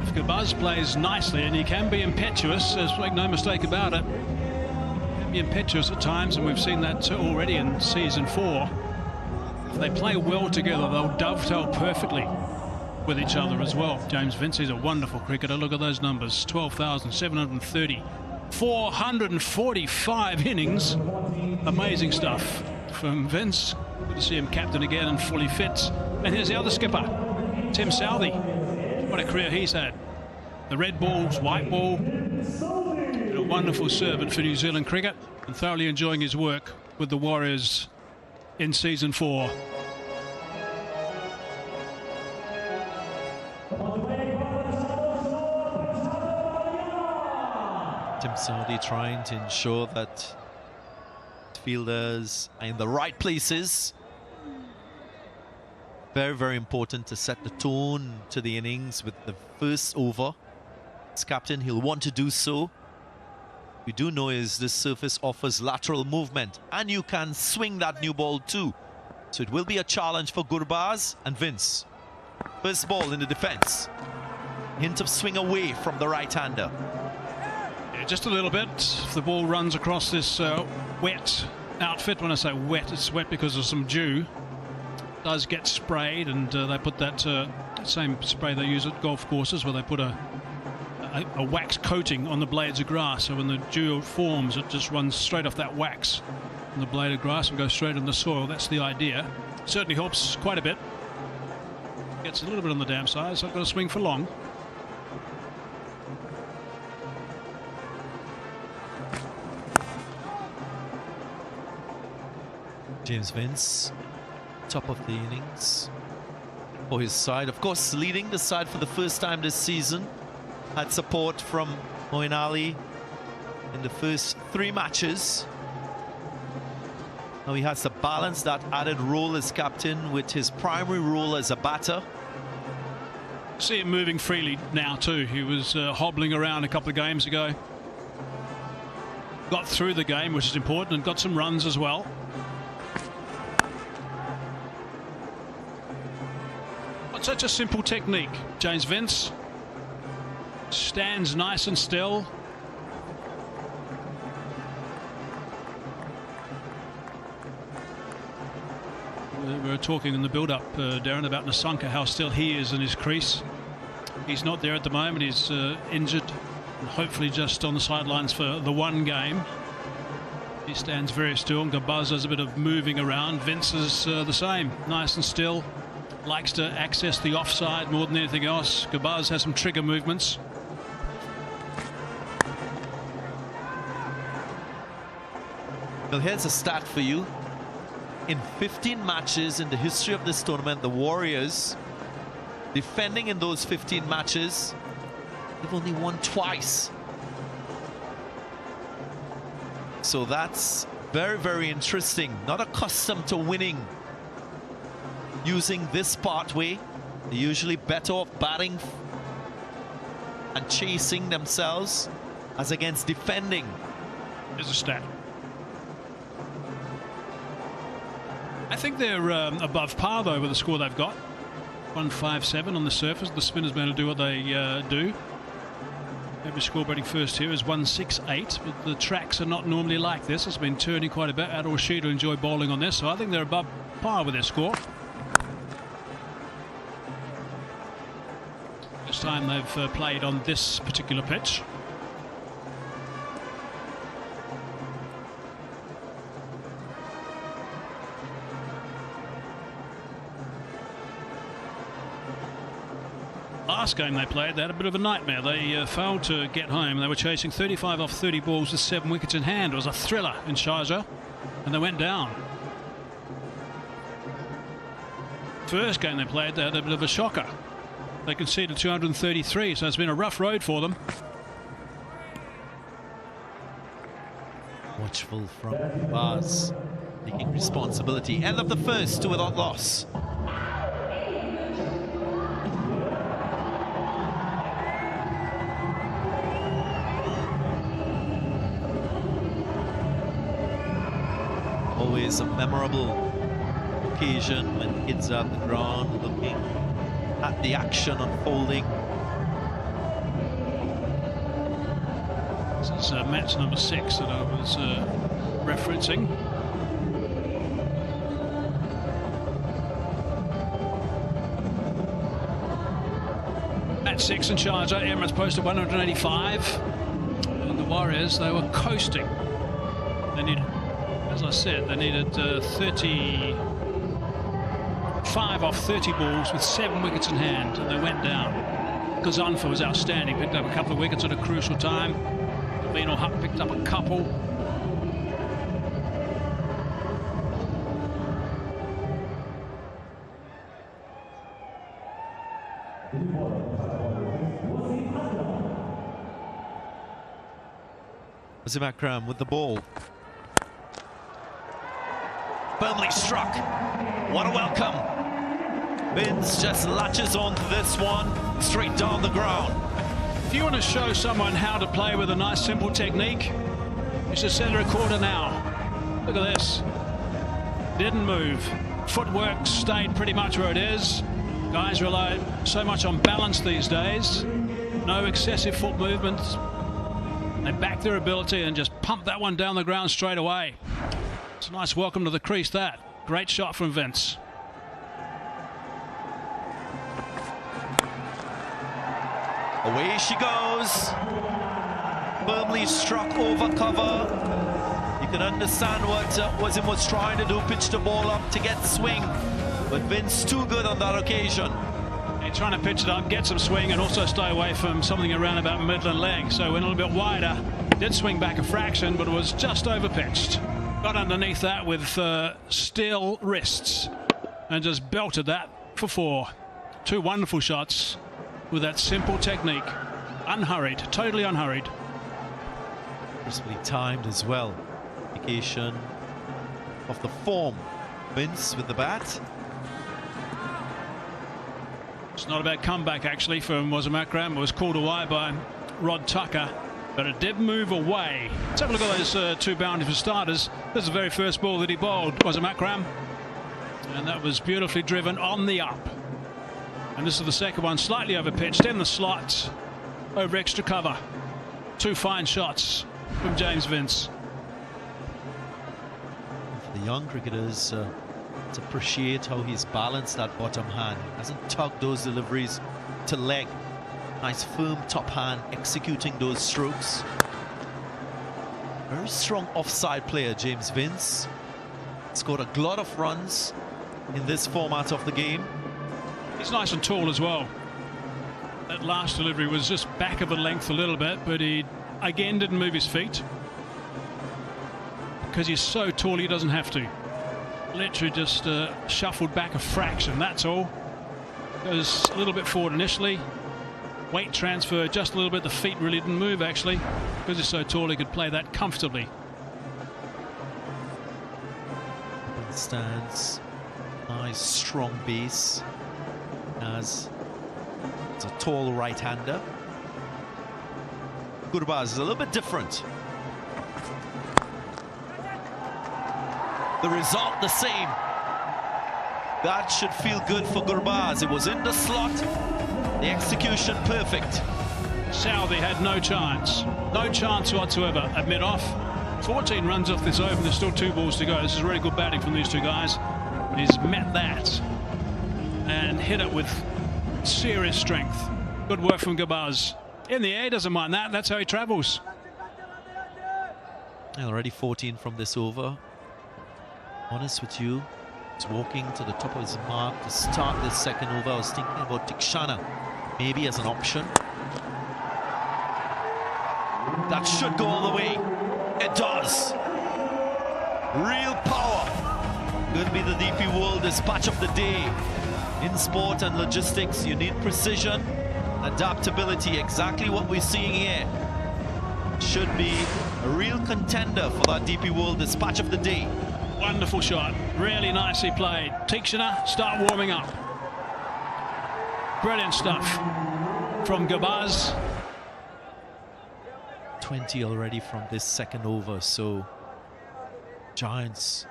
If Kabaddi plays nicely, and he can be impetuous, there's make no mistake about it. He can be impetuous at times, and we've seen that already in season 4. If they play well together, they'll dovetail perfectly with each other as well. James Vince is a wonderful cricketer. Look at those numbers: 12,730. 445 innings. Amazing stuff from Vince. Good to see him captain again and fully fit. And here's the other skipper, Tim Southey. What a career he's had. The red balls, white ball. Been a wonderful servant for New Zealand cricket, and thoroughly enjoying his work with the Warriors in season 4. Tim Saudi trying to ensure that fielders are in the right places. Very, very important to set the tone to the innings with the first over. As captain, he'll want to do so. We do know is this surface offers lateral movement, and you can swing that new ball too. So it will be a challenge for Gurbaz and Vince. First ball in the defense. Hint of swing away from the right-hander. Yeah, just a little bit. If the ball runs across this wet outfit, when I say wet, it's wet because of some dew. It does get sprayed, and they put that same spray they use at golf courses, where they put a wax coating on the blades of grass, so when the dew forms, it just runs straight off that wax on the blade of grass and goes straight in the soil. That's the idea. Certainly helps quite a bit. Gets a little bit on the damp side, so I've got to swing for long. James Vince, top of the innings for his side. Of course, leading the side for the first time this season. Had support from Moeen Ali in the first 3 matches. Now he has to balance that added role as captain with his primary role as a batter. See him moving freely now too. He was hobbling around a couple of games ago. Got through the game, which is important, and got some runs as well. Not such a simple technique. James Vince stands nice and still. We were talking in the build-up, Darren, about Nasanka, how still he is in his crease. He's not there at the moment. He's injured, and hopefully just on the sidelines for the 1 game. He stands very still. Kabaddi does a bit of moving around. Vince is the same, nice and still. Likes to access the offside more than anything else. Kabaddi has some trigger movements. Well, here's a stat for you. In 15 matches in the history of this tournament, the Warriors, defending in those 15 matches, they've only won twice. So that's very, very interesting. Not accustomed to winning using this pathway. They're usually better off batting and chasing themselves as against defending. Here's a stat. I think they're above par though with the score they've got. 157 on the surface. The spinners are going to do what they do. Average score batting first here is 168, but the tracks are not normally like this. It's been turning quite a bit. Adil Rashid will enjoy bowling on this, so I think they're above par with their score. This time they've played on this particular pitch. Last game they played, they had a bit of a nightmare. They failed to get home. They were chasing 35 off 30 balls with 7 wickets in hand. It was a thriller in Sharjah, and they went down. First game they played, they had a bit of a shocker. They conceded 233, so it's been a rough road for them. Watchful from Baz, taking responsibility. End of the first, 2 without loss. Always a memorable occasion when kids are at the ground looking at the action unfolding. This is match number 6 that I was referencing. Match 6 in Sharjah. Emirates posted 185. And the Warriors, they were coasting. They needed, as I said, they needed 35 off 30 balls with 7 wickets in hand, and they went down. Kazanfa was outstanding, picked up a couple of wickets at a crucial time. Vino Huck picked up a couple. Wasim Akram with the ball. Firmly struck. What a welcome. Vince just latches on to this one, straight down the ground. If you want to show someone how to play with a nice simple technique, you should set a recorder now. Look at this. Didn't move. Footwork stayed pretty much where it is. Guys rely so much on balance these days. No excessive foot movements. They back their ability and just pump that one down the ground straight away. It's a nice welcome to the crease, that. Great shot from Vince. Away she goes. Firmly struck over cover. You can understand what Wasim was trying to do, pitch the ball up to get swing. But Vince too good on that occasion. He's trying to pitch it up, get some swing, and also stay away from something around about Midland leg. So went a little bit wider. Did swing back a fraction, but it was just over pitched. Got underneath that with still wrists and just belted that for 4. 2 wonderful shots with that simple technique. Unhurried, totally unhurried. Crisply timed as well. Indication of the form. Vince with the bat. It's not a bad comeback actually from Wasim Akram. It was called away by Rod Tucker, but it did move away. Let's have a look at those 2 boundaries for starters. This is the very first ball that he bowled, Wasim Akram, and that was beautifully driven on the up. And this is the second one, slightly over pitched in the slot, over extra cover. 2 fine shots from James Vince. For the young cricketers, to appreciate how he's balanced that bottom hand. Hasn't tugged those deliveries to leg. Nice firm top hand executing those strokes. Very strong offside player, James Vince. Scored a lot of runs in this format of the game. He's nice and tall as well. That last delivery was just back of the length a little bit, but he again didn't move his feet. Because he's so tall, he doesn't have to. Literally just shuffled back a fraction, that's all. Goes a little bit forward initially. Weight transfer just a little bit. The feet really didn't move, actually. Because he's so tall, he could play that comfortably. Open stance. Nice, strong base. As it's a tall right-hander. Gurbaz is a little bit different. The result the same. That should feel good for Gurbaz. It was in the slot. The execution perfect. Southey had no chance. No chance whatsoever at mid-off. 14 runs off this over. There's still 2 balls to go. This is really good batting from these two guys. He's met that and hit it with serious strength. Good work from Gurbaz. In the air, doesn't mind that. That's how he travels. And already 14 from this over. Honest with you, he's walking to the top of his mark to start this second over. I was thinking about Tikshana maybe as an option. That should go all the way. It does. Real power. Going to be the DP World Dispatch of the day. In sport and logistics, you need precision, adaptability, exactly what we're seeing here. Should be a real contender for that DP World Dispatch of the day. Wonderful shot, really nicely played. Tikshana, start warming up. Brilliant stuff from Gurbaz. 20 already from this second over, so Giants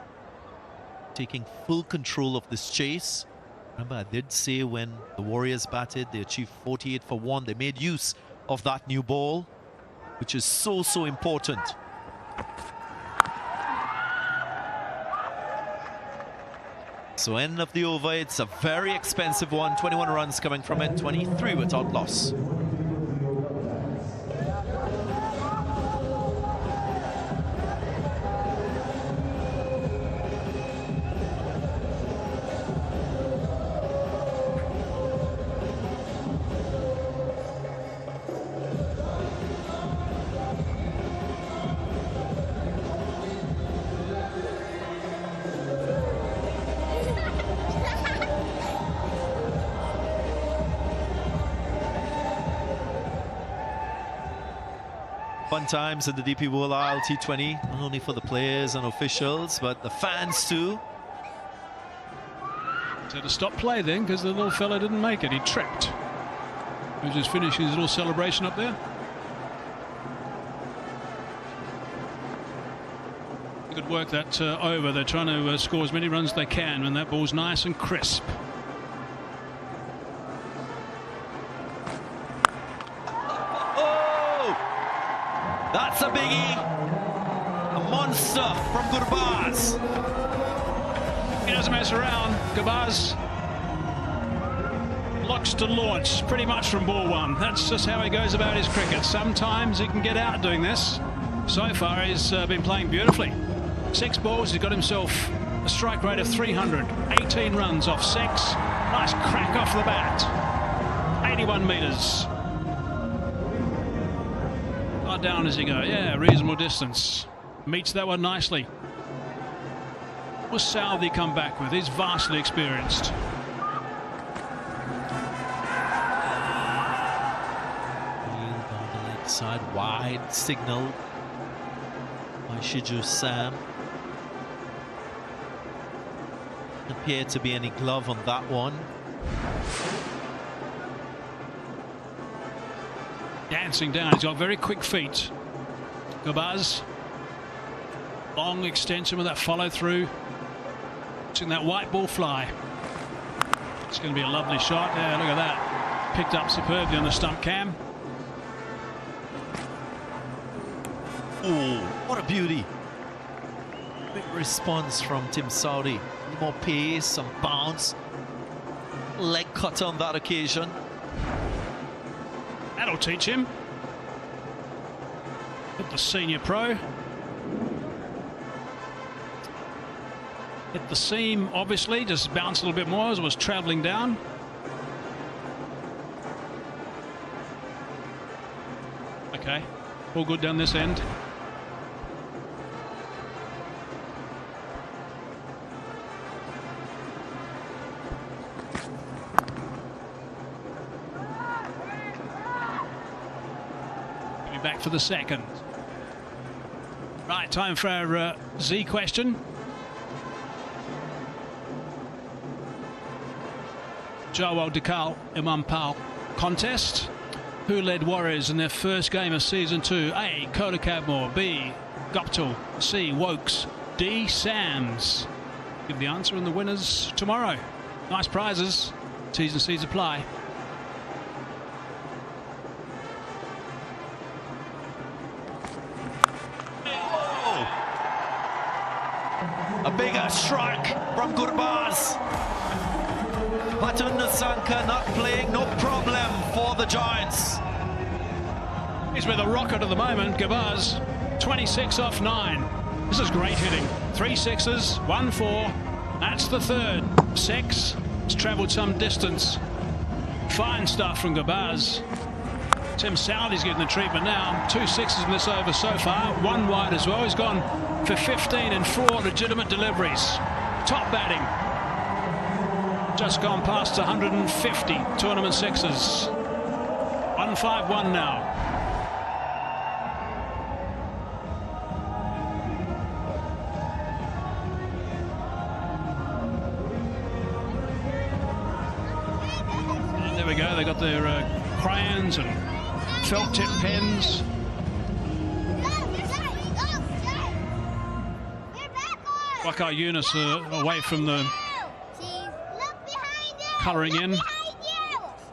taking full control of this chase. Remember, I did say when the Warriors batted, they achieved 48 for 1. They made use of that new ball, which is so important. So end of the over, it's a very expensive one. 21 runs coming from it, 23 without loss. Fun times in the DP World ILT20, not only for the players and officials, but the fans too. So to stop play then, because the little fella didn't make it, he tripped. He was just finishing his little celebration up there. Good work that over. They're trying to score as many runs as they can when that ball's nice and crisp. That's a biggie. A monster from Gurbaz. He doesn't mess around. Gurbaz looks to launch pretty much from ball one. That's just how he goes about his cricket. Sometimes he can get out doing this. So far he's been playing beautifully. 6 balls, he's got himself a strike rate of 300. 18 runs off 6. Nice crack off the bat. 81 metres. Down as you go, yeah, reasonable distance. Meets that one nicely. What's Southey come back with? He's vastly experienced. Wheeled on the leg side, wide signal by Shiju Sam. Appeared to be any glove on that one. Dancing down, he's got very quick feet. Gurbaz, long extension with that follow through. Seeing that white ball fly. It's going to be a lovely shot. Yeah, look at that. Picked up superbly on the stump cam. Oh, what a beauty. Quick response from Tim Southey. More pace, some bounce. Leg cut on that occasion. That'll teach him. At the senior pro. Hit the seam, obviously, just bounced a little bit more as it was travelling down. Okay, all good down this end. Back for the second. Right, time for our Z question. Jawal Dikal Imam Pal contest. Who led Warriors in their first game of Season 2? A. Koda Cadmore. B. Guptill. C. Wokes. D. Sams. Give the answer and the winners tomorrow. Nice prizes. T's and C's apply. A bigger strike from Gurbaz. Batun Nasanka not playing, no problem for the Giants. He's with a rocket at the moment, Gurbaz. 26 off 9. This is great hitting. 3 sixes, 1 4. That's the third. 6. It's travelled some distance. Fine stuff from Gurbaz. Tim Southey's getting the treatment now. 2 sixes in this over so far. 1 wide as well. He's gone for 15 and 4 legitimate deliveries. Top batting. Just gone past 150 tournament sixes. 151 now. And there we go. They got their crayons and felt tip pens. Wakar Yunus away from the colouring in.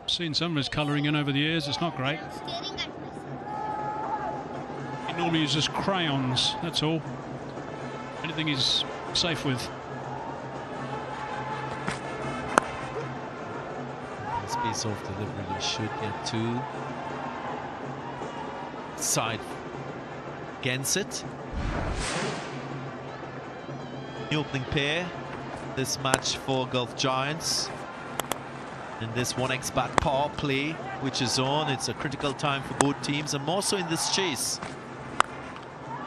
Seen some of his colouring in over the years. It's not great. He normally uses crayons, that's all. Anything he's safe with. Space off delivery, you should get 2. Side against it. The opening pair this match for Gulf Giants. In this 1x bat power play which is on, it's a critical time for both teams, and more so in this chase.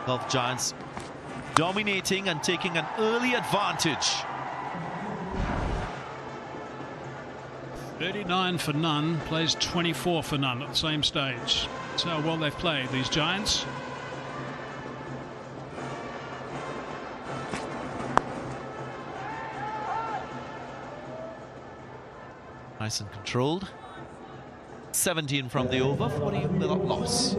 Gulf Giants dominating and taking an early advantage. 39 for none, plays 24 for none at the same stage. That's how well they've played, these Giants. Nice and controlled. 17 from the over, 40 without loss.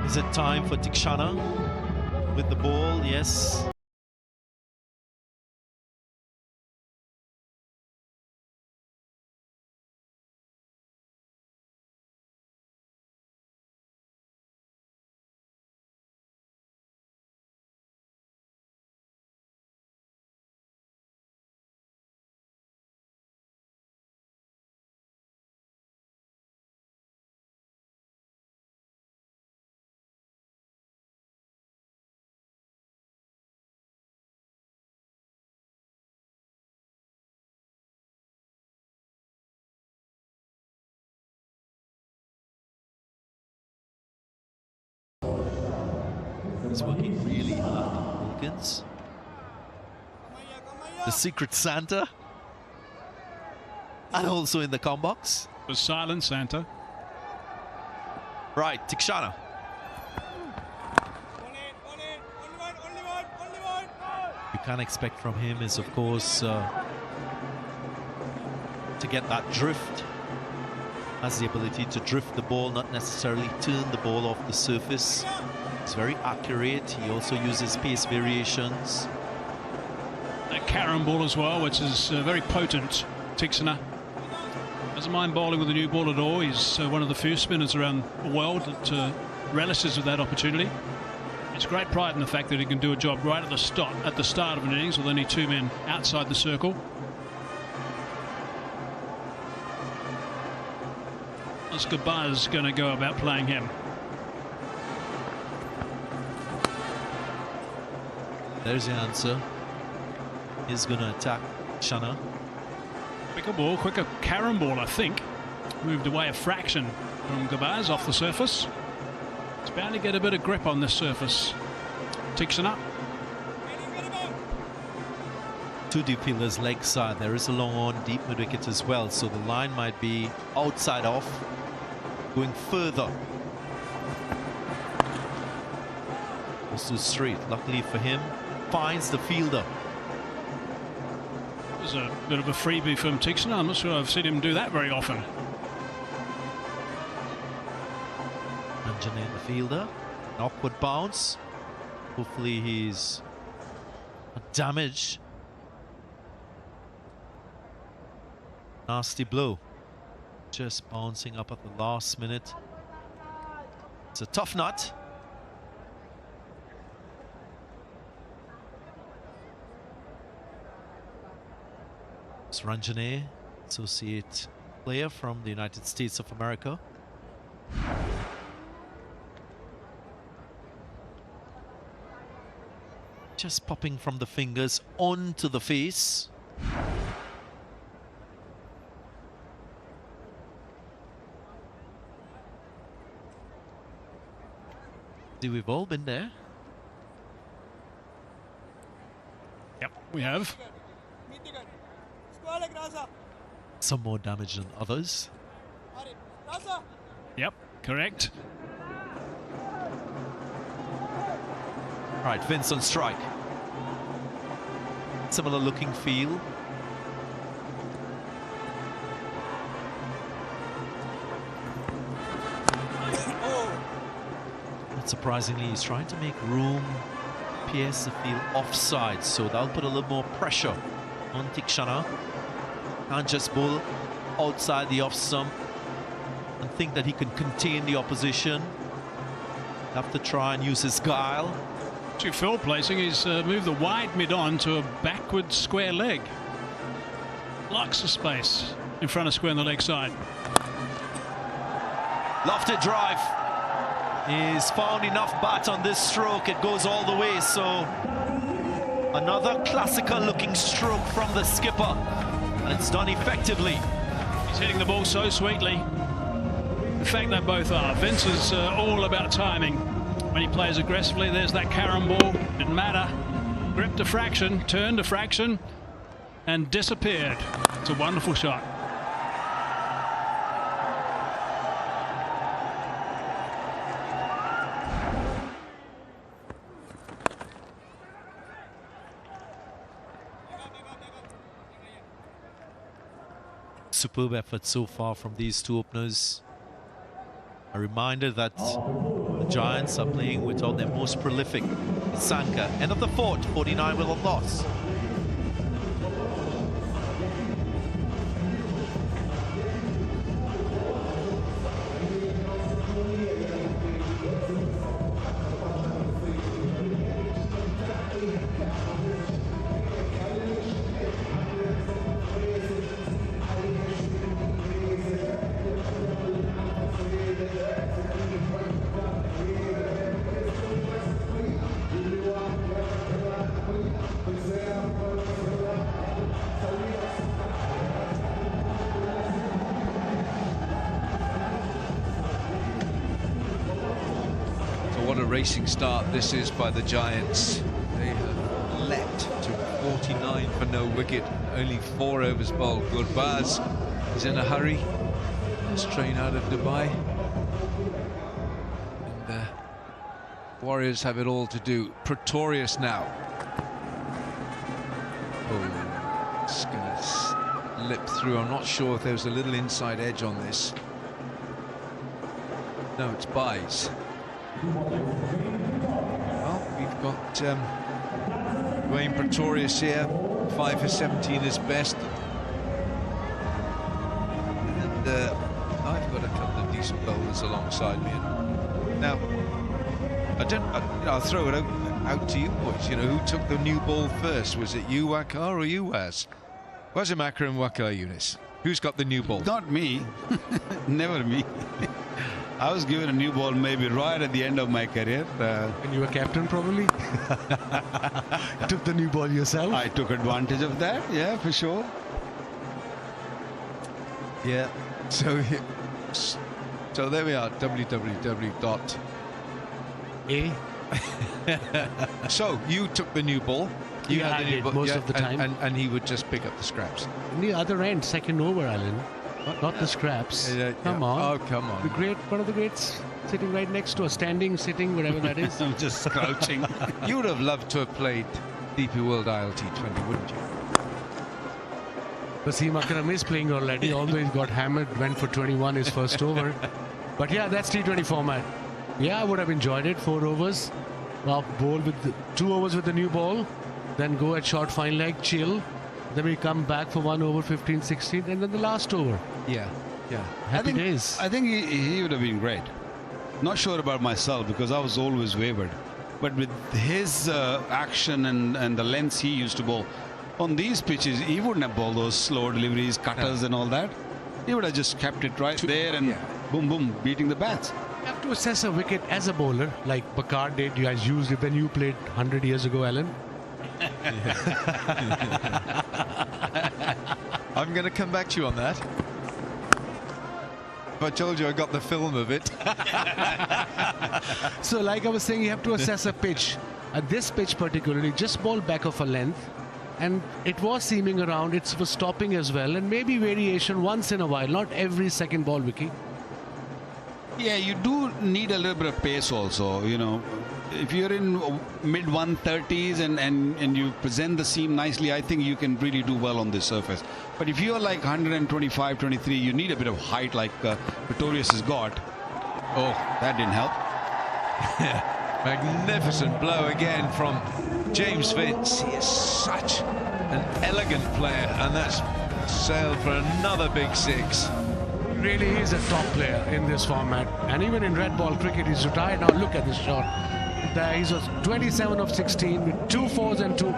Is it time for Tikshana with the ball? Yes. He's working really hard, Wickets. The secret Santa. And also in the com box. The silent Santa. Right, Tikshana. You can expect from him is, of course, to get that drift. Has the ability to drift the ball, not necessarily turn the ball off the surface. He's very accurate. He also uses pace variations. A carom ball as well, which is very potent. Tikshana doesn't mind bowling with a new ball at all. He's one of the few spinners around the world that relishes with that opportunity. It's great pride in the fact that he can do a job right at the start of an innings with only 2 men outside the circle. How's Gurbaz going to go about playing him? There's the answer. He's going to attack Shana. Quicker ball, quicker carom ball, I think. Moved away a fraction from Gabaz off the surface. It's bound to get a bit of grip on this surface. Tixon up. Two deep fielders leg side. There is a long on deep mid wicket as well, so the line might be outside off, going further. Goes to straight. Luckily for him, finds the fielder. There's a bit of a freebie from Tixon. I'm not sure I've seen him do that very often. Anjanen, the fielder. An awkward bounce. Hopefully he's not damaged. Nasty blow. Just bouncing up at the last minute. It's a tough nut. It's Ranjane, associate player from the United States of America. Just popping from the fingers onto the face. See, we've all been there. Yep, we have. Some more damage than others. Yep, correct. Right, Vince on strike. Similar looking feel. Not surprisingly, he's trying to make room, pierce the field offside, so that'll put a little more pressure on Tikshana. Can't just bowl outside the off stump and think that he can contain the opposition. Have to try and use his guile. To Phil placing, he's moved the wide mid-on to a backward square leg. Lots of space in front of square on the leg side. Lofted drive. He's found enough bat on this stroke. It goes all the way. So another classical looking stroke from the skipper. And it's done effectively. He's hitting the ball so sweetly. In fact, they both are. Vince is all about timing. When he plays aggressively, there's that carom ball. Didn't matter. Gripped a fraction, turned a fraction, and disappeared. It's a wonderful shot. Superb effort so far from these two openers. A reminder that the Giants are playing without their most prolific Sanka. End of the fourth, 49 with a loss. What a racing start this is by the Giants. They have leapt to 49 for no wicket, only 4 overs bowled. Gurbaz is in a hurry, straight out of Dubai. And Warriors have it all to do. Pretorius now. Oh, it's going to slip through. I'm not sure if there's a little inside edge on this. No, it's buys. Well, we've got Dwayne Pretorius here, 5 for 17 is best. And I've got a couple of decent bowlers alongside me. And now, I'll throw it out to you boys. You know, who took the new ball first? Was it you, Waqar, or you, Waz? Wazim Akram, Waqar Younis. Who's got the new ball? Not me. Never me. I was given a new ball maybe right at the end of my career. And you were captain probably? Took the new ball yourself? I took advantage of that, yeah, for sure. Yeah, so there we are, www. So you took the new ball. You Yeah, had I the new did ball, most of the time. and he would just pick up the scraps. On the other end, second over, Alan. Not the scraps. Come on. Oh, come on. The great, one of the greats sitting right next to us, standing, sitting, whatever that is. I'm just crouching. You would have loved to have played DP World ILT20, wouldn't you? Wasim Akram is playing already, although he got hammered, went for 21 his first over. But yeah, that's T20 format. Yeah, I would have enjoyed it. 4 overs. Well, bowl with 2 overs with the new ball. Then go at short fine leg, chill. Then we come back for 1 over, 15, 16, and then the last over. Yeah. Happy days. I think he would have been great. Not sure about myself because I was always wavered. But with his action and the lengths he used to bowl, on these pitches, he wouldn't have bowled those slow deliveries, cutters and all that. He would have just kept it right there and boom, boom, beating the bats. You have to assess a wicket as a bowler, like Bakar did. You guys used it when you played 100 years ago, Alan. I'm going to come back to you on that. If I told you I got the film of it. So like I was saying, you have to assess a pitch. At this pitch particularly, just ball back of a length. And it was seaming around, it was stopping as well. And maybe variation once in a while, not every second ball, Vicky. Yeah, you do need a little bit of pace also, you know. If you're in mid 130s and you present the seam nicely, I think you can really do well on this surface. But if you're like 125, 23, you need a bit of height like Pretorius has got. Oh, that didn't help. Magnificent blow again from James Vince. He is such an elegant player, and that's sailed for another big 6. Really is a top player in this format. And even in red ball cricket, he's retired now. Look at this shot. There he's 27 of 16 with 2 4s and 2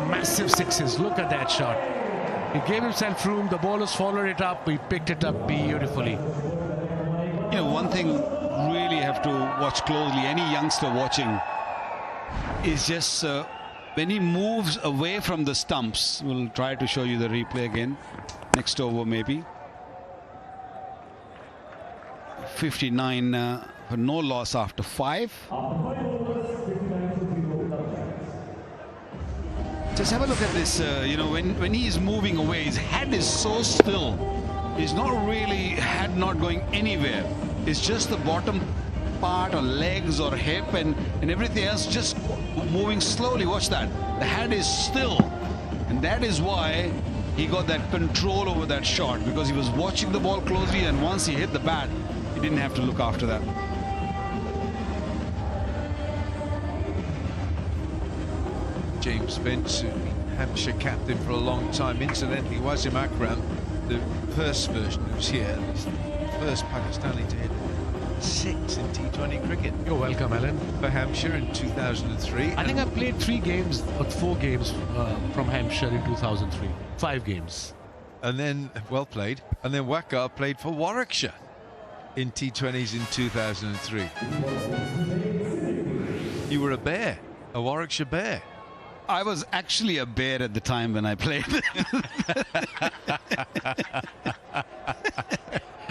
massive 6s. Look at that shot. He gave himself room. The bowlers followed it up. He picked it up beautifully. You know, one thing really have to watch closely, any youngster watching, is just when he moves away from the stumps. We'll try to show you the replay again. Next over maybe. 59 for no loss after 5. Just have a look at this, you know, when he is moving away, his head is so still. He's not really, head not going anywhere. It's just the bottom part or legs or hip and everything else just moving slowly. Watch that. The head is still. And that is why he got that control over that shot, because he was watching the ball closely, and once he hit the bat, he didn't have to look after that. James Vince, Hampshire captain for a long time. Incidentally, Wasim Akram, the first version who's here, he's the first Pakistani to hit 6 in T20 cricket. You're welcome, Alan. For Hampshire in 2003. I think I played 3 games or 4 games from Hampshire in 2003. 5 games. And then, well played. And then Wakar played for Warwickshire in T20s in 2003. You were a bear, a Warwickshire bear. I was actually a bear at the time when I played.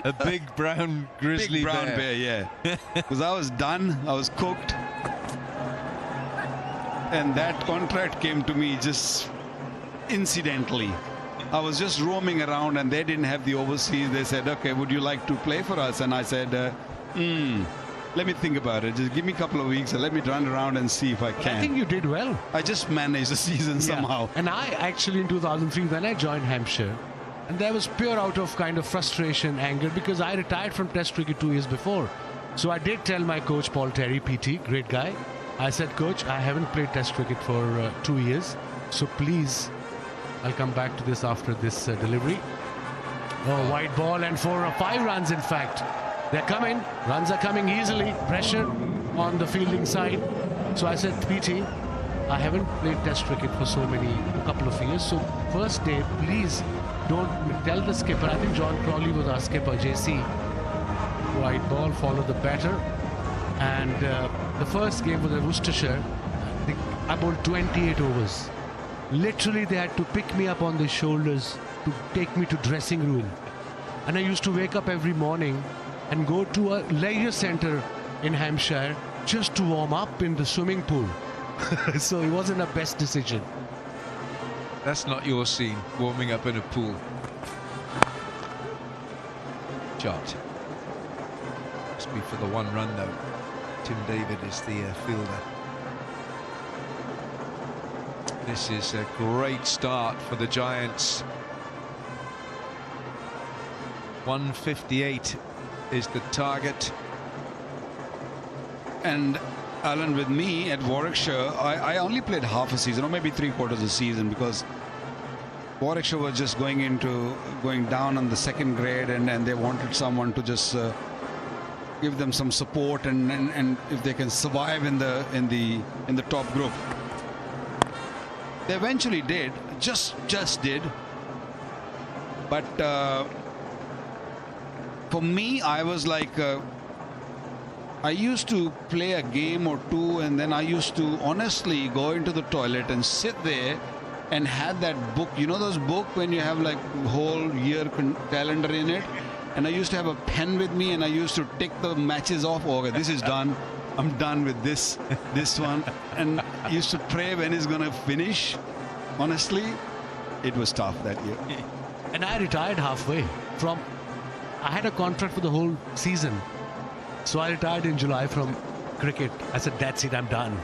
A big brown grizzly big brown bear, yeah. Because I was done, I was cooked. And that contract came to me just incidentally. I was just roaming around and they didn't have the overseas. They said, okay, would you like to play for us? And I said, let me think about it. Just give me a couple of weeks and let me run around and see if I can. I think you did well. I just managed the season somehow. And I actually in 2003 when I joined Hampshire, and that was pure out of kind of frustration, anger, because I retired from Test cricket 2 years before. So I did tell my coach Paul Terry, PT, great guy. I said, Coach, I haven't played Test cricket for 2 years, so please, I'll come back to this after this delivery. Oh, white ball and 4 or 5 runs in fact. They're coming. Runs are coming easily. Pressure on the fielding side. So I said, PT, I haven't played Test cricket for a couple of years. So first day, please don't tell the skipper. I think John Crawley was our skipper, JC. white ball, follow the batter. And the first game was at Worcestershire. I bowled 28 overs. Literally, they had to pick me up on their shoulders to take me to dressing room. And I used to wake up every morning and go to a leisure centre in Hampshire just to warm up in the swimming pool. So it wasn't the best decision. That's not your scene, warming up in a pool. Shot. Must be for the one run though. Tim David is the fielder. This is a great start for the Giants. 158 is the target. And Alan, with me at Warwickshire, I only played half a season, or maybe 3/4 of the season, because Warwickshire was just going down on the second grade, and they wanted someone to just give them some support, and if they can survive in the top group. They eventually did, just did. But for me, I was like, I used to play a game or two, and then I used to honestly go into the toilet and sit there and had that book, you know those books when you have like whole year calendar in it, and I used to have a pen with me, and I used to tick the matches off. Okay, this is done, I'm done with this one, and I used to pray when it's gonna finish. Honestly, it was tough that year. And I retired halfway from, I had a contract for the whole season. So I retired in July from cricket. I said, that's it, I'm done.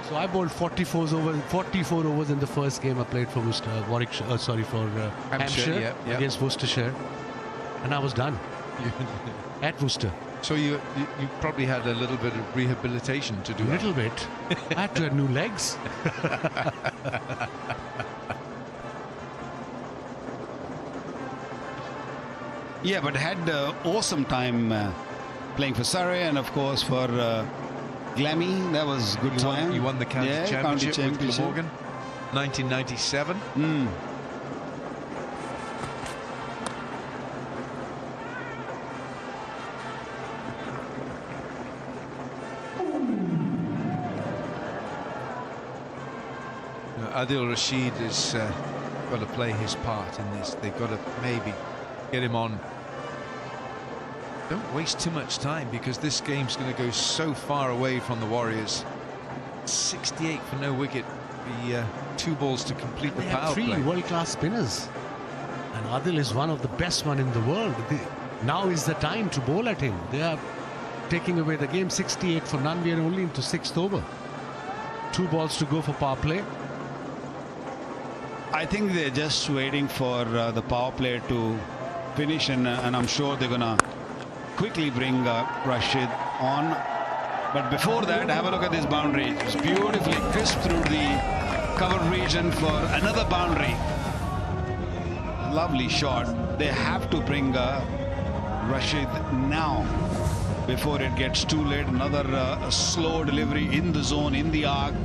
So I bowled 44 overs in the first game I played for Hampshire against Worcestershire. And I was done at Worcester. So you probably had a little bit of rehabilitation to do. A little bit. I had to have new legs. Yeah, but had awesome time playing for Surrey, and of course for Glammy. That was good time. You won the county championship with Glamorgan, 1997. Adil Rashid has got to play his part in this. They've got to maybe get him on. Don't waste too much time, because this game's going to go so far away from the Warriors. 68 for no wicket. The 2 balls to complete the power play. 3 world-class spinners, and Adil is one of the best one in the world. Now is the time to bowl at him. They are taking away the game. 68 for none. We are only into 6th over. 2 balls to go for power play. I think they're just waiting for the power play to finish, and I'm sure they're gonna quickly bring Rashid on. But before that, have a look at this boundary. It's beautifully crisp through the covered region for another boundary. Lovely shot. They have to bring Rashid now before it gets too late. Another slow delivery in the zone, in the arc,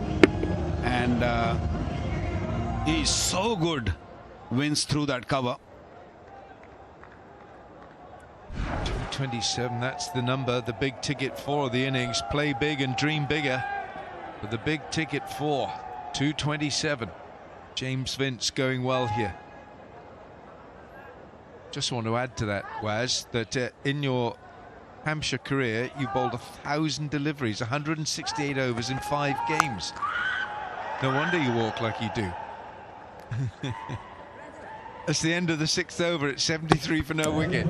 and he's so good. Wins through that cover. 227, that's the number, the big ticket for the innings. Play big and dream bigger. But the big ticket for 227. James Vince going well here. Just want to add to that, Waz, that in your Hampshire career, you bowled 1,000 deliveries, 168 overs in 5 games. No wonder you walk like you do. That's the end of the 6th over at 73 for no wicket.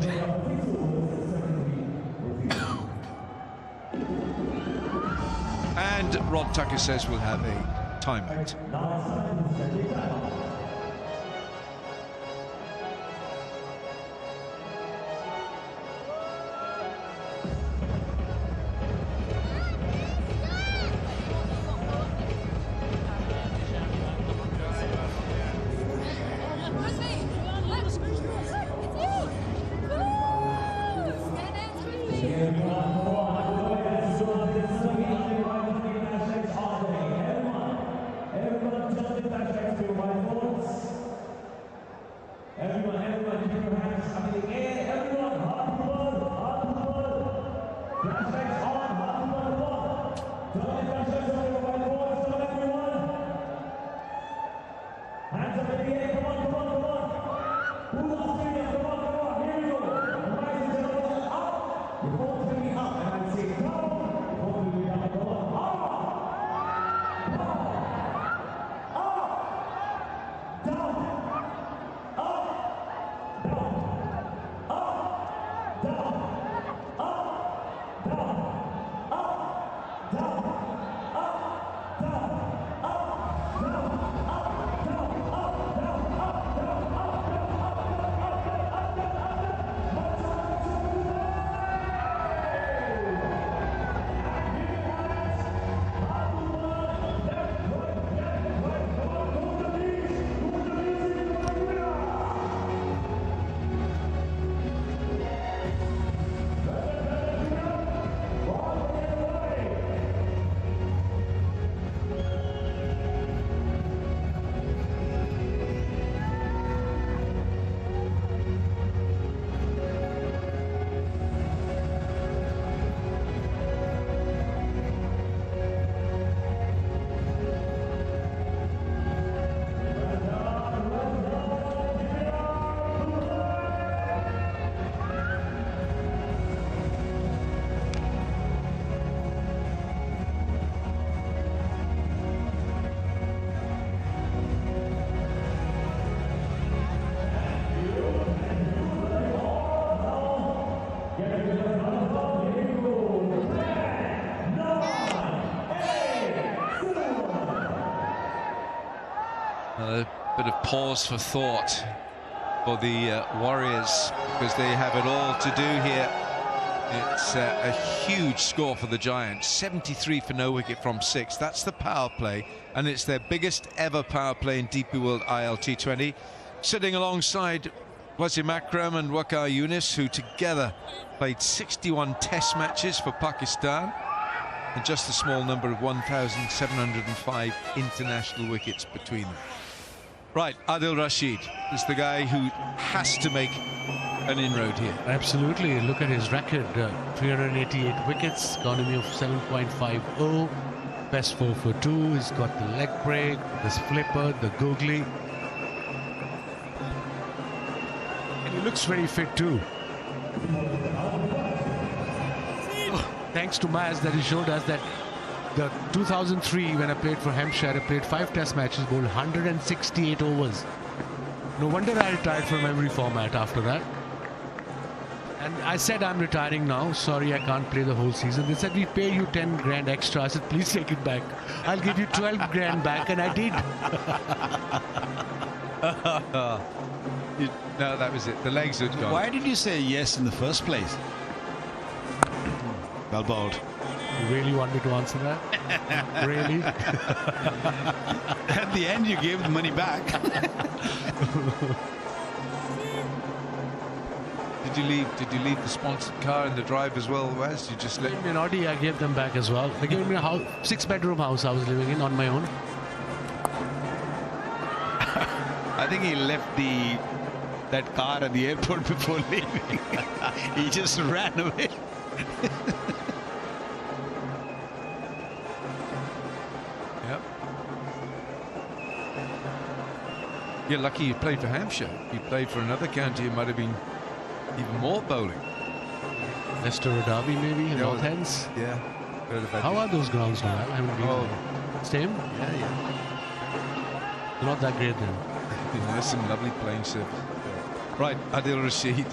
And Rod Tucker says we'll have a timeout. A bit of pause for thought for the Warriors, because they have it all to do here. It's a huge score for the Giants, 73 for no wicket from 6. That's the power play, and it's their biggest ever power play in DP World ILT20. Sitting alongside Wasim Akram and Waqar Younis, who together played 61 test matches for Pakistan and just a small number of 1,705 international wickets between them. Right, Adil Rashid is the guy who has to make an inroad here. Absolutely. Look at his record. 388 wickets, economy of 7.50, best 4 for 2. He's got the leg break, the flipper, the googly. And he looks very fit too. Thanks to Maz that he showed us that the 2003, when I played for Hampshire, I played 5 test matches, bowled 168 overs. No wonder I retired from every format after that. And I said, I'm retiring now. Sorry, I can't play the whole season. They said, we pay you 10 grand extra. I said, please take it back. I'll give you 12 grand back. And I did. No, that was it. The legs had gone. Why did you say yes in the first place? Well bowled. You really want me to answer that? Really? At the end, you gave the money back. Did you leave the sponsored car in the drive as well, Wes? You just let in ODI, I gave them back as well. They gave me a house, 6-bedroom house I was living in on my own. I think he left that car at the airport before leaving. He just ran away. Yep. You're lucky you played for Hampshire. You played for another county, it might have been even more bowling. Leicester or Derby, maybe, in North Ends. Yeah. How are those grounds now? I haven't been there. Same? Yeah. They're not that great then. There's some lovely playing surface. Right, Adil Rashid.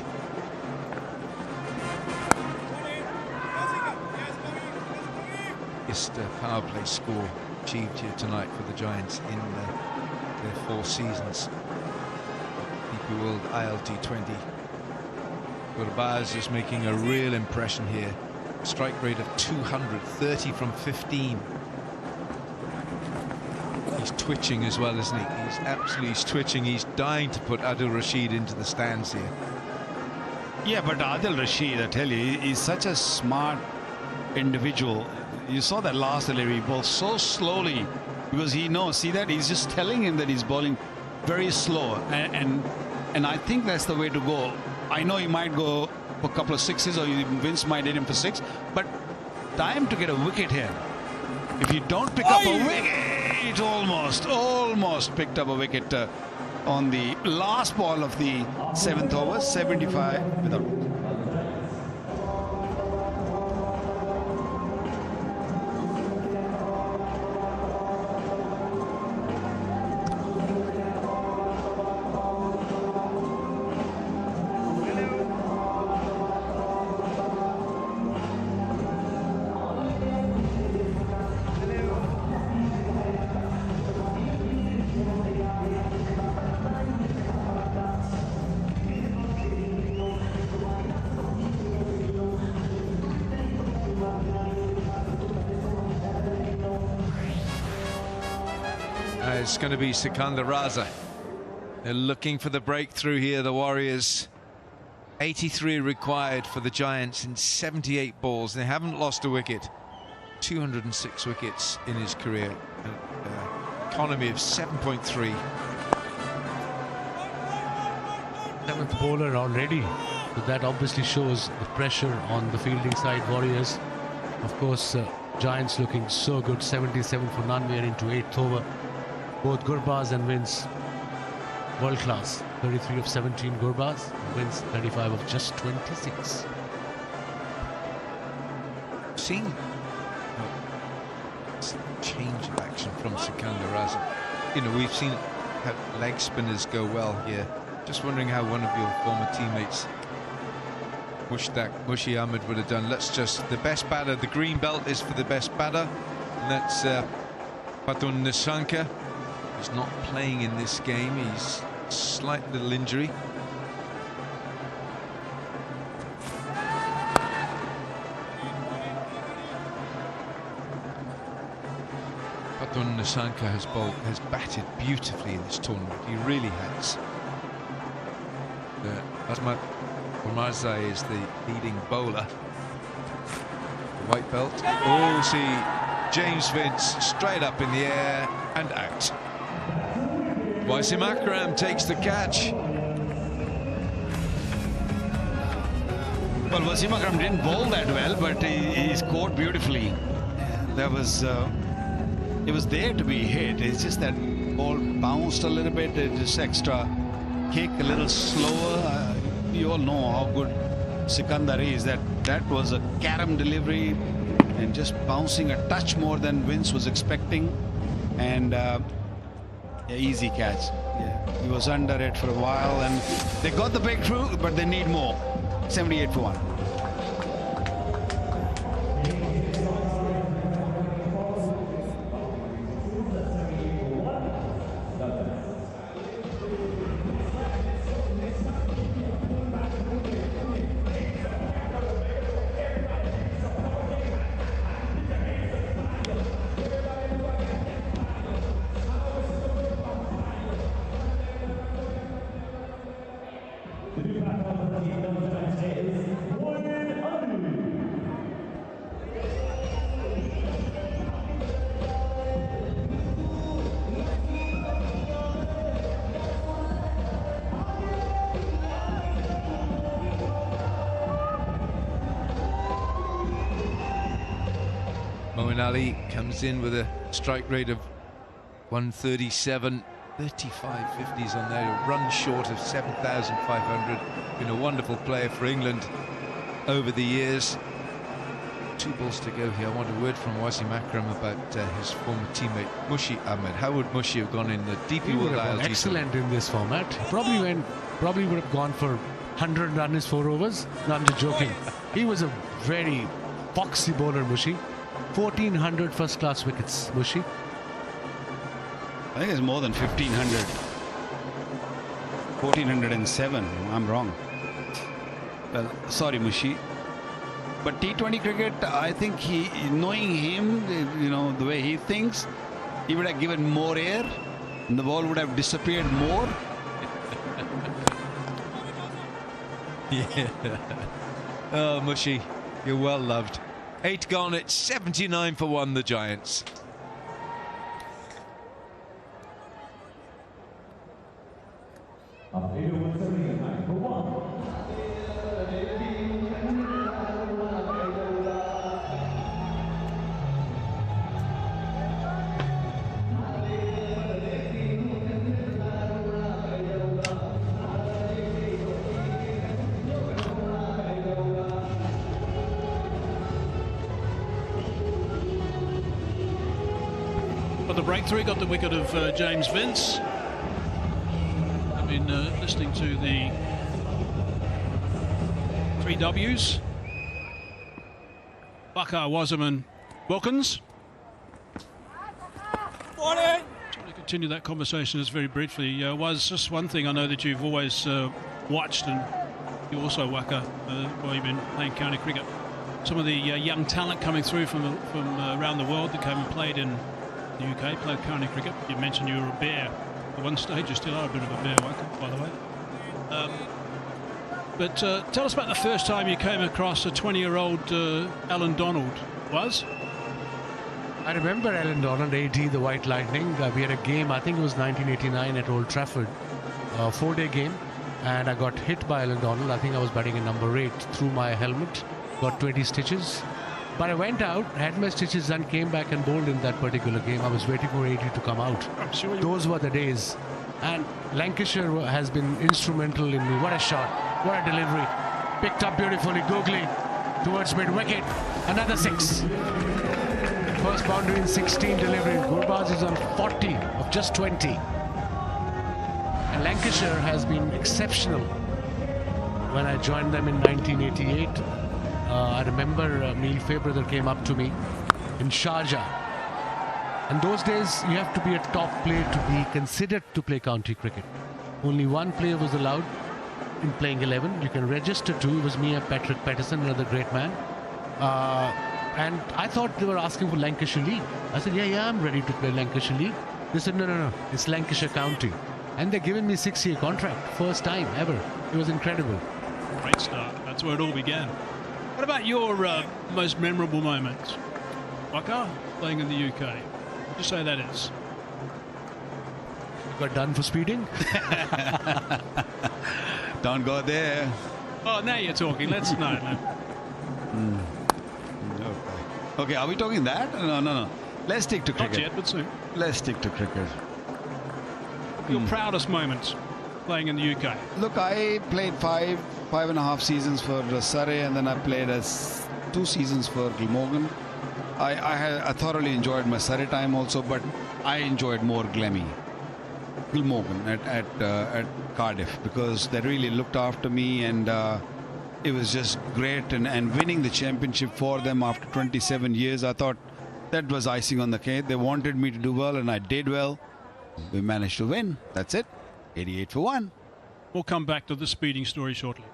Biggest power play score achieved here tonight for the Giants in their 4 seasons. DP World ILT20. Gurbaz is making a real impression here. Strike rate of 230 from 15. He's twitching as well, isn't he? He's absolutely twitching. He's dying to put Adil Rashid into the stands here. Yeah, but Adil Rashid, I tell you, he's such a smart individual. You saw that last delivery, he bowled so slowly because he knows. See that? He's just telling him that he's bowling very slow, and I think that's the way to go. I know he might go for a couple of sixes, or Vince might hit him for 6, but time to get a wicket here. If you don't pick up a wicket, almost picked up a wicket on the last ball of the 7th over, 75 without. It's going to be Sikandar Raza. They're looking for the breakthrough here, the Warriors. 83 required for the Giants in 78 balls. They haven't lost a wicket. 206 wickets in his career. Economy of 7.3. 7th bowler already. So that obviously shows the pressure on the fielding side, Warriors. Of course, Giants looking so good. 77 for none. We are into 8th over. Both Gurbaz and Vince, world class. 33 of 17 Gurbaz, Vince 35 of just 26. Seeing change of action from Sikandar Raza. You know, we've seen leg spinners go well here. Just wondering how one of your former teammates, Mushi Ahmed, would have done. Let's just, the best batter, the green belt is for the best batter, and that's Patun Nissanka. He's not playing in this game. He's slight little injury. Padon Nissanka has batted beautifully in this tournament. He really has. Asmat Omarzai is the leading bowler. The white belt. Oh, see James Vince straight up in the air and out. Wasim Akram takes the catch. Well, Wasim Akram didn't bowl that well, but he scored beautifully. That was it was there to be hit. It's just that ball bounced a little bit. Just extra kick, a little slower. You all know how good Sikandar is. That was a carom delivery and just bouncing a touch more than Vince was expecting. And yeah, easy catch. Yeah, he was under it for a while, and they got the breakthrough, but they need more. 78 for 1. Moeen Ali comes in with a strike rate of 137, 35 50s on there, a run short of 7,500. Been a wonderful player for England over the years. 2 balls to go here. I want a word from Wasim Akram about his former teammate Mushi Ahmed. How would Mushi have gone in the DP World ILT? Excellent in this format. Probably would have gone for 100 runs, 4 overs. No, I'm just joking. He was a very foxy bowler, Mushi. 1,400 first-class wickets, Mushi. I think it's more than 1,500. 1,407. I'm wrong. Well, sorry, Mushi. But T20 cricket, I think knowing him, you know, the way he thinks, he would have given more air, and the ball would have disappeared more. Yeah. Oh, Mushi, you're well loved. 8 gone, it's 79 for 1, the Giants. The breakthrough got the wicket of James Vince. I've been listening to the 3 Ws. Bakar, Wasim and Wilkins. Morning. To continue that conversation just very briefly, was just one thing I know that you've always watched, and you also, Waka, while you've been playing county cricket, some of the young talent coming through from around the world that came and played in the UK, played county cricket. You mentioned you were a bear at one stage. You still are a bit of a bear, Waka, by the way. But tell us about the first time you came across a 20-year-old Alan Donald. Was? I remember Alan Donald, AD, the White Lightning. We had a game, I think it was 1989 at Old Trafford, a 4-day game, and I got hit by Alan Donald. I think I was batting in number 8, through my helmet, got 20 stitches. But I went out, had my stitches done, came back and bowled in that particular game. I was waiting for 80 to come out. I'm sure those were the days. And Lancashire has been instrumental in me. What a shot, what a delivery. Picked up beautifully, googly towards mid-wicket. Another 6. First boundary in 16 deliveries. Gurbaz is on 40 of just 20. And Lancashire has been exceptional. When I joined them in 1988, I remember Neil Fairbrother came up to me in Sharjah And those days, you have to be a top player to be considered to play county cricket. Only one player was allowed in playing 11. You can register two. It was me and Patrick Patterson, another great man. And I thought they were asking for Lancashire League. I said, yeah, I'm ready to play Lancashire League. They said, no, it's Lancashire County. And they're giving me a 6-year contract. First time ever. It was incredible. Great start. That's where it all began. What about your most memorable moments? Waka, playing in the UK. What would you say that is? You got done for speeding? Don't go there. Oh, now you're talking. Let's no. Okay, are we talking that? No. Let's stick to cricket. Not yet, but soon. Let's stick to cricket. Your proudest moments playing in the UK? Look, I played five and a half seasons for Surrey, and then I played 2 seasons for Glamorgan. I thoroughly enjoyed my Surrey time also, but I enjoyed more Glamorgan at Cardiff, because they really looked after me, and it was just great. And winning the championship for them after 27 years, I thought that was icing on the cake. They wanted me to do well, and I did well. We managed to win. That's it. 88 for 1. We'll come back to the speeding story shortly.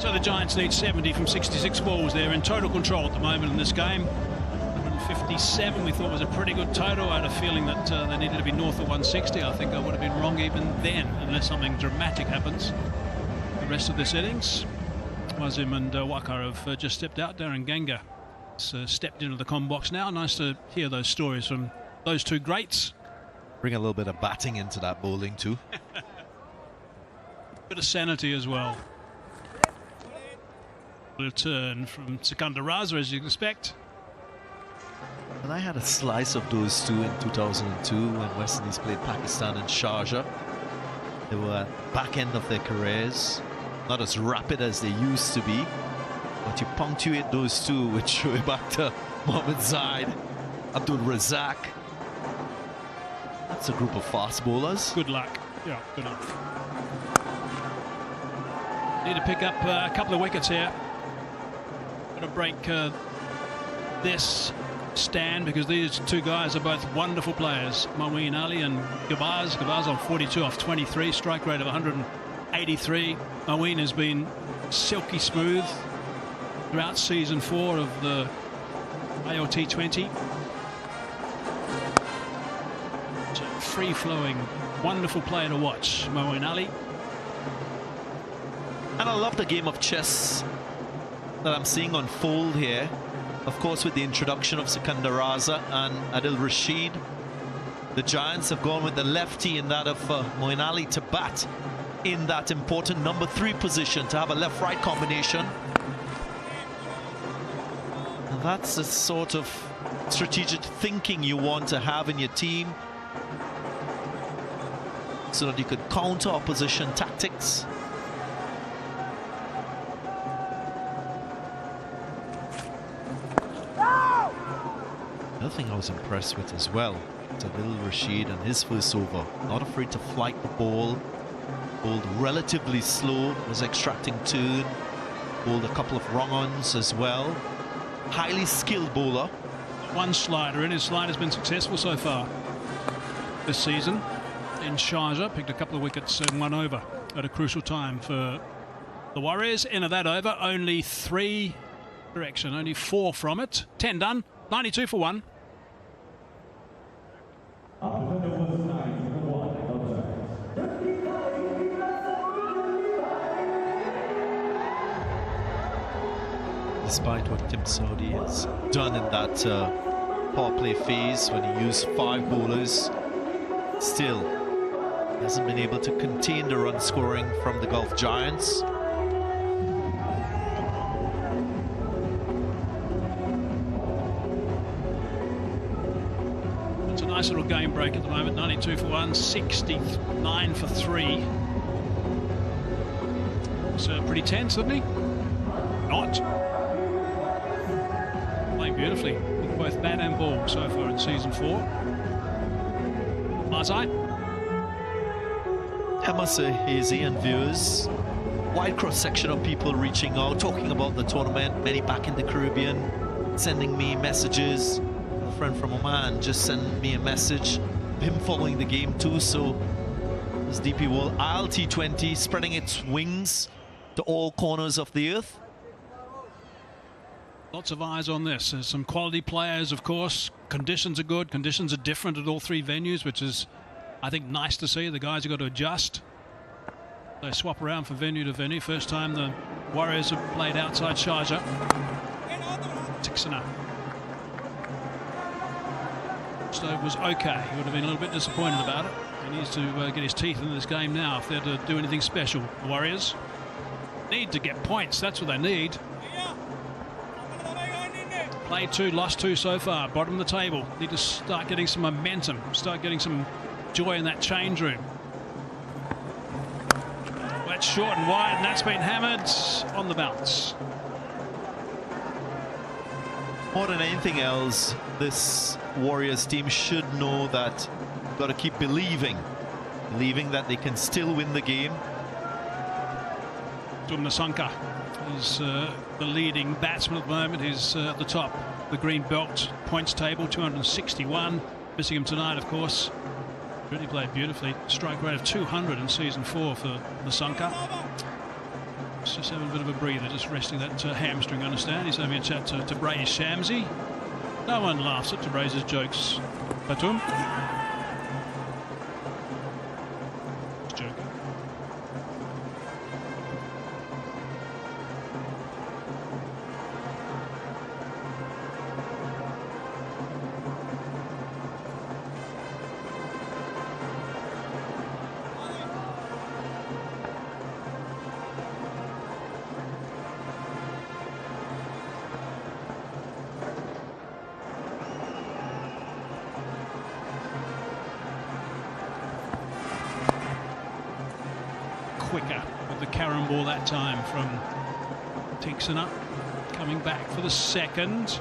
So the Giants need 70 from 66 balls. They're in total control at the moment in this game. 157 we thought was a pretty good total. I had a feeling that they needed to be north of 160. I think I would have been wrong even then, unless something dramatic happens. The rest of this innings, Wazim and Waka have just stepped out. Darren Ganga has stepped into the comm box now. Nice to hear those stories from those two greats. Bring a little bit of batting into that bowling too. Bit of sanity as well. Return from Sikandar Raza, as you'd expect. And I had a slice of those two in 2002 when West Indies played Pakistan and Sharjah. They were back end of their careers, not as rapid as they used to be, but you punctuate those two with Shoaib Akhtar, Mohammad Zaid, Abdul Razak. That's a group of fast bowlers. Good luck. Yeah, good luck. Need to pick up a couple of wickets here. Got to break this stand, because these two guys are both wonderful players. Moeen Ali and Gabaz. Gabaz on 42 off 23, strike rate of 183. Moeen has been silky smooth throughout season 4 of the ILT20. Free-flowing, wonderful player to watch, Moeen Ali. And I love the game of chess that I'm seeing unfold here. Of course, with the introduction of Sikandar Raza and Adil Rashid, the Giants have gone with the lefty in that of Moeen Ali to bat in that important number 3 position, to have a left-right combination. And that's the sort of strategic thinking you want to have in your team, so that you could counter opposition tactics. Another thing I was impressed with as well, Adil Rashid and his first over, not afraid to flight the ball, bowled relatively slow, was extracting turn, bowled a couple of wrong-ons as well. Highly skilled bowler. One slider in, his slider's been successful so far this season. In Sharjah, picked a couple of wickets in 1 over at a crucial time for the Warriors. End of that over, only 3 direction, only 4 from it. 10 done, 92 for 1. Despite what Tim Saudi has done in that power play phase when he used 5 bowlers, still hasn't been able to contain the run scoring from the Gulf Giants. It's a nice little game break at the moment. 92 for 1, 69 for 3. So pretty tense, isn't he? Not. Playing beautifully with both bat and ball so far in season 4. Marzai. I must say, Hazy and viewers, wide cross-section of people reaching out, talking about the tournament, many back in the Caribbean, sending me messages. A friend from Oman just sent me a message, him following the game too. So this DP World ILT20 spreading its wings to all corners of the earth. Lots of eyes on this. There's some quality players, of course. Conditions are good. Conditions are different at all 3 venues, which is, I think, nice to see. The guys have got to adjust. They swap around from venue to venue. First time the Warriors have played outside Sharjah. Tixana. Stove was okay. He would have been a little bit disappointed about it. He needs to get his teeth into this game now if they're to do anything special. The Warriors need to get points. That's what they need. Played 2, lost 2 so far. Bottom of the table. Need to start getting some momentum. Start getting some joy in that change room. That's short and wide, and that's been hammered on the bounce. More than anything else, this Warriors team should know that you've got to keep believing that they can still win the game. Nasanka is the leading batsman at the moment. He's at the top, the green belt points table, 261. Missing him tonight, of course. Really played beautifully. Strike rate of 200 in season 4 for Nasanka. He's just having a bit of a breather, just resting that hamstring, I understand. He's having a chat to Tabraiz Shamsi. No one laughs at Tabraiz's jokes. Batum. Just joking. Quicker with the carom ball that time from Tixana, coming back for the second.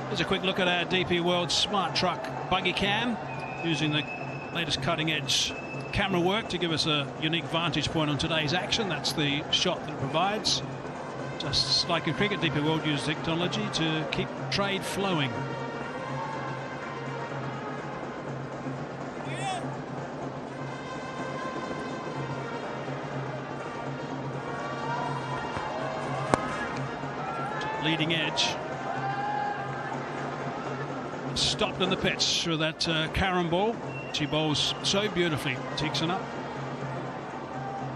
Here's a quick look at our DP World Smart Truck buggy cam, using the latest cutting edge camera work to give us a unique vantage point on today's action. That's the shot that it provides. Just like in cricket, DP World uses technology to keep trade flowing. Leading edge. Stopped on the pitch with that carom ball. She bowls so beautifully, Tixana.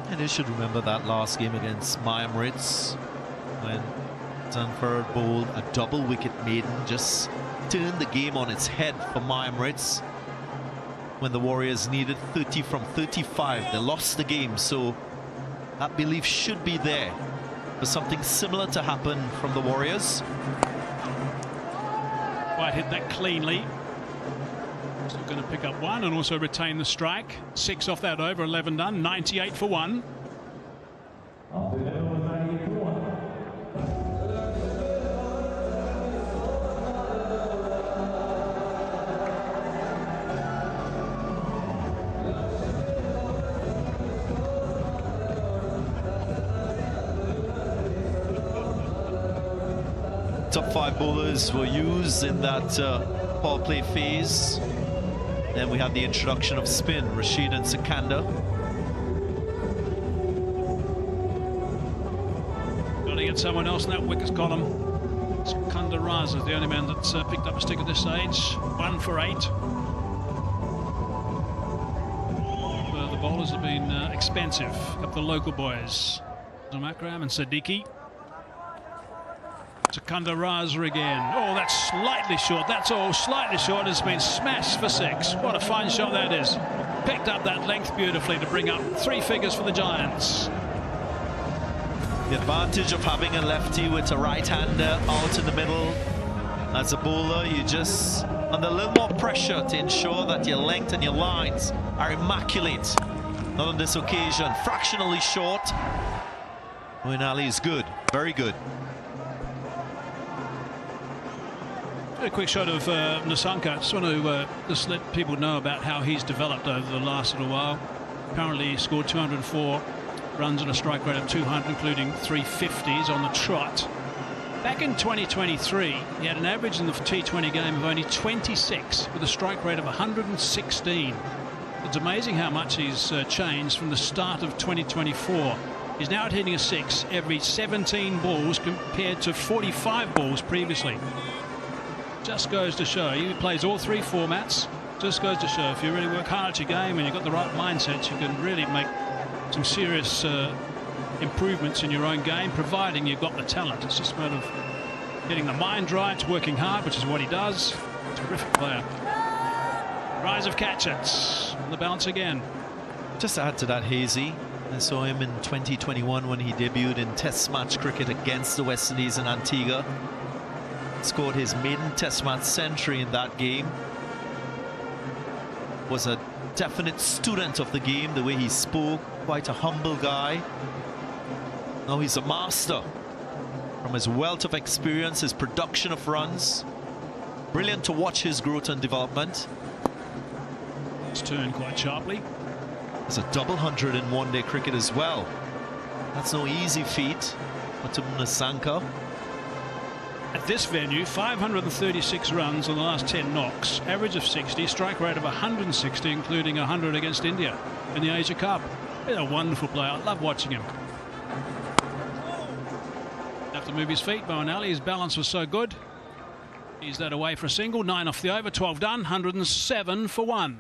And they should remember that last game against Emirates when Zanford bowled a double wicket maiden, just turned the game on its head for Emirates. When the Warriors needed 30 from 35, they lost the game. So that belief should be there for something similar to happen from the Warriors. White hit that cleanly. Still going to pick up 1 and also retain the strike. 6 off that over, 11 done, 98 for 1. Top 5 bowlers were used in that power play phase. Then we had the introduction of spin, Rashid and Sikandar. Got to get someone else in that wickets column. Sikandar Raza is the only man that's picked up a stick at this stage. 1 for 8. The bowlers have been expensive. Got the local boys, Akram and Siddiqui. Sikandar Raza again. Oh, that's slightly short. That's all slightly short. It's been smashed for 6. What a fine shot that is. Picked up that length beautifully to bring up 3 figures for the Giants. The advantage of having a lefty with a right-hander out in the middle. As a bowler, you just under a little more pressure to ensure that your length and your lines are immaculate. Not on this occasion, fractionally short. Moeen Ali is good, very good. A quick shot of Nissanka. I just want to just let people know about how he's developed over the last little while. Apparently he scored 204 runs at a strike rate of 200, including 350s on the trot. Back in 2023, he had an average in the T20 game of only 26 with a strike rate of 116. It's amazing how much he's changed from the start of 2024. He's now hitting a 6 every 17 balls compared to 45 balls previously. Just goes to show, he plays all three formats. Just goes to show, if you really work hard at your game and you've got the right mindset, you can really make some serious improvements in your own game, providing you've got the talent. It's just a matter of getting the mind right, working hard, which is what he does. Terrific player. Rise of Catchets on the bounce again. Just to add to that, Hazy, I saw him in 2021 when he debuted in Test match cricket against the West Indies in Antigua. Scored his maiden Test match century in that game. Was a definite student of the game, the way he spoke, quite a humble guy. Now he's a master from his wealth of experience, his production of runs. Brilliant to watch his growth and development. It's turned quite sharply. There's a double 100 in one-day cricket as well. That's no easy feat. But to Nissanka. At this venue, 536 runs on the last 10 knocks, average of 60, strike rate of 160, including 100 against India in the Asia Cup. He's a wonderful player. I love watching him. Have to move his feet. Moeen Ali, his balance was so good. He's that away for a single. 9 off the over, 12 done, 107 for 1.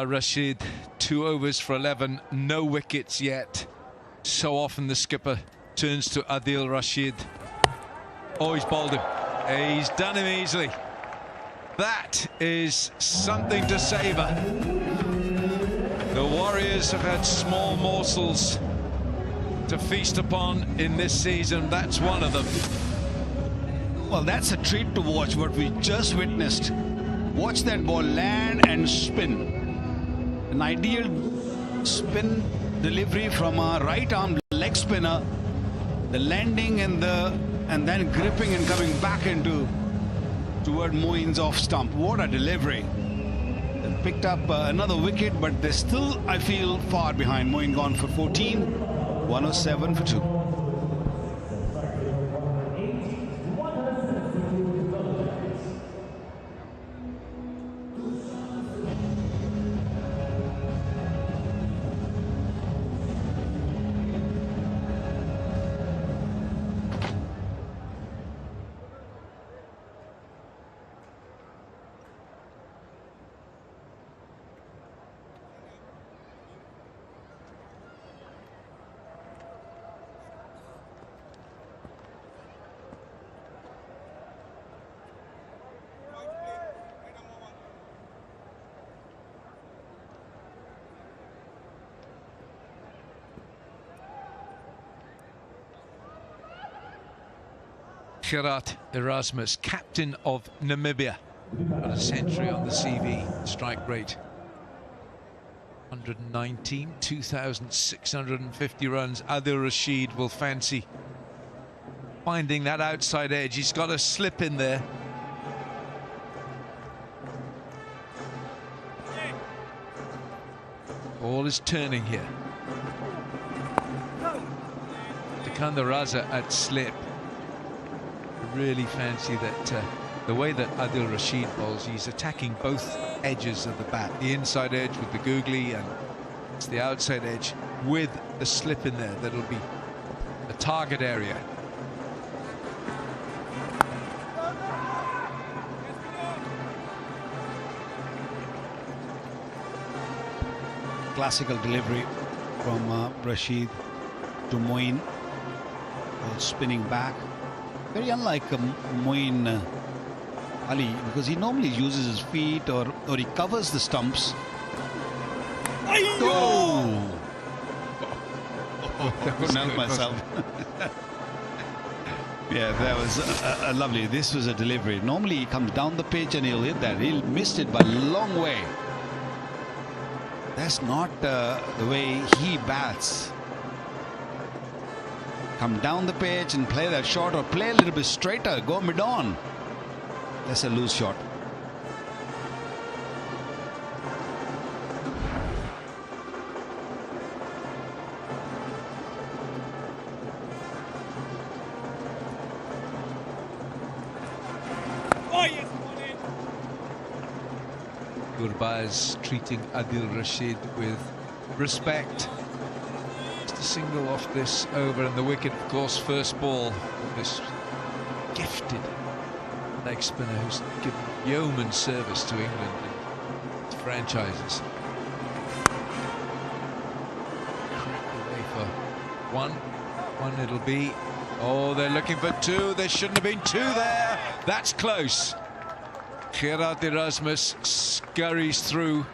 Rashid, 2 overs for 11, no wickets yet. So often the skipper turns to Adil Rashid. Oh, he's bowled him. He's done him easily. That is something to savour. The Warriors have had small morsels to feast upon in this season. That's one of them. Well, that's a treat to watch what we just witnessed. Watch that ball land and spin. An ideal spin delivery from a right arm leg spinner. The landing and then gripping and coming back toward Moeen's off stump. What a delivery. They picked up another wicket, but they're still, I feel, far behind. Moeen gone for 14, 107 for 2. Gerard Erasmus, captain of Namibia, got a century on the CV. Strike rate 119, 2,650 runs. Adil Rashid will fancy finding that outside edge. He's got a slip in there. Ball is turning here. Sikandar Raza at slip. Really fancy that the way that Adil Rashid bowls, he's attacking both edges of the bat. The inside edge with the googly, and it's the outside edge with the slip in there that'll be the target area. Classical delivery from Rashid to Moeen, spinning back. Very unlike Moeen Ali, because he normally uses his feet or he covers the stumps. Oh! I couldn't help myself. Yeah, that was lovely. This was a delivery. Normally he comes down the pitch and he'll hit that. He missed it by a long way. That's not the way he bats. Come down the pitch and play that shot, or play a little bit straighter, go mid-on. That's a loose shot. Gurbaz treating Adil Rashid with respect. Just a single off this over, and the wicket, of course, first ball. This gifted leg spinner who's given yeoman service to England and its franchises. Cracked away for one it'll be. Oh, they're looking for two. There shouldn't have been two there. That's close. Gerard Erasmus scurries through.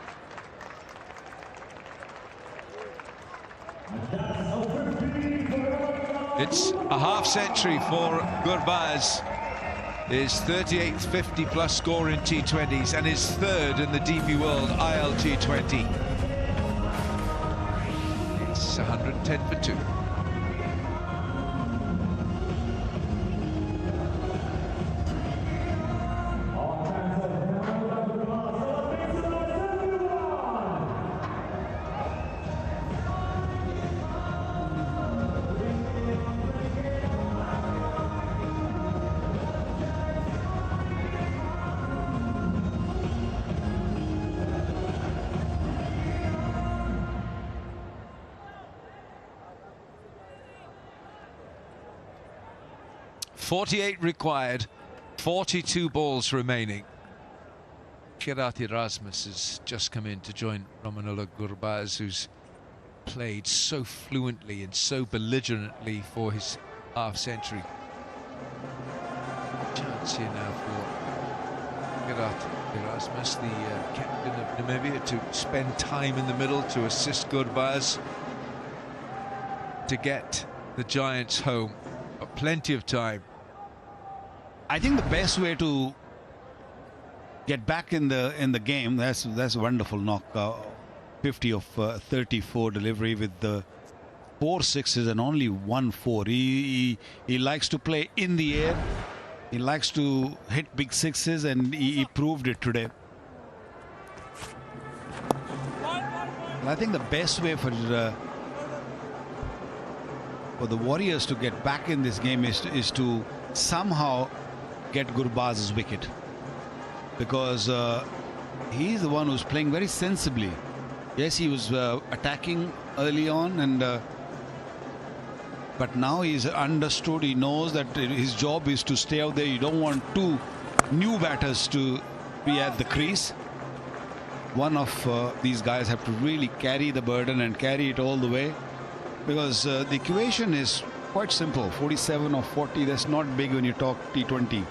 It's a half century for Gurbaz. His 38th 50-plus score in T20s and his third in the DP World ILT20. It's 110 for 2. .48 required, 42 balls remaining. Gerard Erasmus has just come in to join Romanullah Gurbaz, who's played so fluently and so belligerently for his half-century. Chance here now for Gerard Erasmus, the captain of Namibia, to spend time in the middle to assist Gurbaz to get the Giants home. Got plenty of time. I think the best way to get back in the game, that's a wonderful knock. 50 of 34 delivery with the 4 sixes and only 1 4. He likes to play in the air. He likes to hit big sixes, and he proved it today. And I think the best way for the Warriors to get back in this game is to somehow get Gurbaz's wicket, because he's the one who's playing very sensibly. Yes, he was attacking early on, and but now he's understood. He knows that his job is to stay out there. You don't want two new batters to be at the crease. One of these guys have to really carry the burden and carry it all the way, because the equation is quite simple. 47 or 40, that's not big when you talk T20.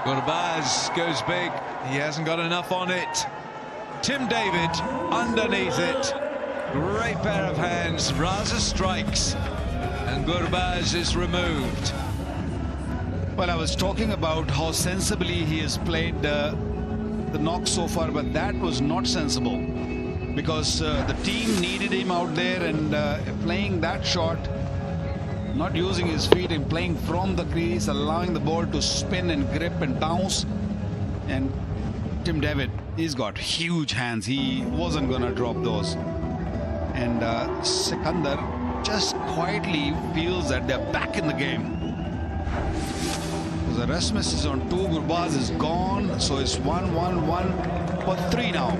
Gurbaz goes big. He hasn't got enough on it. Tim David underneath it. Great pair of hands. Raza strikes, and Gurbaz is removed. Well, I was talking about how sensibly he has played the knock so far, but that was not sensible, because the team needed him out there, and playing that shot, not using his feet and playing from the crease, allowing the ball to spin and grip and bounce. And Tim David, he's got huge hands. He wasn't going to drop those. And Sikandar just quietly feels that they're back in the game. The Rasmus is on 2, Gurbaz is gone, so it's 1-1-1 for 3 now.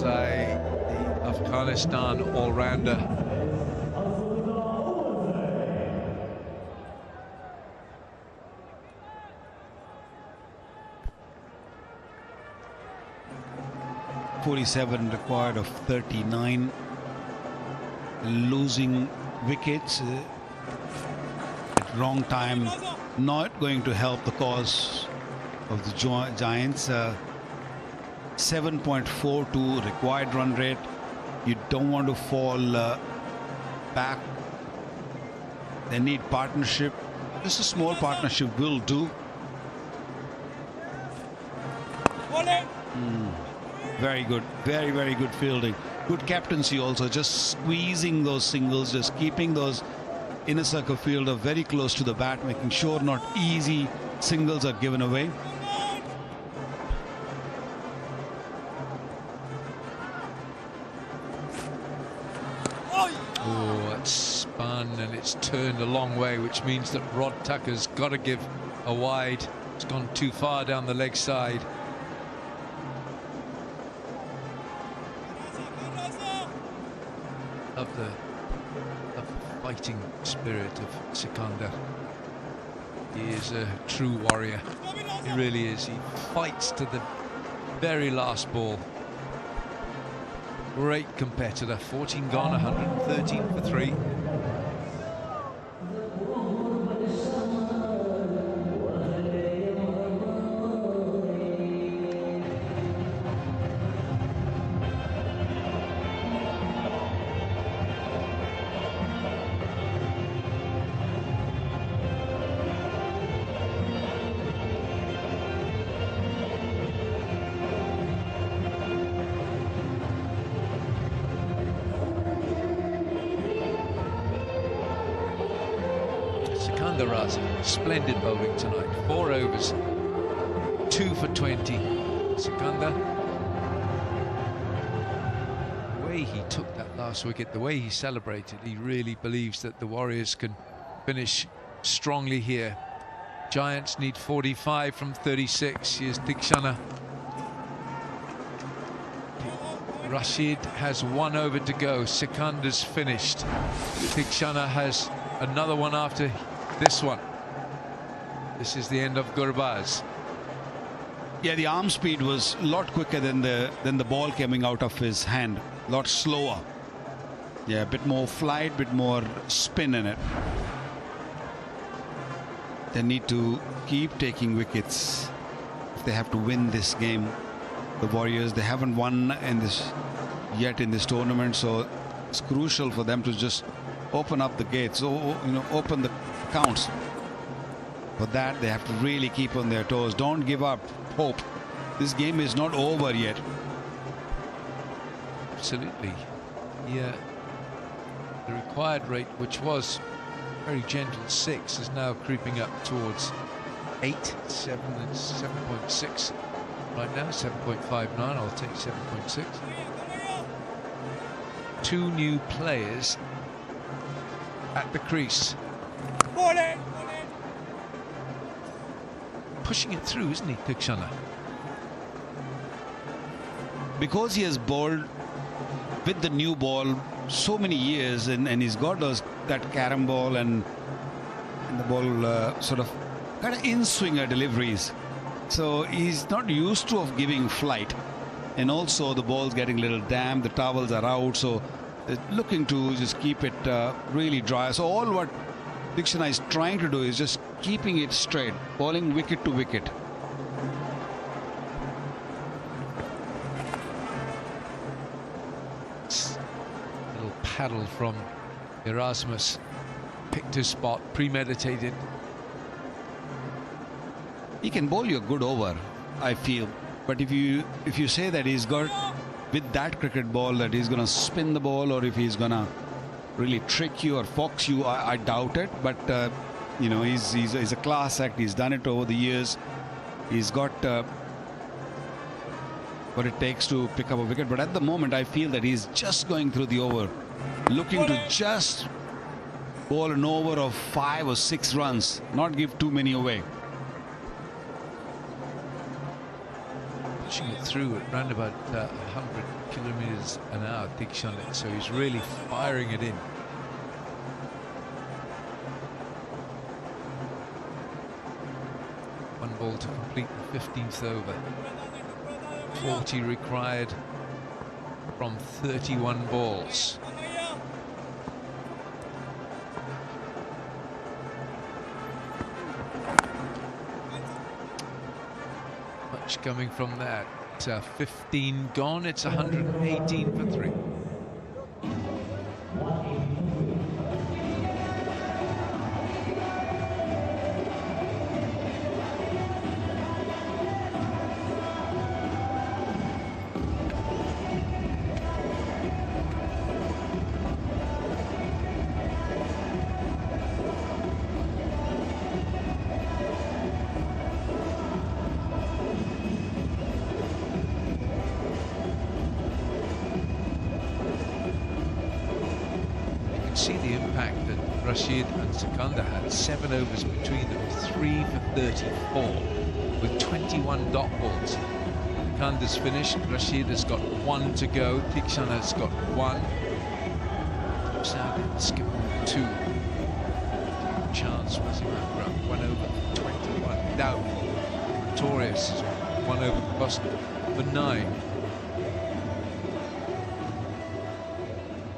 The Afghanistan all-rounder. .47 required of 39. Losing wickets at wrong time, not going to help the cause of the Giants. 7.42 required run rate. You don't want to fall back. They need partnership. Just a small partnership will do. Very good, very good fielding. Good captaincy also, just squeezing those singles, just keeping those inner circle fielder very close to the bat, making sure not easy singles are given away. Oh, it's spun and it's turned a long way, which means that Rod Tucker's got to give a wide. It's gone too far down the leg side. Of the fighting spirit of Sikandar. He is a true warrior. He really is. He fights to the very last ball. Great competitor. 14 gone, 113 for 3. Splendid bowling tonight. 4 overs, 2 for 20. Sikandar, the way he took that last wicket, the way he celebrated, he really believes that the Warriors can finish strongly here. Giants need 45 from 36. Here's Dikshana. Rashid has 1 over to go. Sikandar's finished. Dikshana has another one after this one. This is the end of Gurbaz. Yeah, the arm speed was a lot quicker than the ball coming out of his hand. A lot slower. Yeah, a bit more flight, bit more spin in it. They need to keep taking wickets if they have to win this game. The Warriors, they haven't won in this yet in this tournament, so it's crucial for them to just open up the gates, open the counts. For that, they have to really keep on their toes. Don't give up hope. This game is not over yet. Absolutely. Yeah. The required rate, which was very gentle 6, is now creeping up towards 8, 7, and 7.6. Right now, 7.59. I'll take 7.6. 2 new players at the crease. Pushing it through, isn't he, Dikshana? Because he has bowled with the new ball so many years, and he's got that carom ball and the ball sort of kind of in-swinger deliveries. So he's not used to of giving flight. and also the ball's getting a little damp, the towels are out, so they're looking to just keep it really dry. So all what Dikshana is trying to do is just keeping it straight, bowling wicket to wicket. Little paddle from Erasmus, picked his spot, premeditated. He can bowl you a good over, I feel, but if you say that he's got with that cricket ball that he's going to spin the ball, or if he's going to really trick you or fox you, I doubt it. But you know, he's a class act. He's done it over the years. He's got what it takes to pick up a wicket. But at the moment, I feel that he's just going through the over, looking to just bowl an over of 5 or 6 runs, not give too many away. Pushing it through at round about 100 kilometers an hour, Dikshana, so he's really firing it in. One ball to complete the 15th over. 40 required from 31 balls. Much coming from that. 15 gone. It's 118 for 3. See the impact that Rashid and Sikandar had. 7 overs between them, 3 for 34 with 21 dot balls. Sikandar's finished. Rashid has got 1 to go. Dikshana's got 1. Saudi skipped 2. Chance was in that run. 1 over for 21. Doubtful. Notorious. 1 over cost for 9.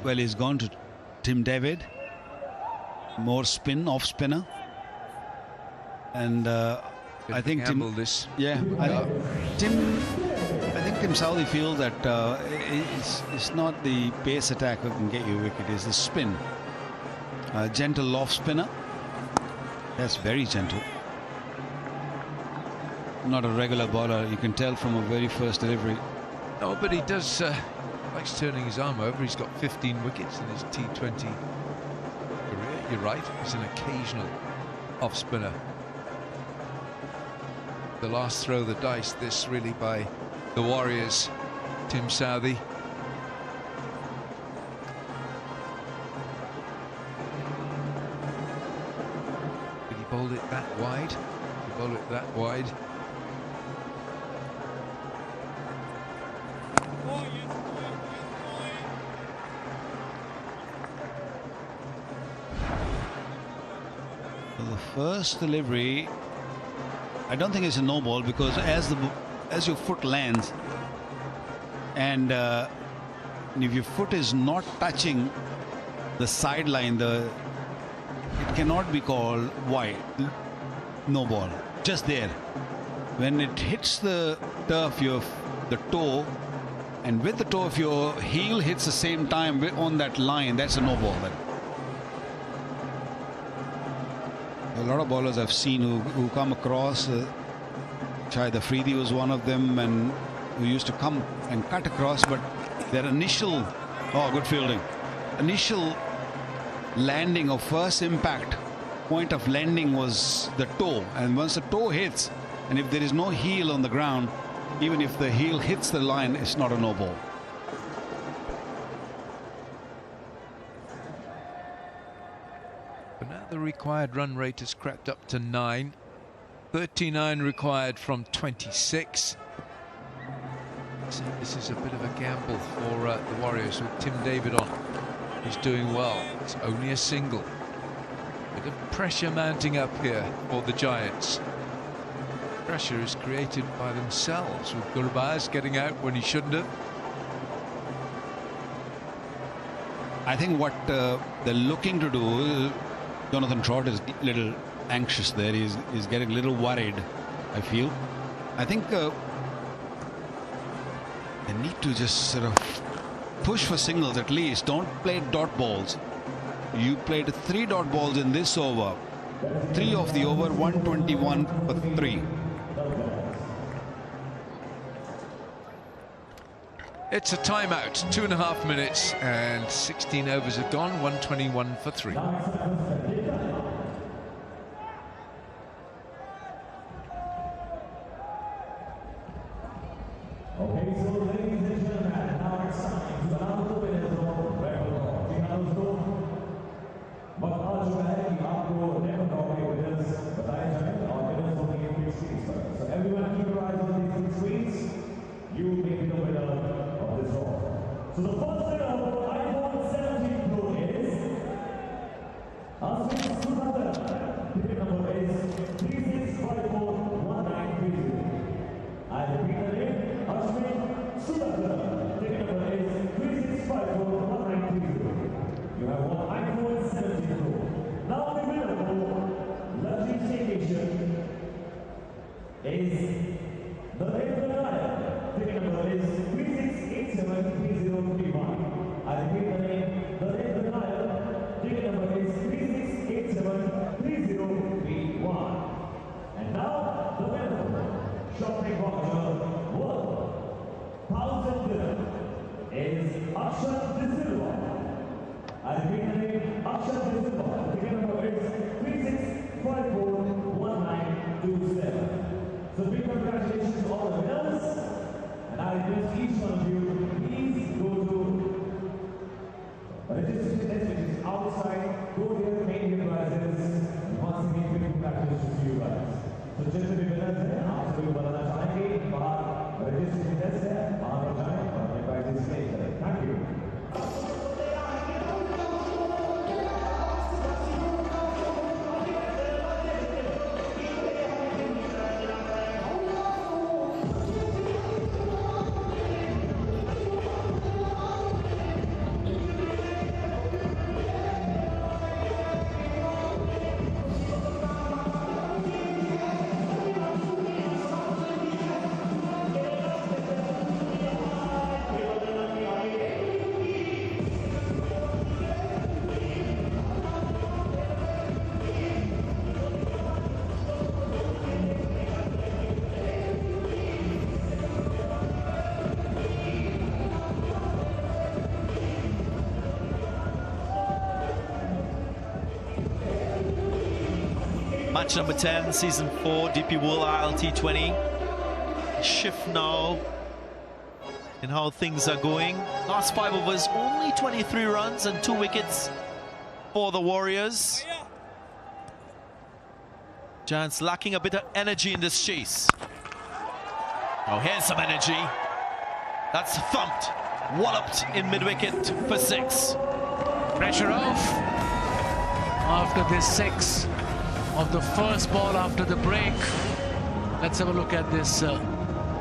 Well, he's gone to Tim David, more spin, off spinner, and I think Tim. This. Yeah, I think Tim Southee feels that it's not the pace attack that can get you a wicket; it's the spin. Gentle off spinner. That's very gentle. Not a regular bowler. You can tell from a very first delivery. No, but he does. Likes turning his arm over. He's got 15 wickets in his T20 career. You're right, he's an occasional off spinner. The last throw of the dice, this really by the Warriors. Tim Southee. Did he bowl it that wide? Did he bowl it that wide? First delivery, I don't think it's a no ball, because as your foot lands and if your foot is not touching the sideline, it cannot be called wide, no ball, just there. When it hits the turf, the toe, and with the toe if your heel hits the same time on that line, that's a no ball then. A lot of bowlers I've seen who come across, Shahid Afridi was one of them, and who used to come and cut across, but their initial, good fielding, initial landing or first impact point of landing was the toe, and once the toe hits, and if there is no heel on the ground, even if the heel hits the line, it's not a no ball. But now the required run rate has crept up to 9. 39 required from 26. So this is a bit of a gamble for the Warriors with Tim David on. He's doing well. It's only a single. Bit of pressure mounting up here for the Giants. Pressure is created by themselves, with Gurbaz getting out when he shouldn't have. I think what they're looking to do, Jonathan Trott is a little anxious there. He's getting a little worried, I feel. I think they need to just sort of push for singles at least. Don't play dot balls. You played 3 dot balls in this over. 3 of the over, 121 for 3. It's a timeout, 2.5 minutes and 16 overs have gone, 121 for 3. Okay, so ladies and gentlemen, now it's time to announce the winners of record call. जी हाँ दोस्तों, वक्त आ चुका है कि आपको record call के winners बताए जाएं और winners होंगे big screens पर. So everyone keep your eyes on these big screens. You may be the winner of this draw. So the first winner of iPhone 17 Pro is Arslan Ash. Ticket number is 36541930. I repeat the name. Ticket number is 36541930. You have won iPhone 17 Pro. Now the winner for luxury staycation is the Red Ticket number is 36873031. I repeat the name, the Red Ticket number is 36873031. And now the winner, shopping voucher worth 1,000 dirham is Arslan Ash. I repeat the name, Arslan Ash. Ticket number is 36541927. So big congratulations to all the winners. And I request each one of you, please go to registration desk which is outside. Go there, make your prizes. And once again, big congratulations to you guys. So just to be winners हैं, आप सभी बनाना चाहेंगे, बाहर registration desk है, वहाँ पर जाएं और अपने prizes ले करें. Thank you. Match number 10, season 4, DP World ILT20. Shift now in how things are going. Last 5 overs, only 23 runs and 2 wickets for the Warriors. Giants lacking a bit of energy in this chase. Oh, here's some energy. That's thumped, walloped in mid-wicket for 6. Pressure off after this 6 of the first ball after the break. Let's have a look at this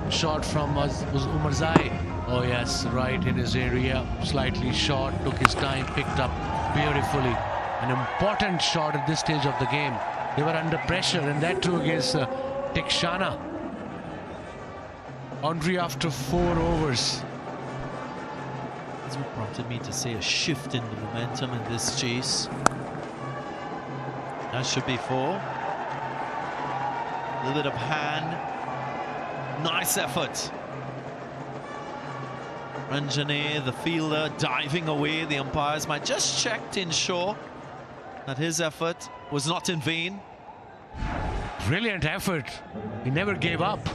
shot from Umarzai. Oh yes, right in his area, slightly short, took his time, picked up beautifully. An important shot at this stage of the game. They were under pressure, and that too against Tikshana. Andre after 4 overs. That's what prompted me to say a shift in the momentum in this chase. That should be 4. A little bit of hand. Nice effort. Ranjane, the fielder, diving away. The umpires might just check to ensure that his effort was not in vain. Brilliant effort. He never gave up.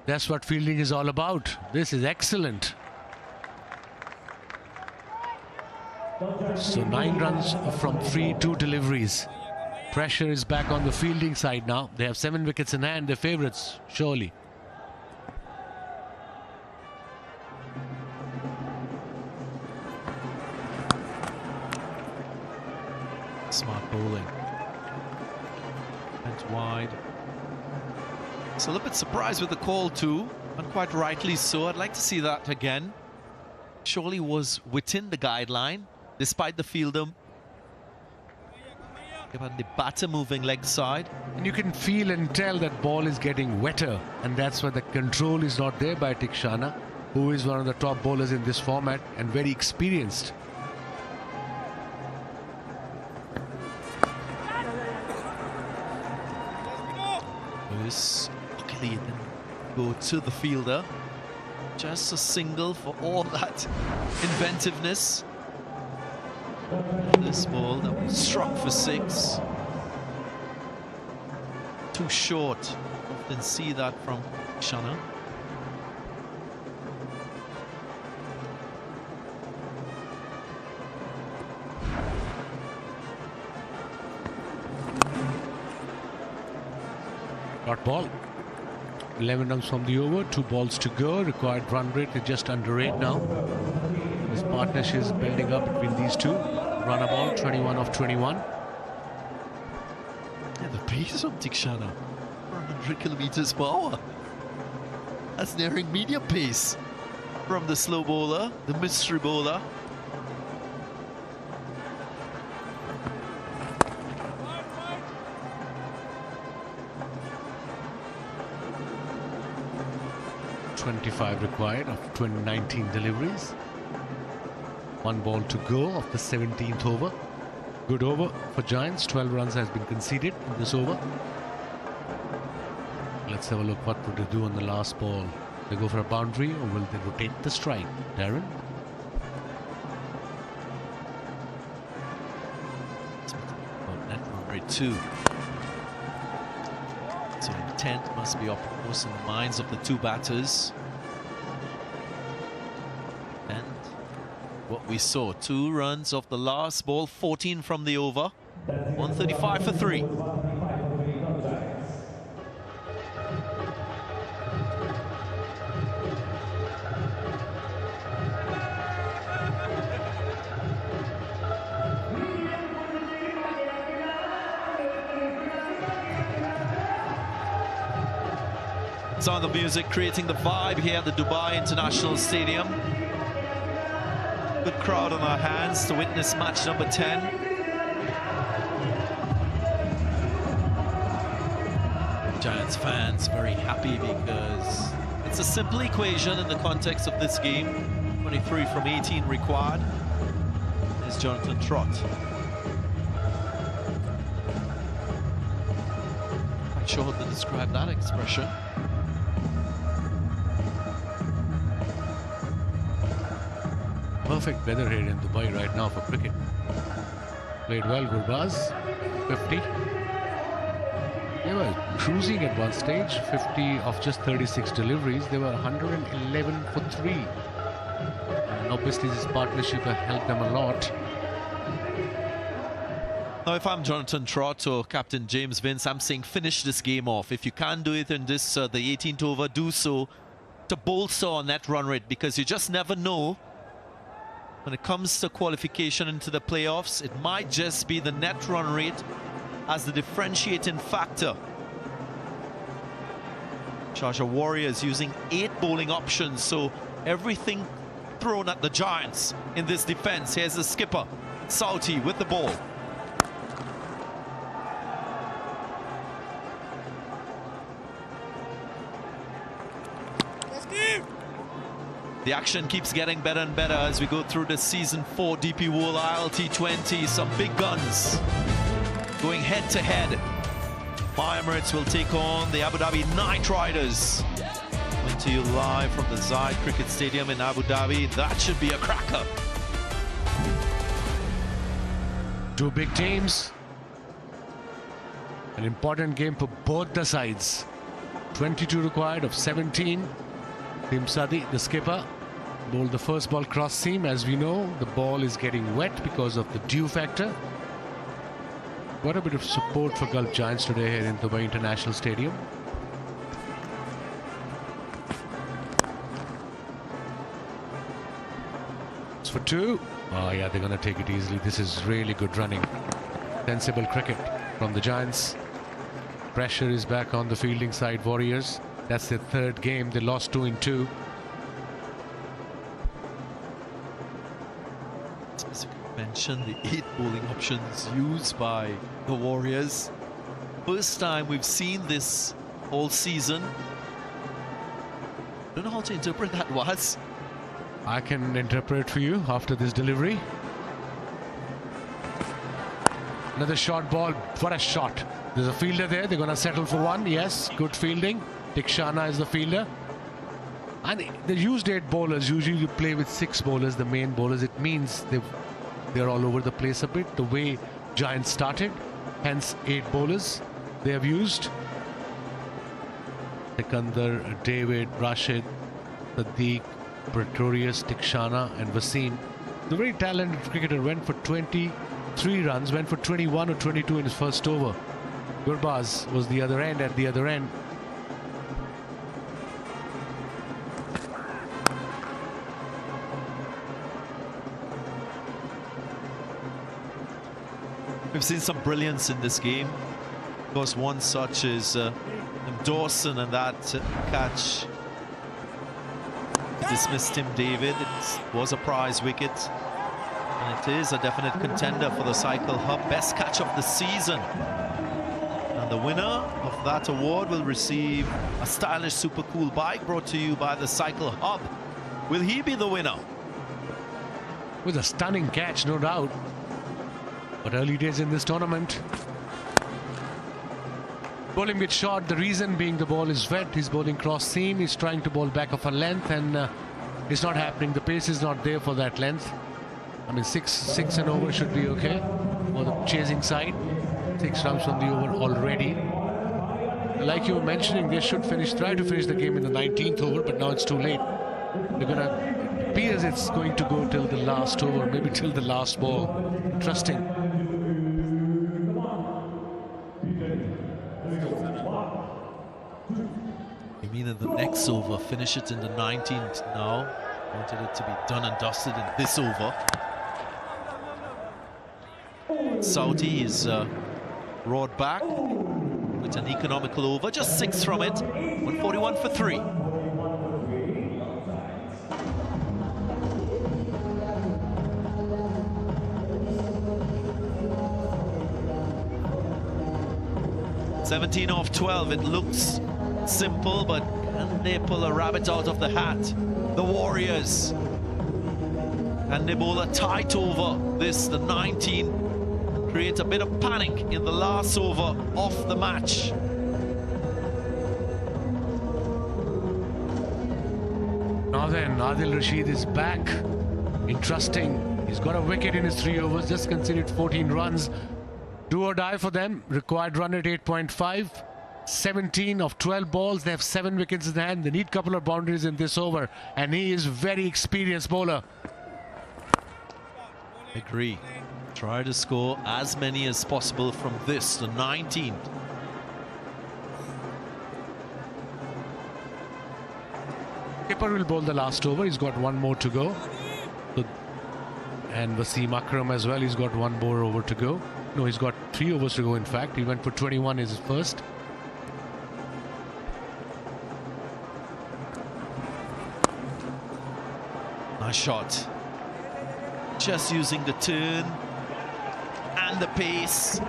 That's what fielding is all about. This is excellent. So 9 runs from 3-2 deliveries. Pressure is back on the fielding side now. They have 7 wickets in hand. They're favourites, surely. Smart bowling. Went wide. was a little bit surprised with the call too, and quite rightly so. I'd like to see that again. Surely was within the guideline, despite the fielder and the batter moving leg side. And you can feel and tell that ball is getting wetter, and that's why the control is not there by Tikshana, who is one of the top bowlers in this format and very experienced. Lewis, luckily it didn't go to the fielder. Just a single for all that inventiveness. This ball that was struck for 6. Too short. Often see that from Shana. Dot ball. 11 runs from the over, 2 balls to go. Required run rate is just under 8 now. This partnership is building up between these two. Runner ball, 21 of 21. Yeah, the pace of Tikshana, 400 kilometers per hour. That's nearing medium pace from the slow bowler, the mystery bowler. .25 required of 2019 deliveries. 1 ball to go of the 17th over. Good over for Giants. 12 runs has been conceded in this over. Let's have a look. What would they do on the last ball? They go for a boundary, or will they rotate the strike? Darren? Net run rate 2. So intent must be uppermost in the minds of the two batters. And what we saw, 2 runs off the last ball, 14 from the over, 135 for 3. Sound of music creating the vibe here at the Dubai International Stadium. Good crowd on our hands to witness match number 10. Giants fans very happy because it's a simple equation in the context of this game. 23 from 18 required. There's Jonathan Trott. Not sure how to describe that expression. Perfect weather here in Dubai right now for cricket. Played well, Gurbaz. 50. They were cruising at one stage. 50 of just 36 deliveries. They were 111 for 3. And obviously this partnership has helped them a lot. Now, if I'm Jonathan Trott or Captain James Vince, I'm saying finish this game off. If you can't do it in this, the 18th over, do so to bolster on that run rate, because you just never know. When it comes to qualification into the playoffs, it might just be the net run rate as the differentiating factor. Sharjah Warriorz using 8 bowling options, so everything thrown at the Giants in this defense. Here's the skipper, Sauti, with the ball. The action keeps getting better and better as we go through the Season 4 DP World ILT20. Some big guns going head to head. My Emirates will take on the Abu Dhabi Knight Riders. Coming to you live from the Zayed Cricket Stadium in Abu Dhabi. That should be a cracker. 2 big teams. An important game for both the sides. 22 required of 17. Tim Sadi, the skipper, bowled the first ball cross seam. As we know, the ball is getting wet because of the dew factor. What a bit of support for Gulf Giants today here in Dubai International Stadium. It's for 2. Oh yeah, they're going to take it easily. This is really good running. Sensible cricket from the Giants. Pressure is back on the fielding side, Warriors. That's their third game. They lost 2 in 2. Specifically mention the 8 bowling options used by the Warriors. First time we've seen this all season. Don't know how to interpret that was. I can interpret for you after this delivery. Another short ball. What a shot. There's a fielder there. They're going to settle for one. Yes, good fielding. Tikshana is the fielder. And they used 8 bowlers. Usually you play with 6 bowlers, the main bowlers. It means they're all over the place a bit. The way Giants started. Hence 8 bowlers they have used. Sikandar, David, Rashid, Sadiq, Pretorius, Tikshana and Wasim. The very talented cricketer went for 23 runs, went for 21 or 22 in his first over. Gurbaz was the other end, at the other end. We've seen some brilliance in this game. Of course, one such is Dawson, and that catch dismissed Tim David. It was a prize wicket, and it is a definite contender for the Cycle Hub best catch of the season. And the winner of that award will receive a stylish super cool bike brought to you by the Cycle Hub. Will he be the winner? With a stunning catch, no doubt. But early days in this tournament. Bowling bit short, the reason being the ball is wet. He's bowling cross seam. He's trying to bowl back of a length, and it's not happening. The pace is not there for that length. I mean, six and over should be okay for the chasing side. 6 runs from the over already. Like you were mentioning, they should try to finish the game in the 19th over, but now it's too late. It appears it's going to go till the last over, maybe till the last ball. Interesting. You mean in the next over, finish it in the 19th now? Wanted it to be done and dusted in this over. Saudi is roared back with an economical over, just 6 from it, 141 for 3. "17 off 12, it looks simple, but can they pull a rabbit out of the hat? The Warriors. And they bowl a tight over this, the 19. Create a bit of panic in the last over of the match. Now then, Adil Rashid is back. Interesting. He's got a wicket in his 3 overs, just conceded 14 runs. Do or die for them. Required run at 8.5. 17 of 12 balls. They have 7 wickets in hand. They need a couple of boundaries in this over. And he is very experienced bowler. Agree. Try to score as many as possible from this, the 19th. Skipper will bowl the last over. He's got 1 more to go. And Wasim Akram as well. He's got 1 more over to go. No, he's got 3 overs to go, in fact. He went for 21 as his first. Nice shot. Just using the turn and the pace.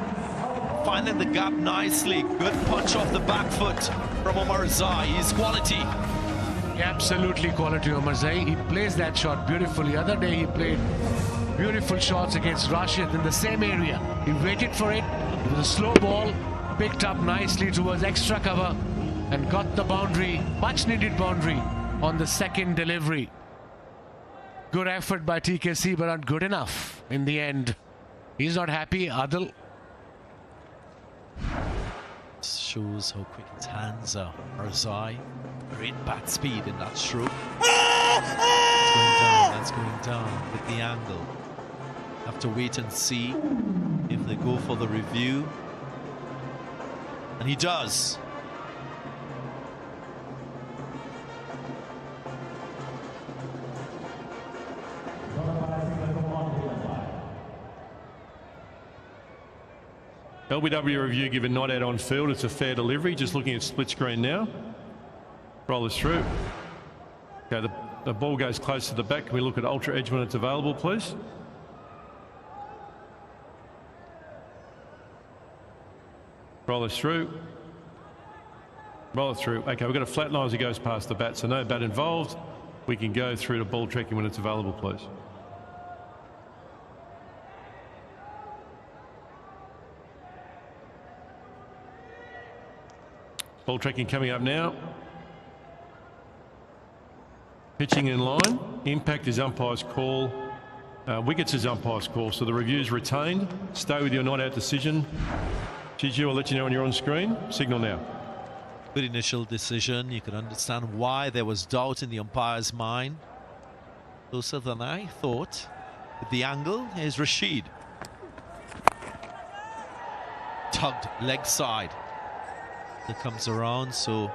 Finding the gap nicely. Good punch off the back foot from Omar Zai. He's quality. Absolutely quality, Omar Zai. He plays that shot beautifully. The other day he played beautiful shots against Rashid in the same area. He waited for it. It was a slow ball. Picked up nicely towards extra cover and got the boundary. Much needed boundary on the second delivery. Good effort by TKC, but not good enough in the end. He's not happy, Adil. Shows how quick his hands are. Arzai, great bat speed in that stroke. That's going down with the angle. Have to wait and see if they go for the review. And he does. LBW review given not out on field. It's a fair delivery. Just looking at split screen now. Roll this through. Okay, the ball goes close to the back. Can we look at ultra edge when it's available, please? Roll this through. Roll it through. Okay, we've got a flat line as it goes past the bat, so no bat involved. We can go through to ball tracking when it's available, please. Ball tracking coming up now. Pitching in line. Impact is umpire's call. Wickets is umpire's call. So the review's retained. Stay with your not out decision. Gigi, I'll let you know when you're on screen. Signal now. Good initial decision. You can understand why there was doubt in the umpire's mind. Closer than I thought. With the angle is Rashid. Tugged leg side. It comes around, so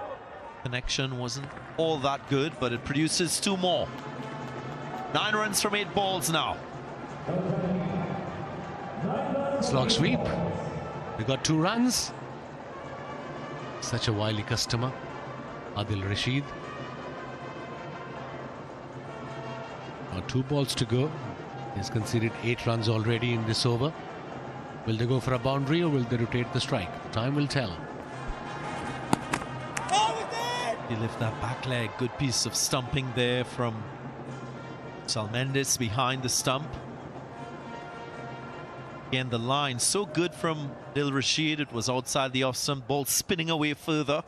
connection wasn't all that good, but it produces 2 more. 9 runs from 8 balls now. Slog sweep. We got 2 runs. Such a wily customer, Adil Rashid. Now 2 balls to go. He's conceded 8 runs already in this over. Will they go for a boundary or will they rotate the strike? Time will tell. He lift that back leg. Good piece of stumping there from Sal Mendes behind the stump. Again, the line so good from Dil Rashid. It was outside the off stump. Ball spinning away further.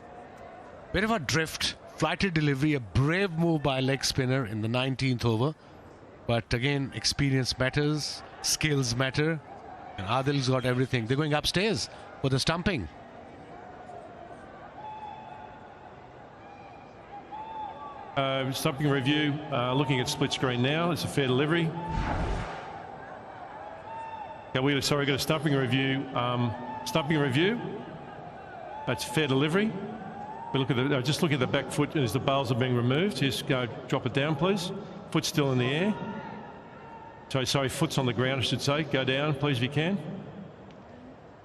Bit of a drift. Flighted delivery. A brave move by a leg spinner in the 19th over. But again, experience matters. Skills matter. And Adil's got everything. They're going upstairs for the stumping. Stumping review, looking at split screen now. It's a fair delivery. Okay, we got a stumping review. Stumping review. That's fair delivery. We look at just look at the back foot as the bails are being removed. Just go drop it down, please. Foot's still in the air. Sorry, foot's on the ground, I should say. Go down, please, if you can.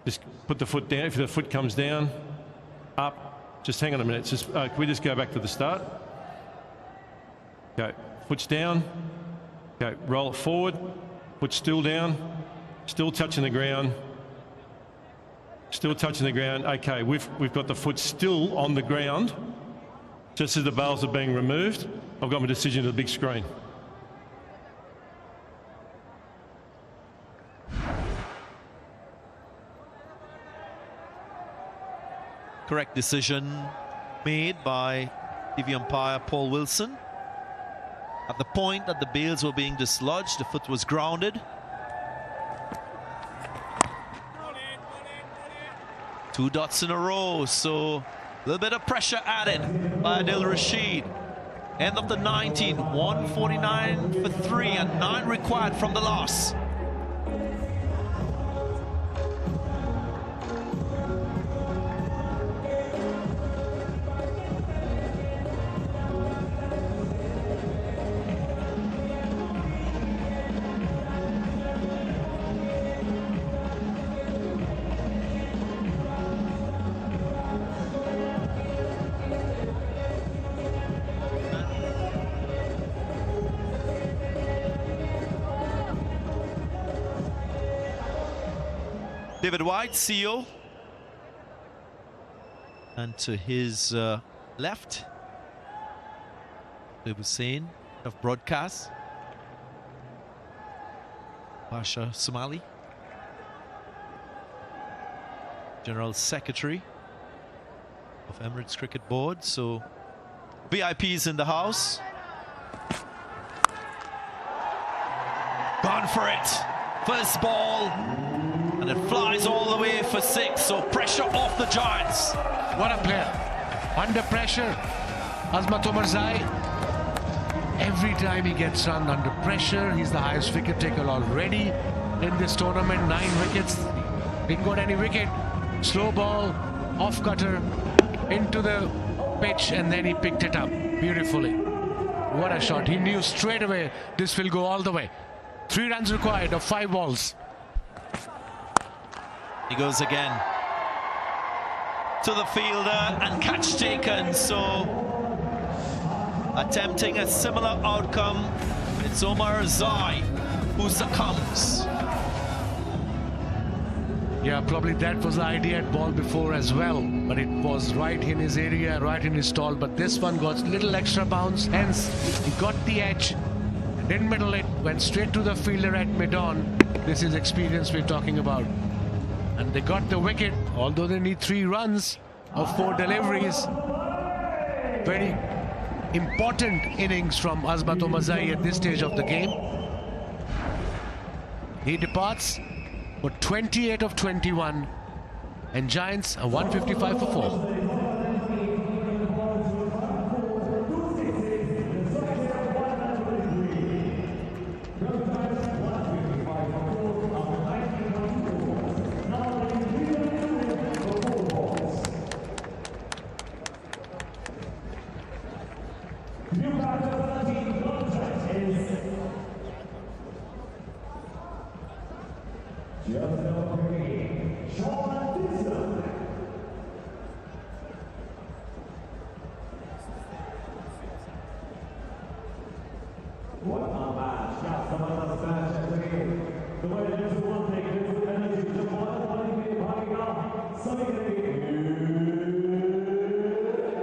Just put the foot down. If the foot comes down, up. Just hang on a minute. Just can we just go back to the start? Okay, foot's down. Okay, roll it forward. Foot's still down. Still touching the ground. Still touching the ground. Okay, we've got the foot still on the ground. Just as the bails are being removed, I've got my decision to the big screen. Correct decision made by TV umpire Paul Wilson. At the point that the bails were being dislodged, the foot was grounded. Two dots in a row, so a little bit of pressure added by Adil Rashid. End of the 19, 149 for 3 and 9 required from the loss. David White, CEO. And to his left, Hussein of broadcast. Pasha Somali, General Secretary of Emirates Cricket Board. So VIPs in the house. Gone for it. First ball. And it flies all the way for 6, so pressure off the Giants. What a player. Under pressure, Azmat Omarzai. Every time he gets run under pressure, he's the highest wicket taker already in this tournament. 9 wickets. Didn't got any wicket. Slow ball, off cutter, into the pitch, and then he picked it up beautifully. What a shot. He knew straight away this will go all the way. 3 runs required of 5 balls. He goes again to the fielder and catch taken. So attempting a similar outcome. It's Omar Zai who succumbs. Yeah, probably that was the idea at ball before as well, but it was right in his area, right in his stall. But this one got a little extra bounce, hence he got the edge, didn't middle it, went straight to the fielder at mid-on. This is experience we're talking about. And they got the wicket, although they need 3 runs of 4 deliveries. Very important innings from Azmat Omazai at this stage of the game. He departs for 28 of 21, and Giants are 155 for 4.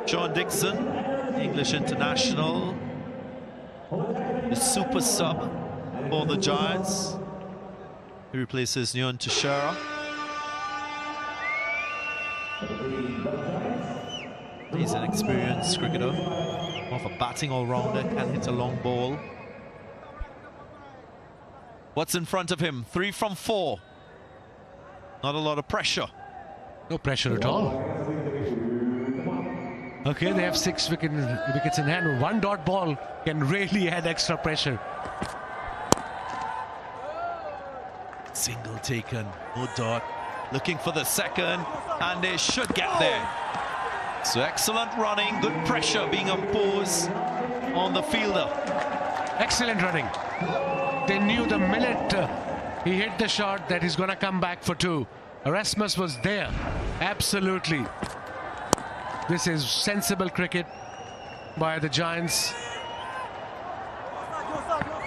John Dixon, English international, the super sub for the Giants. He replaces Nyon Teixeira. He's an experienced cricketer, off a batting all-rounder, can hit a long ball. What's in front of him? 3 from 4. Not a lot of pressure. No pressure at all. Okay, they have 6 wickets in hand. 1 dot ball can really add extra pressure. Single taken, no dot. Looking for the second, and they should get there. So excellent running, good pressure being imposed on the fielder. Excellent running. They knew the minute he hit the shot that he's going to come back for 2. Erasmus was there. Absolutely. This is sensible cricket by the Giants.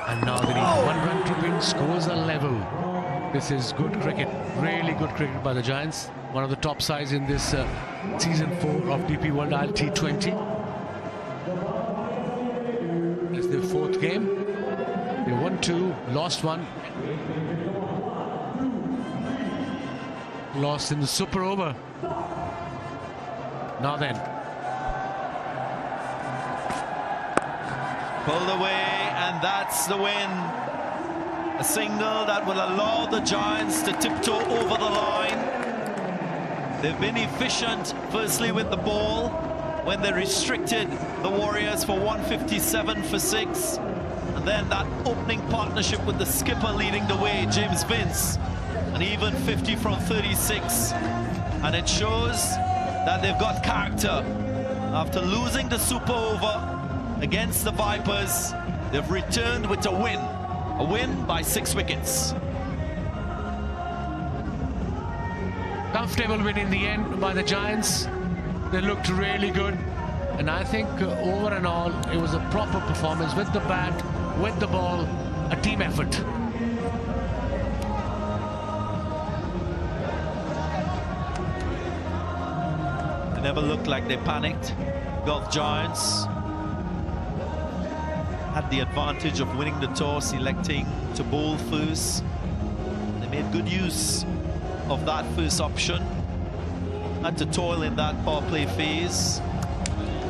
And now they need 1 run to win. Scores are level. This is good cricket. Really good cricket by the Giants. One of the top sides in this season 4 of DP World ILT20. It's their 4th game. They won 2, lost 1. Lost in the super over. Now then. Pulled away, and that's the win. A single that will allow the Giants to tiptoe over the line. They've been efficient, firstly with the ball, when they restricted the Warriors for 157 for 6. And then that opening partnership with the skipper leading the way, James Vince, and even 50 from 36. And it shows that they've got character. After losing the super over against the Vipers, they've returned with a win by 6 wickets. Comfortable win in the end by the Giants. They looked really good, and I think over and all it was a proper performance with the bat, with the ball, a team effort. They never looked like they panicked. Gulf Giants had the advantage of winning the toss, electing to bowl first. They made good use of that first option. Had to toil in that power play phase.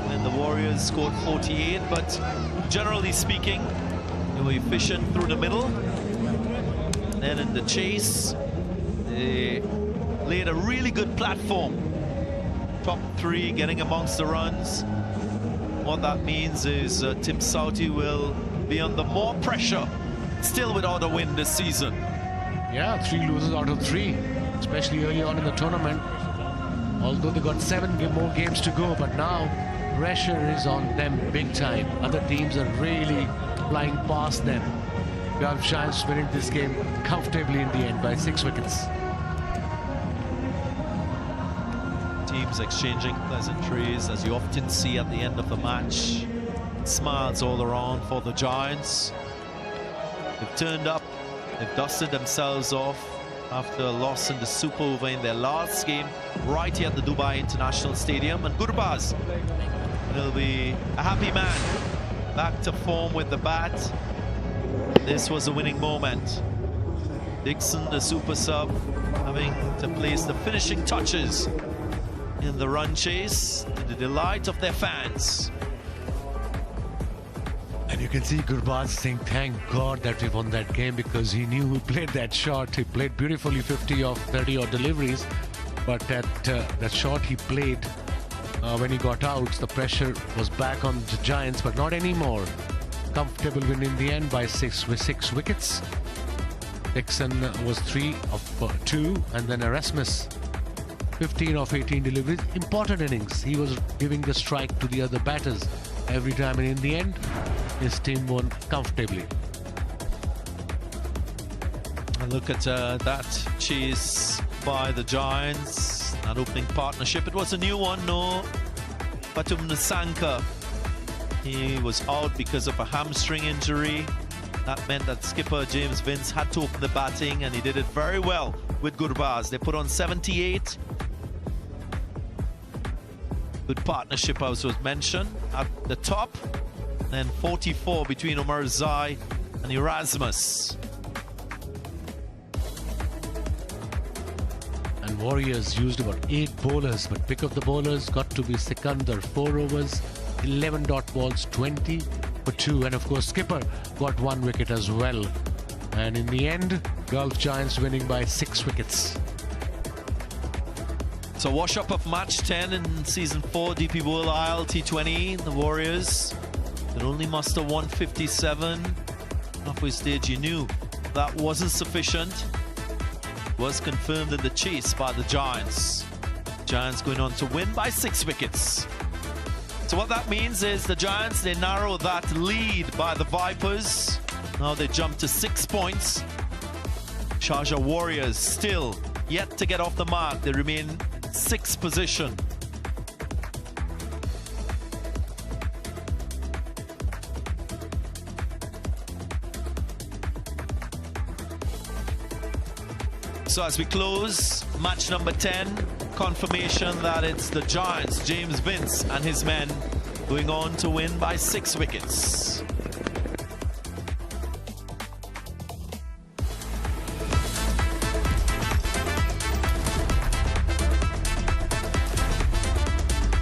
And the Warriors scored 48, but generally speaking, they were efficient through the middle. And then in the chase, they laid a really good platform. Top 3 getting amongst the runs. What that means is Tim Southee will be under more pressure, still without a win this season. Yeah, 3 losses out of 3, especially early on in the tournament. Although they got 7 more games to go, but now pressure is on them big time. Other teams are really flying past them. Gulf Giants winning this game comfortably in the end by 6 wickets. teams exchanging pleasantries, as you often see at the end of the match. Smiles all around for the Giants. They've turned up, they've dusted themselves off after a loss in the Super Over in their last game right here at the Dubai International Stadium. And Gurbaz will be a happy man, back to form with the bat. This was a winning moment. Dixon, the super sub, having to place the finishing touches in the run chase to the delight of their fans. And you can see Gurbaz saying, thank God that we won that game, because he knew who played that shot. He played beautifully 50 of 30 odd deliveries, but that shot he played when he got out, the pressure was back on the Giants, but not anymore. Comfortable win in the end by 6 wickets. Dixon was 3 of 2, and then Erasmus 15 of 18 deliveries. Important innings. He was giving the strike to the other batters every time, and in the end his team won comfortably. And look at that chase by the Giants, that opening partnership. It was a new one, no Patum Nasanka. He was out because of a hamstring injury. That meant that skipper James Vince had to open the batting, and he did it very well with Gurbaz. They put on 78. Good partnership, as was mentioned, at the top. Then 44 between Omar Zai and Erasmus. And Warriors used about 8 bowlers, but pick of the bowlers got to be Sikandar. 4 overs, 11 dot balls, 20 for 2, and of course skipper got 1 wicket as well. And in the end, Gulf Giants winning by 6 wickets. So wash-up of match 10 in season 4 DP World ILT20. The Warriors could only muster 157. Halfway stage, you knew that wasn't sufficient. Was confirmed in the chase by the Giants. Giants going on to win by 6 wickets. So what that means is the Giants, they narrow that lead by the Vipers. Now they jump to 6 points. Sharjah Warriors still yet to get off the mark. They remain 6th position. So as we close match number 10, confirmation that it's the Giants, James Vince and his men, going on to win by 6 wickets.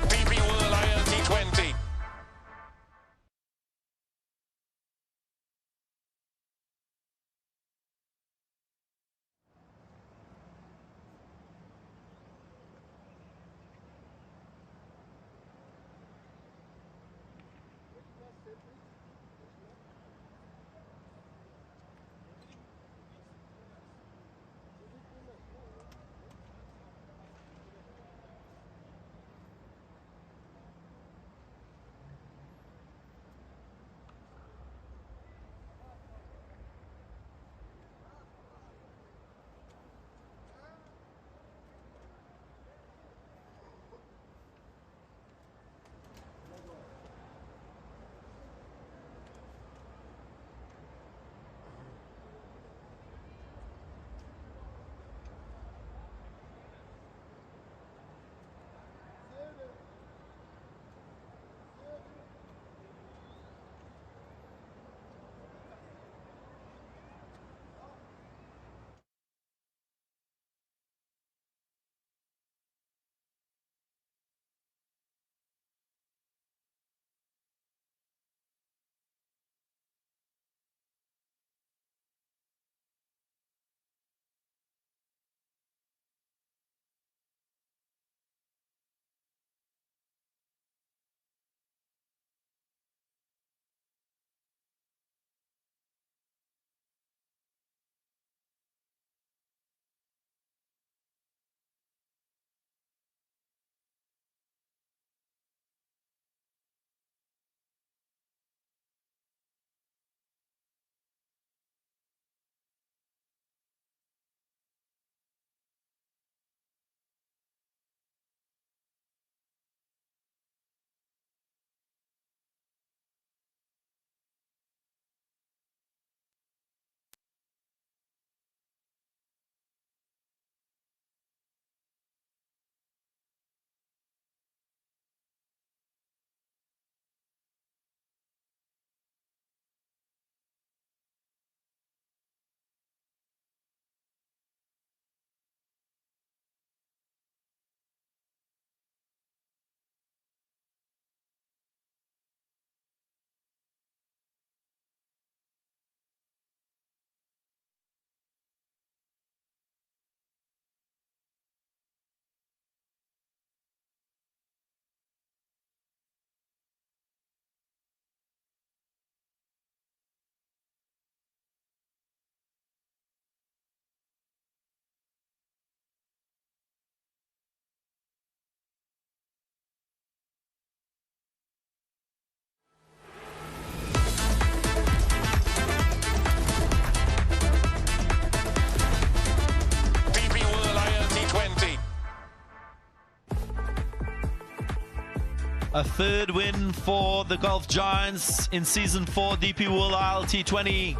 DP World ILT20. A third win for the Gulf Giants in Season 4 DP World ILT20.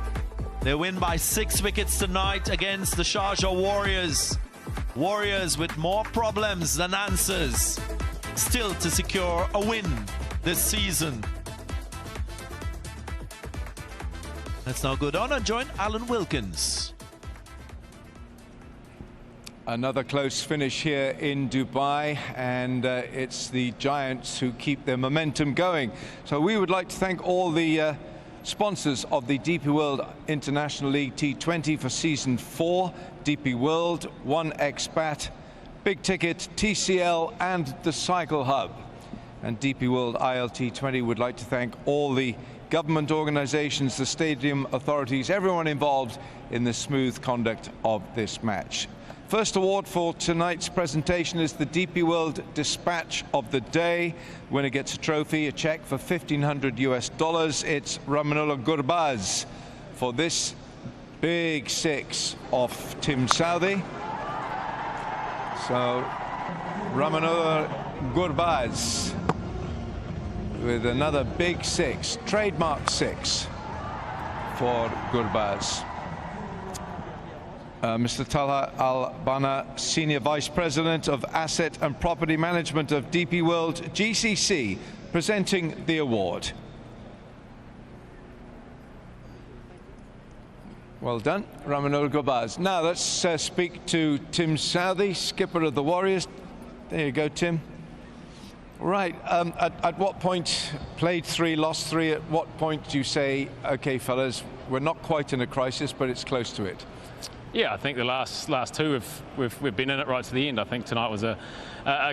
They win by 6 wickets tonight against the Sharjah Warriors. Warriors with more problems than answers, still to secure a win this season. Let's now go down and join Alan Wilkins. Another close finish here in Dubai, and it's the Giants who keep their momentum going. So we would like to thank all the sponsors of the DP World International League T20 for Season 4, DP World, One Expat, Big Ticket, TCL and the Cycle Hub. And DP World ILT20 would like to thank all the government organizations, the stadium authorities, everyone involved in the smooth conduct of this match. First award for tonight's presentation is the DP World Dispatch of the Day. Winner gets a trophy, a check for $1,500 US. It's Ramanullah Gurbaz for this big 6 off Tim Southey. So Ramanullah Gurbaz with another big 6, trademark 6 for Gurbaz. Mr. Talha Al-Bana, Senior Vice President of Asset and Property Management of DP World GCC, presenting the award. Well done, Ramanullah Gurbaz. Now let's speak to Tim Southey, skipper of the Warriors. There you go, Tim. Right, at what point, played 3, lost 3, at what point do you say, okay, fellas, we're not quite in a crisis, but it's close to it? Yeah, I think the last 2 we've been in it right to the end. I think tonight was a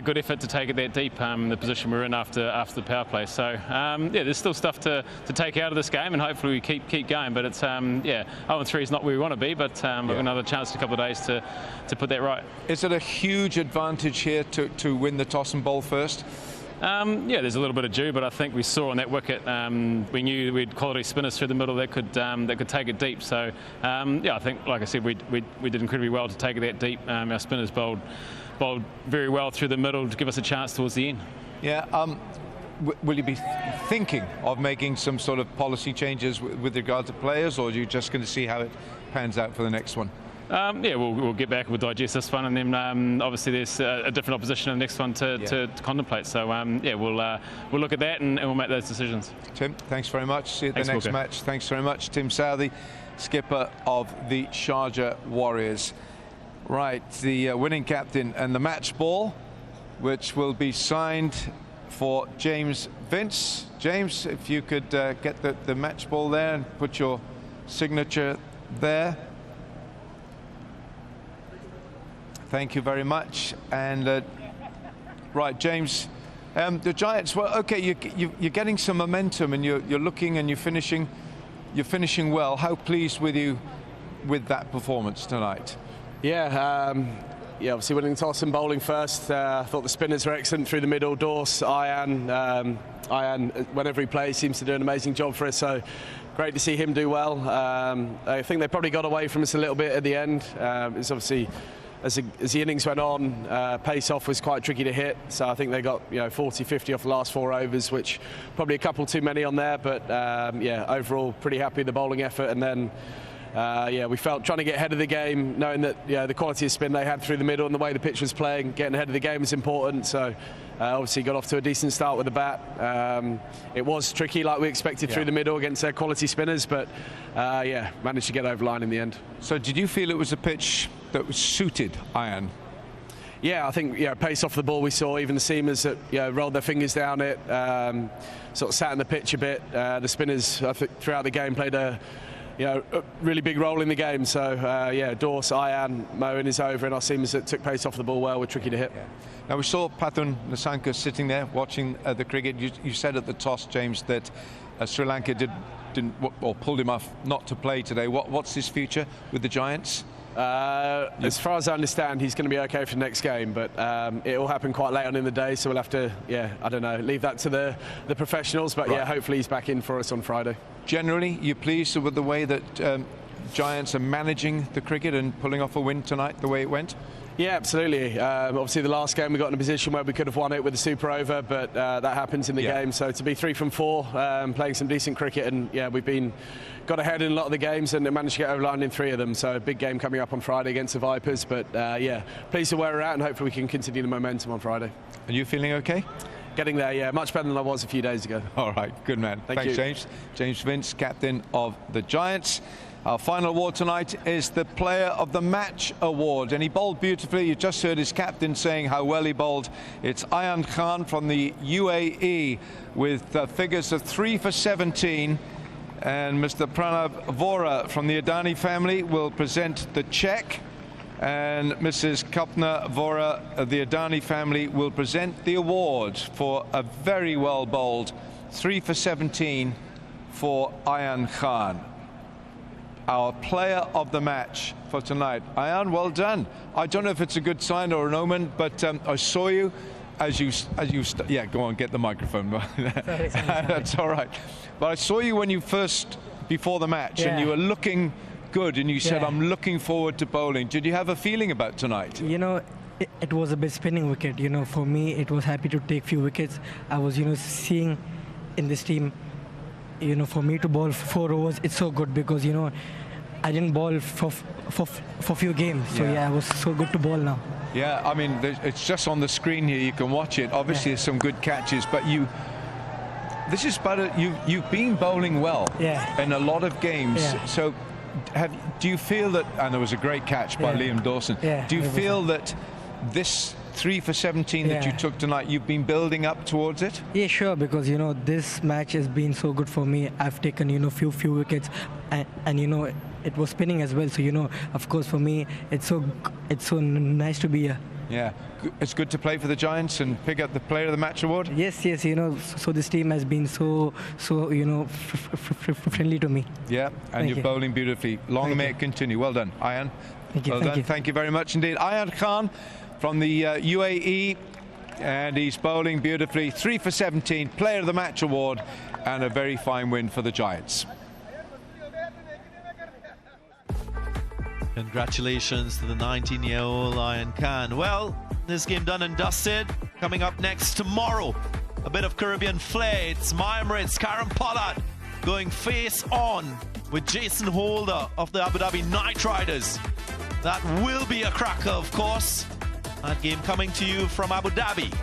good effort to take it that deep, the position we were in after the power play. So yeah, there's still stuff to take out of this game, and hopefully we keep going. But it's yeah, 0-3 is not where we want to be, but we've got another chance in a couple of days to put that right. Is it a huge advantage here to win the toss and bowl first? Yeah, there's a little bit of due, but I think we saw on that wicket, we knew we had quality spinners through the middle that could take it deep. So yeah, I think, like I said, we did incredibly well to take it that deep. Our spinners bowled very well through the middle to give us a chance towards the end. Yeah. Will you be thinking of making some sort of policy changes with regard to players, or are you just going to see how it pans out for the next one? Yeah, we'll get back, we'll digest this one, and then obviously there's a different opposition in the next one to contemplate. So yeah, we'll look at that and we'll make those decisions. Tim, thanks very much. See you at the next match. Thanks very much, Tim Southey, skipper of the Sharjah Warriors. Right, the winning captain and the match ball, which will be signed for James Vince. James, if you could get the match ball there and put your signature there. Thank you very much. And right, James, the Giants. Well, okay, you're getting some momentum, and you're looking and you're finishing well. How pleased with you with that performance tonight? Yeah, yeah. Obviously, winning the toss and bowling first. I thought the spinners were excellent through the middle. Dorse, Ayan, whenever he plays, seems to do an amazing job for us. So great to see him do well. I think they probably got away from us a little bit at the end. It's obviously, as the innings went on, pace off was quite tricky to hit. So I think they got 40, 50 off the last 4 overs, which probably a couple too many on there. But yeah, overall pretty happy with the bowling effort. And then yeah, we felt trying to get ahead of the game, knowing that the quality of spin they had through the middle and the way the pitch was playing, getting ahead of the game was important. So obviously got off to a decent start with the bat. It was tricky, like we expected, through the middle against their quality spinners, but yeah, managed to get over line in the end. So did you feel it was a pitch that was suited Ayan? Yeah, I think pace off the ball we saw, even the seamers that rolled their fingers down it, sort of sat in the pitch a bit. The spinners, I think, throughout the game played a really big role in the game. So yeah, Dorse, Ayan, Mo in his over, and our seamers that took pace off the ball well were tricky to hit. Yeah. Now we saw Pathun Nissanka sitting there watching the cricket. You said at the toss, James, that Sri Lanka didn't or pulled him off not to play today. What's his future with the Giants? As far as I understand, he's going to be okay for the next game, but it will happen quite late on in the day, so we'll have to, I don't know, leave that to the professionals. But yeah, hopefully he's back in for us on Friday. Generally, you're pleased with the way that Giants are managing the cricket and pulling off a win tonight, the way it went? Yeah, absolutely. Obviously, the last game we got in a position where we could have won it with a super over, but that happens in the game. So to be 3 from 4, playing some decent cricket, and yeah, we've got ahead in a lot of the games and managed to get over line in 3 of them. So a big game coming up on Friday against the Vipers. But yeah, pleased to where we're at, and hopefully we can continue the momentum on Friday. Are you feeling okay? Getting there, yeah, much better than I was a few days ago. All right, good man. Thanks, James. James Vince, captain of the Giants. Our final award tonight is the Player of the Match award, and he bowled beautifully. You just heard his captain saying how well he bowled. It's Ayan Khan from the UAE with figures of 3 for 17, and Mr. Pranav Vora from the Adani family will present the cheque, and Mrs. Kapna Vora of the Adani family will present the award for a very well bowled 3 for 17 for Ayan Khan, our player of the match for tonight. Ayan, well done. I don't know if it's a good sign or an omen, but I saw you as you yeah, go on, get the microphone. Sorry. That's all right. But I saw you when you first, before the match, and you were looking good, and you said, I'm looking forward to bowling. Did you have a feeling about tonight? You know, it was a bit spinning wicket. You know, for me, it was happy to take few wickets. I was, you know, seeing in this team, you know, for me to bowl 4 overs, it's so good because, you know, I didn't bowl for few games. So yeah, it was so good to bowl now. Yeah, I mean, it's just on the screen here. You can watch it. Obviously, there's some good catches, but this is better. You've been bowling well in a lot of games. So, do you feel that? And there was a great catch by Liam Dawson. Do you feel that this 3 for 17 that you took tonight, you've been building up towards it? Yeah, sure, because, you know, this match has been so good for me. I've taken, you know, few wickets, and you know, it was spinning as well. So, you know, of course, for me, it's so nice to be here. Yeah, it's good to play for the Giants and pick up the Player of the Match award. Yes, you know, so this team has been so you know, friendly to me. Yeah, and you're bowling beautifully. Long may it continue. Well done, Ayan. Thank you. Well done. Thank you very much indeed. Ayan Khan from the UAE, and he's bowling beautifully. 3 for 17, Player of the Match award, and a very fine win for the Giants. Congratulations to the 19-year-old Ayan Khan. Well, this game done and dusted. Coming up next tomorrow, a bit of Caribbean flair. It's my Emirates, Karen Pollard, going face on with Jason Holder of the Abu Dhabi Knight Riders. That will be a cracker, of course. That game coming to you from Abu Dhabi.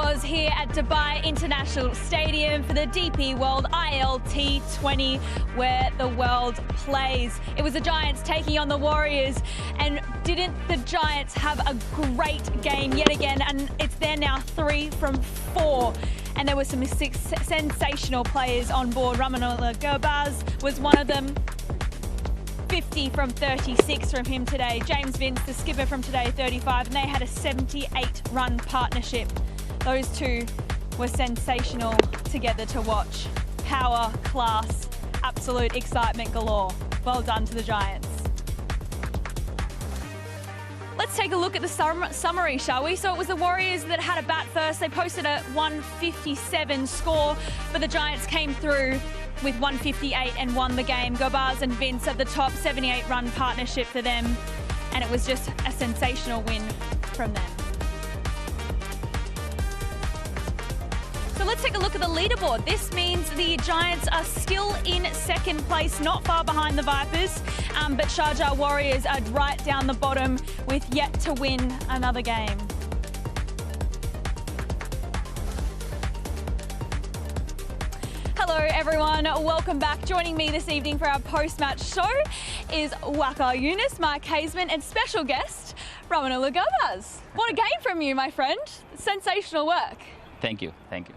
was here at Dubai International Stadium for the DP World ILT20, where the world plays. It was the Giants taking on the Warriors, and didn't the Giants have a great game yet again? And it's there now 3 from 4. And there were some sensational players on board. Ramanullah Gurbaz was one of them. 50 from 36 from him today. James Vince, the skipper from today, 35, and they had a 78-run partnership. Those two were sensational together to watch. Power, class, absolute excitement galore. Well done to the Giants. Let's take a look at the summary, shall we? So it was the Warriors that had a bat first. They posted a 157 score, but the Giants came through with 158 and won the game. Gurbaz and Vince at the top, 78-run partnership for them, and it was just a sensational win from them. So let's take a look at the leaderboard. This means the Giants are still in second place, not far behind the Vipers, but Sharjah Warriors are right down the bottom with yet to win another game. Hello everyone, welcome back. Joining me this evening for our post-match show is Waqar Younis, Mark Hazeman, and special guest Ramanullah Gurbaz. What a game from you, my friend. Sensational work. Thank you, thank you.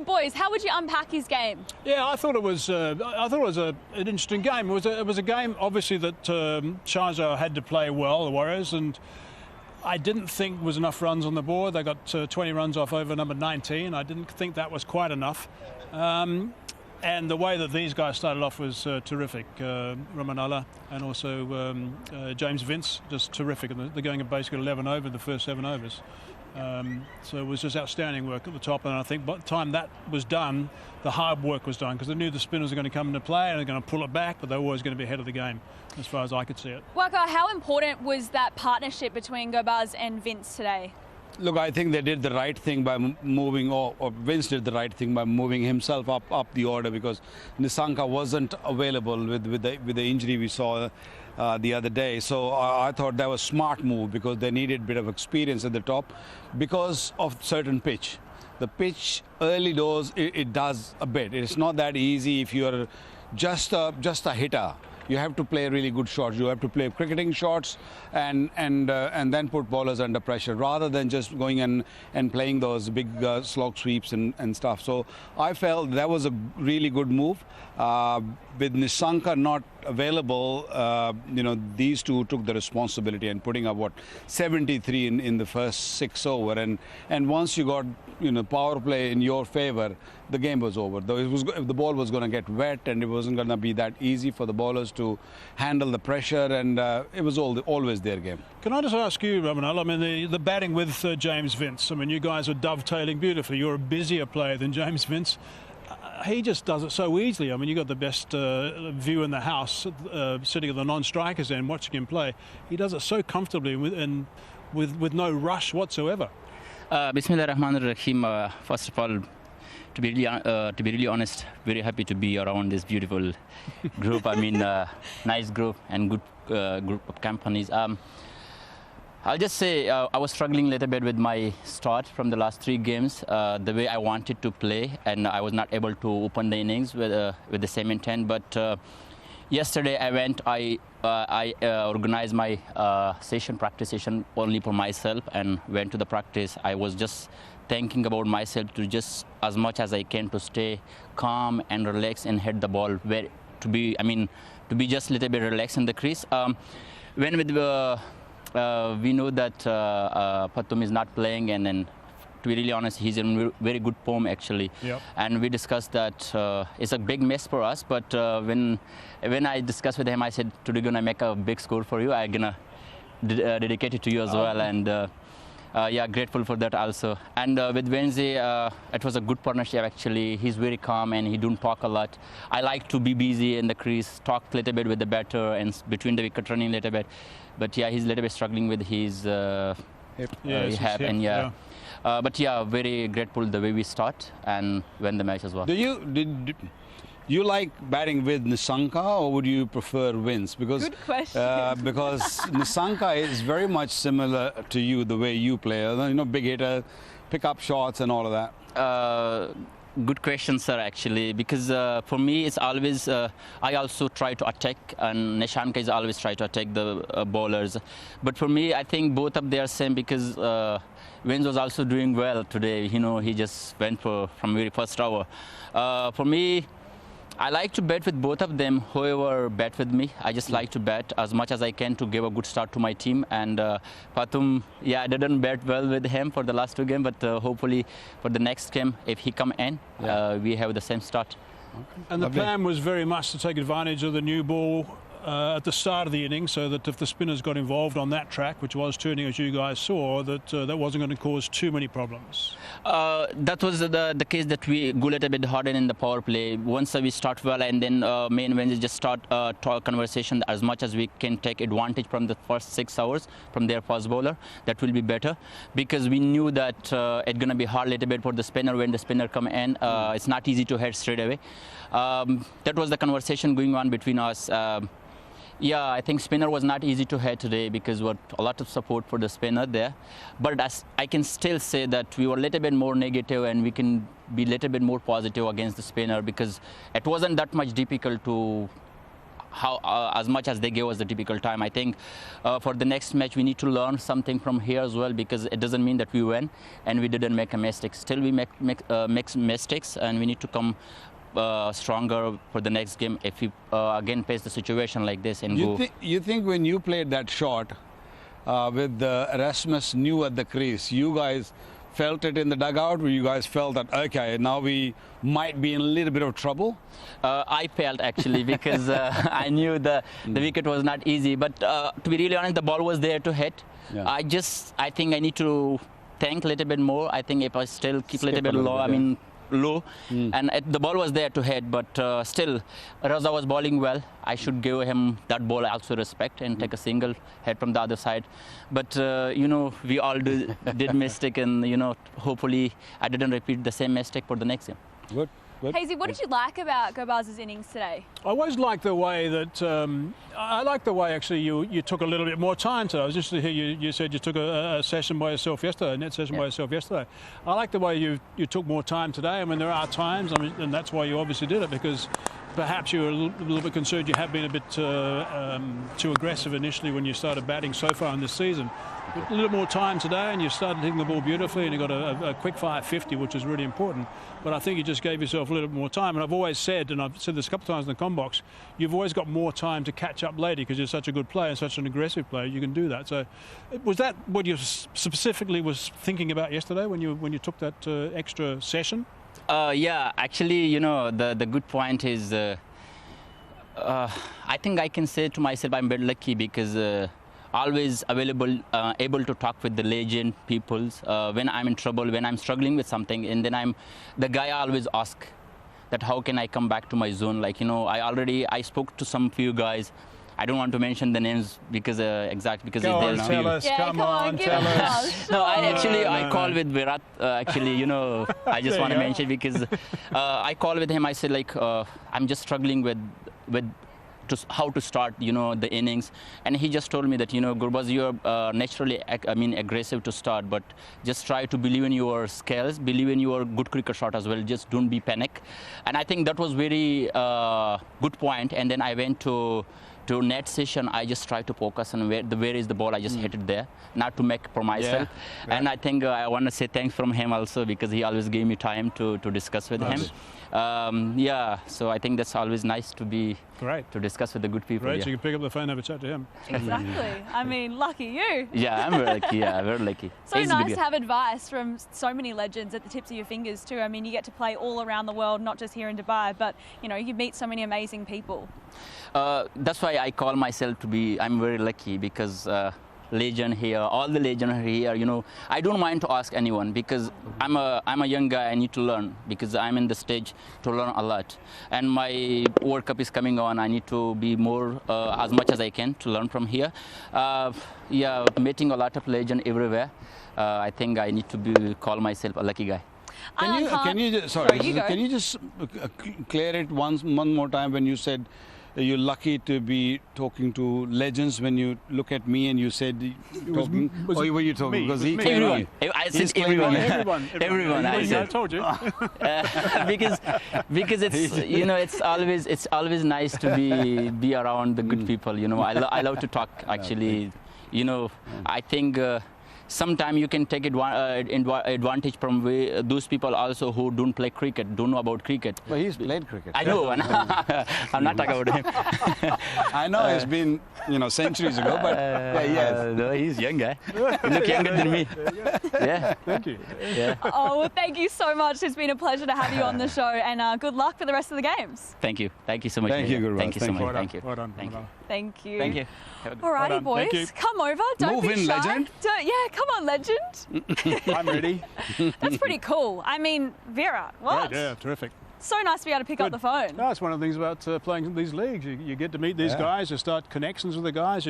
Boys, how would you unpack his game? Yeah, I thought it was an interesting game. It was a game, obviously, that Sharjah had to play well, the Warriors, and I didn't think was enough runs on the board. They got 20 runs off over number 19. I didn't think that was quite enough. And the way that these guys started off was terrific. Ramanullah and also James Vince, just terrific. And they're going at basically 11 over the first 7 overs. So it was just outstanding work at the top, and I think by the time that was done, the hard work was done, because they knew the spinners were going to come into play and they're going to pull it back, but they were always going to be ahead of the game, as far as I could see it. Waqar, how important was that partnership between Gurbaz and Vince today? Look, I think they did the right thing by moving, or Vince did the right thing by moving himself up the order, because Nissanka wasn't available with the injury we saw the other day. So I thought that was a smart move, because they needed a bit of experience at the top because of certain pitch. The pitch early doors, it does a bit. It's not that easy if you're just a hitter. You have to play really good shots. You have to play cricketing shots and then put bowlers under pressure, rather than just going and playing those big slog sweeps and stuff. So I felt that was a really good move. With Nissanka not available, these two took the responsibility and putting up 73 in the first 6 over, and once you got power play in your favor, the game was over. The ball was going to get wet, and it wasn't going to be that easy for the bowlers to handle the pressure, and it was always their game. Can I just ask you, Ramanullah, I mean, the batting with James Vince, I mean, you guys are dovetailing beautifully. You're a busier player than James Vince. He just does it so easily. I mean, you got the best view in the house, sitting at the non-strikers end, watching him play. He does it so comfortably and with no rush whatsoever. Bismillah Rahman Rahim. First of all, to be really honest, very happy to be around this beautiful group. I mean, nice group and good group of companies. I'll just say I was struggling a little bit with my start from the last 3 games, the way I wanted to play, and I was not able to open the innings with the same intent. But yesterday I went, I organized my practice session only for myself, and went to the practice. I was just thinking about myself to just as much as I can to stay calm and relax and hit the ball, to be just a little bit relaxed in the crease. We know that Patum is not playing, and then, to be really honest, he's in very good form actually. Yep. And we discussed that it's a big mess for us, but when I discussed with him, I said, today gonna make a big score for you. I'm gonna dedicate it to you as well, and yeah, grateful for that also. And with Wednesday, it was a good partnership actually. He's very calm and he don't talk a lot. I like to be busy in the crease, talk a little bit with the batter and between the wicket running a little bit. But yeah, he's a little bit struggling with his hip, and yeah. But yeah, very grateful the way we start and win the match as well. Do you like batting with Nissanka, or would you prefer Vince? Because good question. Because Nissanka is very much similar to you, the way you play. Big hitter, pick up shots and all of that? Good question, sir, actually, because for me, it's always, I also try to attack, and Nishanka is always try to attack the bowlers. But for me, I think both of them are same, because Vince was also doing well today. You know, he just went from very first over. For me, I like to bat with both of them, whoever bat with me. I just like to bat as much as I can to give a good start to my team. And Patum, yeah, I didn't bat well with him for the last 2 games, but hopefully for the next game, if he come in, we have the same start. Okay. And the plan was very much to take advantage of the new ball at the start of the innings, so that if the spinners got involved on that track, which was turning as you guys saw, that that wasn't going to cause too many problems. That was the case, that we go a little bit harder in the power play. Once we start well, and then main Wednesday just start talk conversation as much as we can take advantage from the first 6 hours from their fast bowler. That will be better, because we knew that it's going to be hard a little bit for the spinner when the spinner come in. It's not easy to hit straight away. That was the conversation going on between us. Yeah, I think spinner was not easy to hit today, because we had a lot of support for the spinner there. But I can still say that we were a little bit more negative, and we can be a little bit more positive against the spinner, because it wasn't that much difficult to as much as they gave us the difficult time. I think for the next match we need to learn something from here as well, because it doesn't mean that we win and we didn't make a mistake. Still we make mistakes, and we need to come stronger for the next game if we again face the situation like this and You think when you played that shot with Erasmus new at the crease, you guys felt it in the dugout, or you guys felt that, okay, now we might be in a little bit of trouble? I felt, actually, because I knew the wicket was not easy. But to be really honest, the ball was there to hit. Yeah. I think I need to think a little bit more. I think if I still keep a little bit low, low, and the ball was there to hit, but still Raza was bowling well. I should give him that ball also respect and take a single hit from the other side. But you know, we all did mistake, and you know, hopefully I didn't repeat the same mistake for the next game. Good. Hazy, what did you like about Gurbaaz's innings today? I always liked the way that I like the way actually you took a little bit more time today. I was just to hear you said you took a session by yourself yesterday, a net session by yourself yesterday. I like the way you took more time today. I mean, there are times, and that's why you obviously did it, because perhaps you were a little bit concerned you have been a bit too aggressive initially when you started batting so far in this season. A little more time today, and you started hitting the ball beautifully, and you got a quick fire 50, which is really important. But I think you just gave yourself a little bit more time. And I've always said, and I've said this a couple of times in the com box, you've always got more time to catch up later, because you're such a good player and such an aggressive player. You can do that. So, was that what you specifically was thinking about yesterday when you took that extra session? Yeah, actually, you know, the good point is, I think I can say to myself I'm very lucky, because always available, able to talk with the legend peoples when I'm in trouble, when I'm struggling with something, and then I'm the guy I always ask that how can I come back to my zone. Like, you know, I spoke to some few guys. I don't want to mention the names because because go on, tell us. Yeah, come on, tell us. No, I called with Virat. Actually, you know, I just want to mention, because I called with him. I said, like, I'm just struggling with how to start, you know, the innings, and he just told me that, you know, Gurbaaz, you're naturally, aggressive to start, but just try to believe in your skills, believe in your good cricket shot as well. Just don't be panic. And I think that was very good point. And then I went to net session. I just try to focus on where is the ball. I just hit it there, not to make for myself. Yeah. And I think I want to say thanks from him also, because he always gave me time to discuss with him. Yeah, so I think that's always nice to be to discuss with the good people. Great, so you can pick up the phone and have a chat to him. Exactly. I mean, lucky you. Yeah, I'm very lucky. Yeah, very lucky. So nice to have advice from so many legends at the tips of your fingers too. I mean, you get to play all around the world, not just here in Dubai, but you know, you meet so many amazing people. That's why I call myself I'm very lucky, because legend here, all the legends are here, you know. I don't mind to ask anyone, because I'm a young guy. I need to learn, because I'm in the stage to learn a lot, and my World Cup is coming on. I need to be more as much as I can to learn from here. Yeah, meeting a lot of legends everywhere. I think I need to call myself a lucky guy. Can you just clear it one more time when you said you're lucky to be talking to legends when you look at me and you said talking. Were you talking? Because he everyone. I said everyone. Everyone. I said. I told you. Because it's it's always nice to be around the good people. I love to talk actually. I think. Sometimes you can take advantage from those people also who don't play cricket, don't know about cricket. But he's played cricket. I know. I'm not talking about him. I know it's been centuries ago, but yes. No, he's young guy. He looks younger than me. Yeah. Thank you. Yeah. Oh, well, thank you so much. It's been a pleasure to have you on the show, and good luck for the rest of the games. Thank you. Thank you so much. Thank you, Gurraj. Thank you so much. Well done. Thank you. Well done. Thank you. Thank you. Thank you. Alrighty, boys, Thank you. come over. Don't Move be in, shy. legend. Come on, legend. I'm ready. That's pretty cool. I mean, Vera, what? Yeah, terrific. So nice to be able to pick up the phone. No, it's one of the things about playing in these leagues. You get to meet these guys, you start connections with the guys.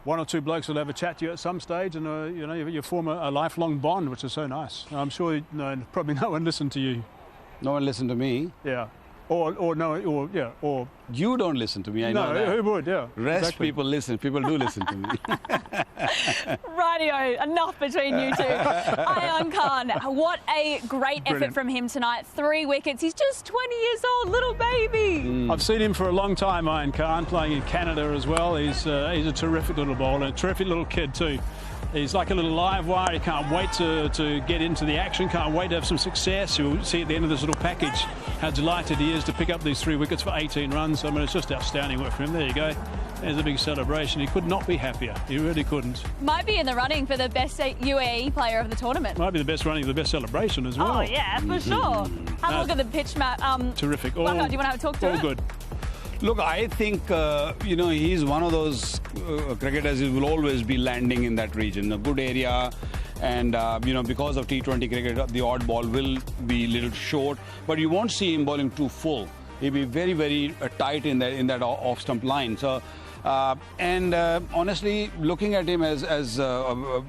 One or two blokes will have a chat to you at some stage, and you form a lifelong bond, which is so nice. I'm sure probably no one listened to you. No one listened to me. Yeah. Or you don't listen to me. I know that. Who would? Yeah. Rest exactly. people listen. People do listen to me. Rightio, enough between you two. Ayan Khan, what a great effort from him tonight. 3 wickets. He's just 20 years old, little baby. I've seen him for a long time, Ayan Khan, playing in Canada as well. He's a terrific little bowler, a terrific little kid too. He's like a little live wire. He can't wait to get into the action, can't wait to have some success. You'll see at the end of this little package how delighted he is to pick up these 3 wickets for 18 runs. I mean, it's just outstanding work for him. There you go. There's a big celebration. He could not be happier. He really couldn't. Might be in the running for the best UAE player of the tournament. Might be the best running, the best celebration as well. Oh, yeah, for sure. Have a look at the pitch map. Terrific. Do you want to have a talk to it? All good. Look, I think, he's one of those cricketers who will always be landing in that region, a good area. And, because of T20 cricket, the odd ball will be a little short, but you won't see him bowling too full. He'll be very, very tight in that off-stump line. So, honestly, looking at him as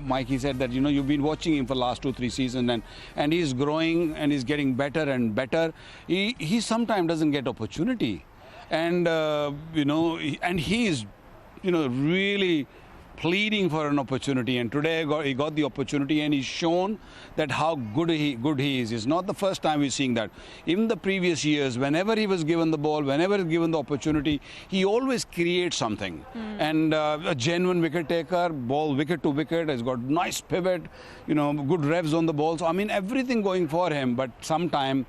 Mikey said that, you've been watching him for the last 2-3 seasons and he's growing and he's getting better and better. He sometimes doesn't get opportunity. And, and he's, really pleading for an opportunity. And today he got the opportunity and he's shown that how good he is. It's not the first time we're seeing that. Even the previous years, whenever he was given the ball, whenever he's given the opportunity, he always creates something. And a genuine wicket taker, ball wicket to wicket, has got nice pivot, good revs on the ball. So, I mean, everything going for him, but sometimes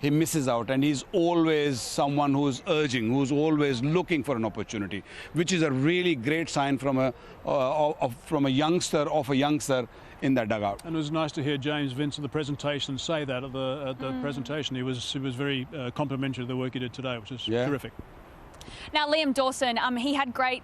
he misses out, and he's always someone who's urging, who's always looking for an opportunity, which is a really great sign from a youngster in that dugout. And it was nice to hear James Vince at the presentation say that at the presentation. He was very complimentary of the work he did today, which is terrific. Now, Liam Dawson, he had great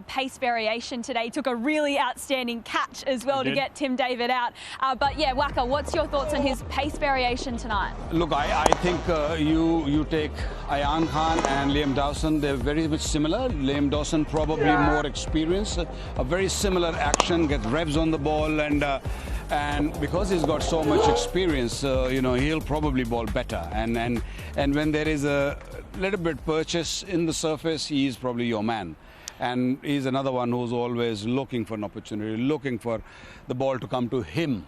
pace variation today. He took a really outstanding catch as well to get Tim David out. But yeah, Waka, what's your thoughts on his pace variation tonight? Look, I think you take Ayan Khan and Liam Dawson, they're very much similar. Liam Dawson probably more experienced, a very similar action, gets revs on the ball, and because he's got so much experience, he'll probably bowl better. And when there is a little bit purchase in the surface, he's probably your man. And he's another one who's always looking for an opportunity, looking for the ball to come to him.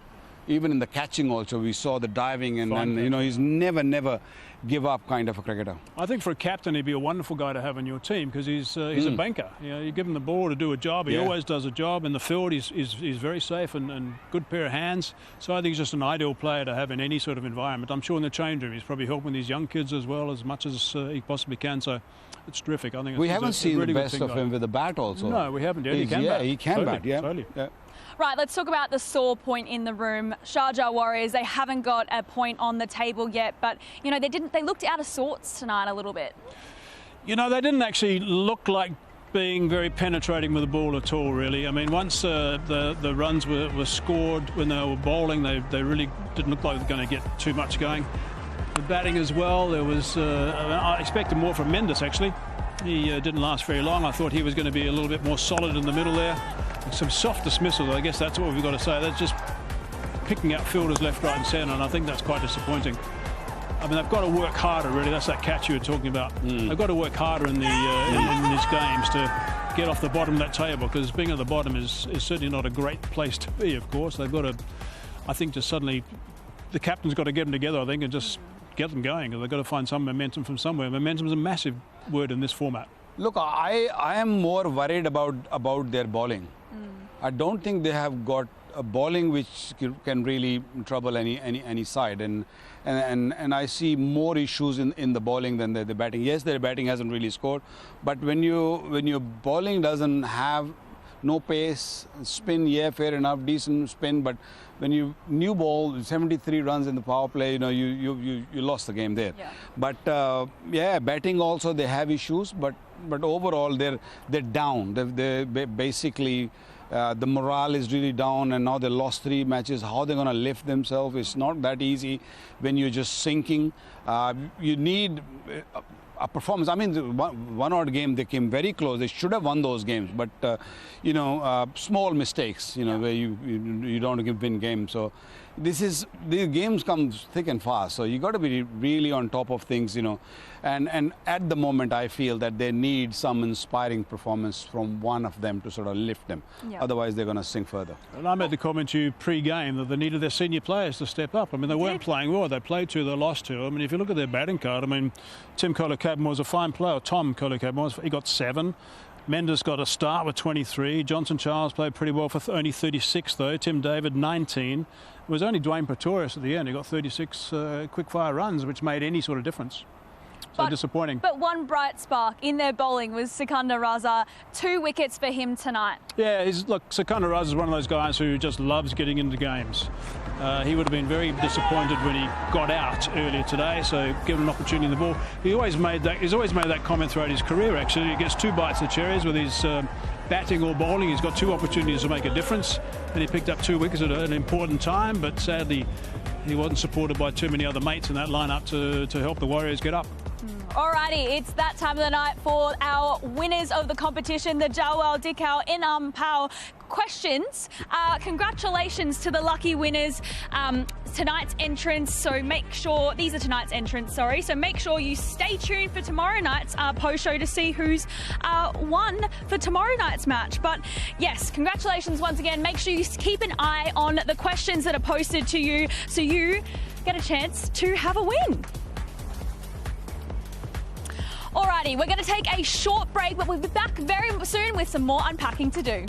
Even in the catching also, we saw the diving, and he's never give up kind of a cricketer. I think for a captain, he'd be a wonderful guy to have in your team because he's a banker. You give him the ball to do a job. He always does a job. In the field, he's very safe and good pair of hands. So I think he's just an ideal player to have in any sort of environment. I'm sure in the change room, he's probably helping these young kids as well as much as he possibly can. So it's terrific. I think we haven't seen really the best of him with the bat also. No, we haven't yet. He can bat. He can bat. Totally. Yeah. Right, let's talk about the sore point in the room. Sharjah Warriors, they haven't got a point on the table yet, but they looked out of sorts tonight a little bit. They didn't actually look like being very penetrating with the ball at all, really. I mean, once the runs were scored when they were bowling, they really didn't look like they were going to get too much going. The batting as well, there was I expected more from Mendes actually. He didn't last very long. I thought he was going to be a little bit more solid in the middle there. Some soft dismissals, I guess that's what we've got to say. That's just picking out fielders left, right and centre, and I think that's quite disappointing. I mean, they've got to work harder, really. That's that catch you were talking about. They've got to work harder in, in these games to get off the bottom of that table, because being at the bottom is certainly not a great place to be, of course. They've got to, I think, just suddenly, the captain's got to get them together, I think, and just get them going. They've got to find some momentum from somewhere. Momentum is a massive word in this format. Look, I am more worried about their bowling. I don't think they have got a bowling which can really trouble any side, and I see more issues in the bowling than the batting. Yes, their batting hasn't really scored, but when your bowling doesn't have no pace, spin, yeah, fair enough, decent spin, but when you new ball 73 runs in the power play, you lost the game there. Yeah. But yeah, batting also they have issues, but overall they're down. They basically. The morale is really down, and now they lost 3 matches. How they're going to lift themselves? It's not that easy when you're just sinking. You need a performance. I mean, the one odd game, they came very close. They should have won those games, but small mistakes, where you don't win games. So these games come thick and fast. So you got to be really on top of things, And at the moment, I feel that they need some inspiring performance from one of them to sort of lift them. Yeah. Otherwise, they're going to sink further. And I made the comment to you pre-game that they needed their senior players to step up. I mean, they weren't playing well. They played 2, they lost 2. I mean, if you look at their batting card, I mean, Tim Kolokabin was a fine player. Tom Kolokabin he got 7. Mendes got a start with 23. Johnson Charles played pretty well for only 36, though. Tim David, 19. It was only Dwayne Pretorius at the end. He got 36 quick-fire runs, which made any sort of difference. So disappointing. But one bright spark in their bowling was Sikandar Raza. 2 wickets for him tonight. Yeah, look, Sikandar Raza is one of those guys who just loves getting into games. He would have been very disappointed when he got out earlier today, so given an opportunity in the ball. He's always made that comment throughout his career, actually. He gets 2 bites of cherries with his batting or bowling. He's got 2 opportunities to make a difference, and he picked up 2 wickets at an important time, but sadly he wasn't supported by too many other mates in that lineup to help the Warriors get up. Alrighty, it's that time of the night for our winners of the competition, the Jawal Dikau Inam Pau questions. Congratulations to the lucky winners. Tonight's entrants, so make sure, these are tonight's entrants, sorry, so make sure you stay tuned for tomorrow night's post-show to see who's won for tomorrow night's match. But yes, congratulations once again. Make sure you keep an eye on the questions that are posted to you so you get a chance to have a win. Alrighty, we're going to take a short break, but we'll be back very soon with some more unpacking to do.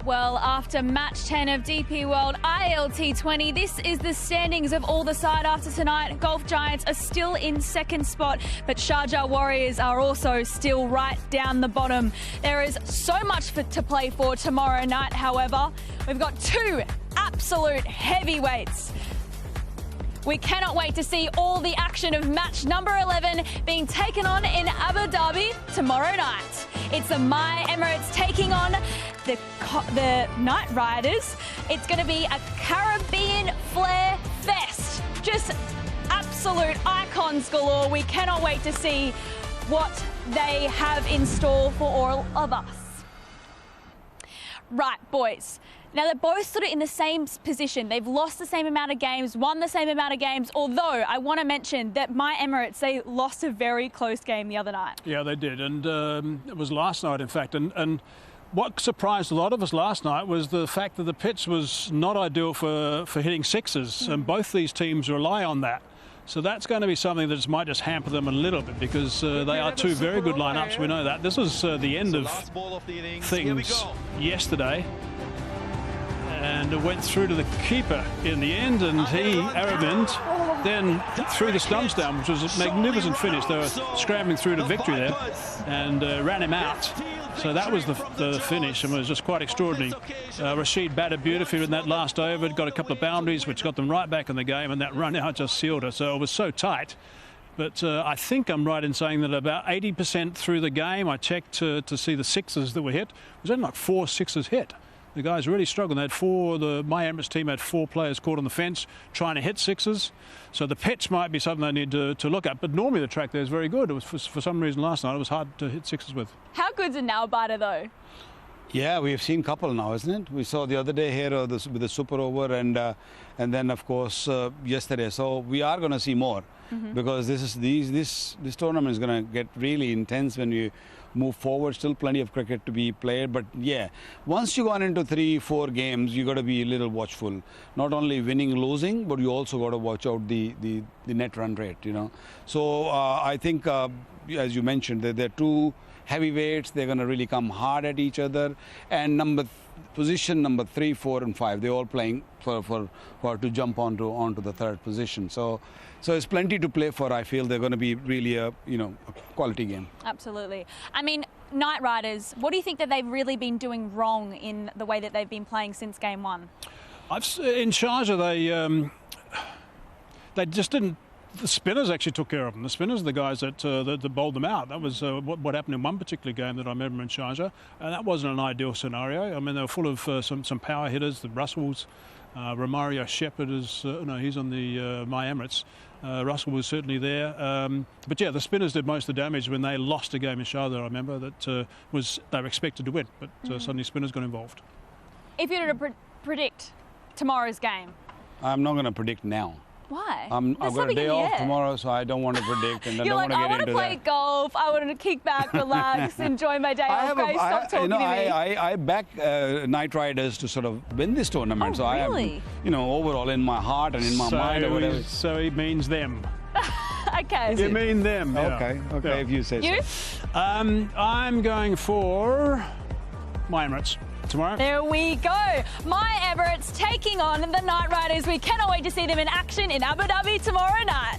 Well, after match 10 of DP World ILT20, this is the standings of all the side after tonight. Golf Giants are still in second spot, but Sharjah Warriors are also still right down the bottom. There is so much to play for tomorrow night, however. We've got two absolute heavyweights. We cannot wait to see all the action of match number 11 being taken on in Abu Dhabi tomorrow night. It's the My Emirates taking on the Night Riders. It's going to be a Caribbean flair fest. Just absolute icons galore. We cannot wait to see what they have in store for all of us. Right, boys. Now, they're both sort of in the same position. They've lost the same amount of games, won the same amount of games, although I want to mention that My Emirates, they lost a very close game the other night. Yeah, they did, and it was last night, in fact. And what surprised a lot of us last night was the fact that the pitch was not ideal for hitting sixes, and both these teams rely on that. So that's going to be something that might just hamper them a little bit, because they are two very good lineups. We know that. This was the end of things yesterday. And it went through to the keeper in the end, and he, Arabind, then threw the stumps down, which was a magnificent finish. They were scrambling through to victory there and ran him out. So that was the finish, and it was just quite extraordinary. Rashid batted beautifully in that last over, got a couple of boundaries, which got them right back in the game, and that run out just sealed it. So it was so tight. But I think I'm right in saying that about 80% through the game, I checked to see the sixes that were hit. It was only like 4 sixes hit. The guys really struggled. They had the My Emirates team had 4 players caught on the fence trying to hit sixes. So the pitch might be something they need to look at. But normally the track there is very good. It was for some reason last night it was hard to hit sixes with. How good's a nail biter though? Yeah, we've seen a couple now, isn't it? We saw the other day here with the super over, and then of course yesterday. So we are going to see more, because this tournament is going to get really intense when you move forward. Still plenty of cricket to be played, but yeah, once you gone into 3-4 games, you got to be a little watchful. Not only winning, losing, but you also got to watch out the net run rate. You know, so I think as you mentioned, they're two heavyweights. They're going to really come hard at each other, and position number 3, 4, and 5, they're all playing for to jump onto the third position. So it's plenty to play for. I feel they're going to be really a quality game. Absolutely. I mean, Night Riders, what do you think that they've really been doing wrong in the way that they've been playing since game 1? In Sharjah, they just didn't. The spinners actually took care of them. The spinners are the guys that bowled them out. That was what happened in one particular game that I remember in Sharjah, and that wasn't an ideal scenario. I mean, they were full of some power hitters, the Russells. Romario Shepherd is, he's on the My Emirates. Russell was certainly there. But yeah, the spinners did most of the damage when they lost a game in Sharjah. I remember that they were expected to win, but suddenly spinners got involved. If you were to predict tomorrow's game? I'm not going to predict now. Why? I've got a day off tomorrow, so I don't want to predict, and I don't want to get into that. I want to play golf. I want to kick back, relax, enjoy my day off. Guys, stop talking to me. I back Night Riders to sort of win this tournament. So really? I am, overall in my heart and in my mind or whatever. So it means them. Okay. You mean them? Yeah. Okay. Yeah. If you say you? So. I'm going for My Emirates tomorrow. There we go. My Emirates taking on the Night Riders. We cannot wait to see them in action in Abu Dhabi tomorrow night.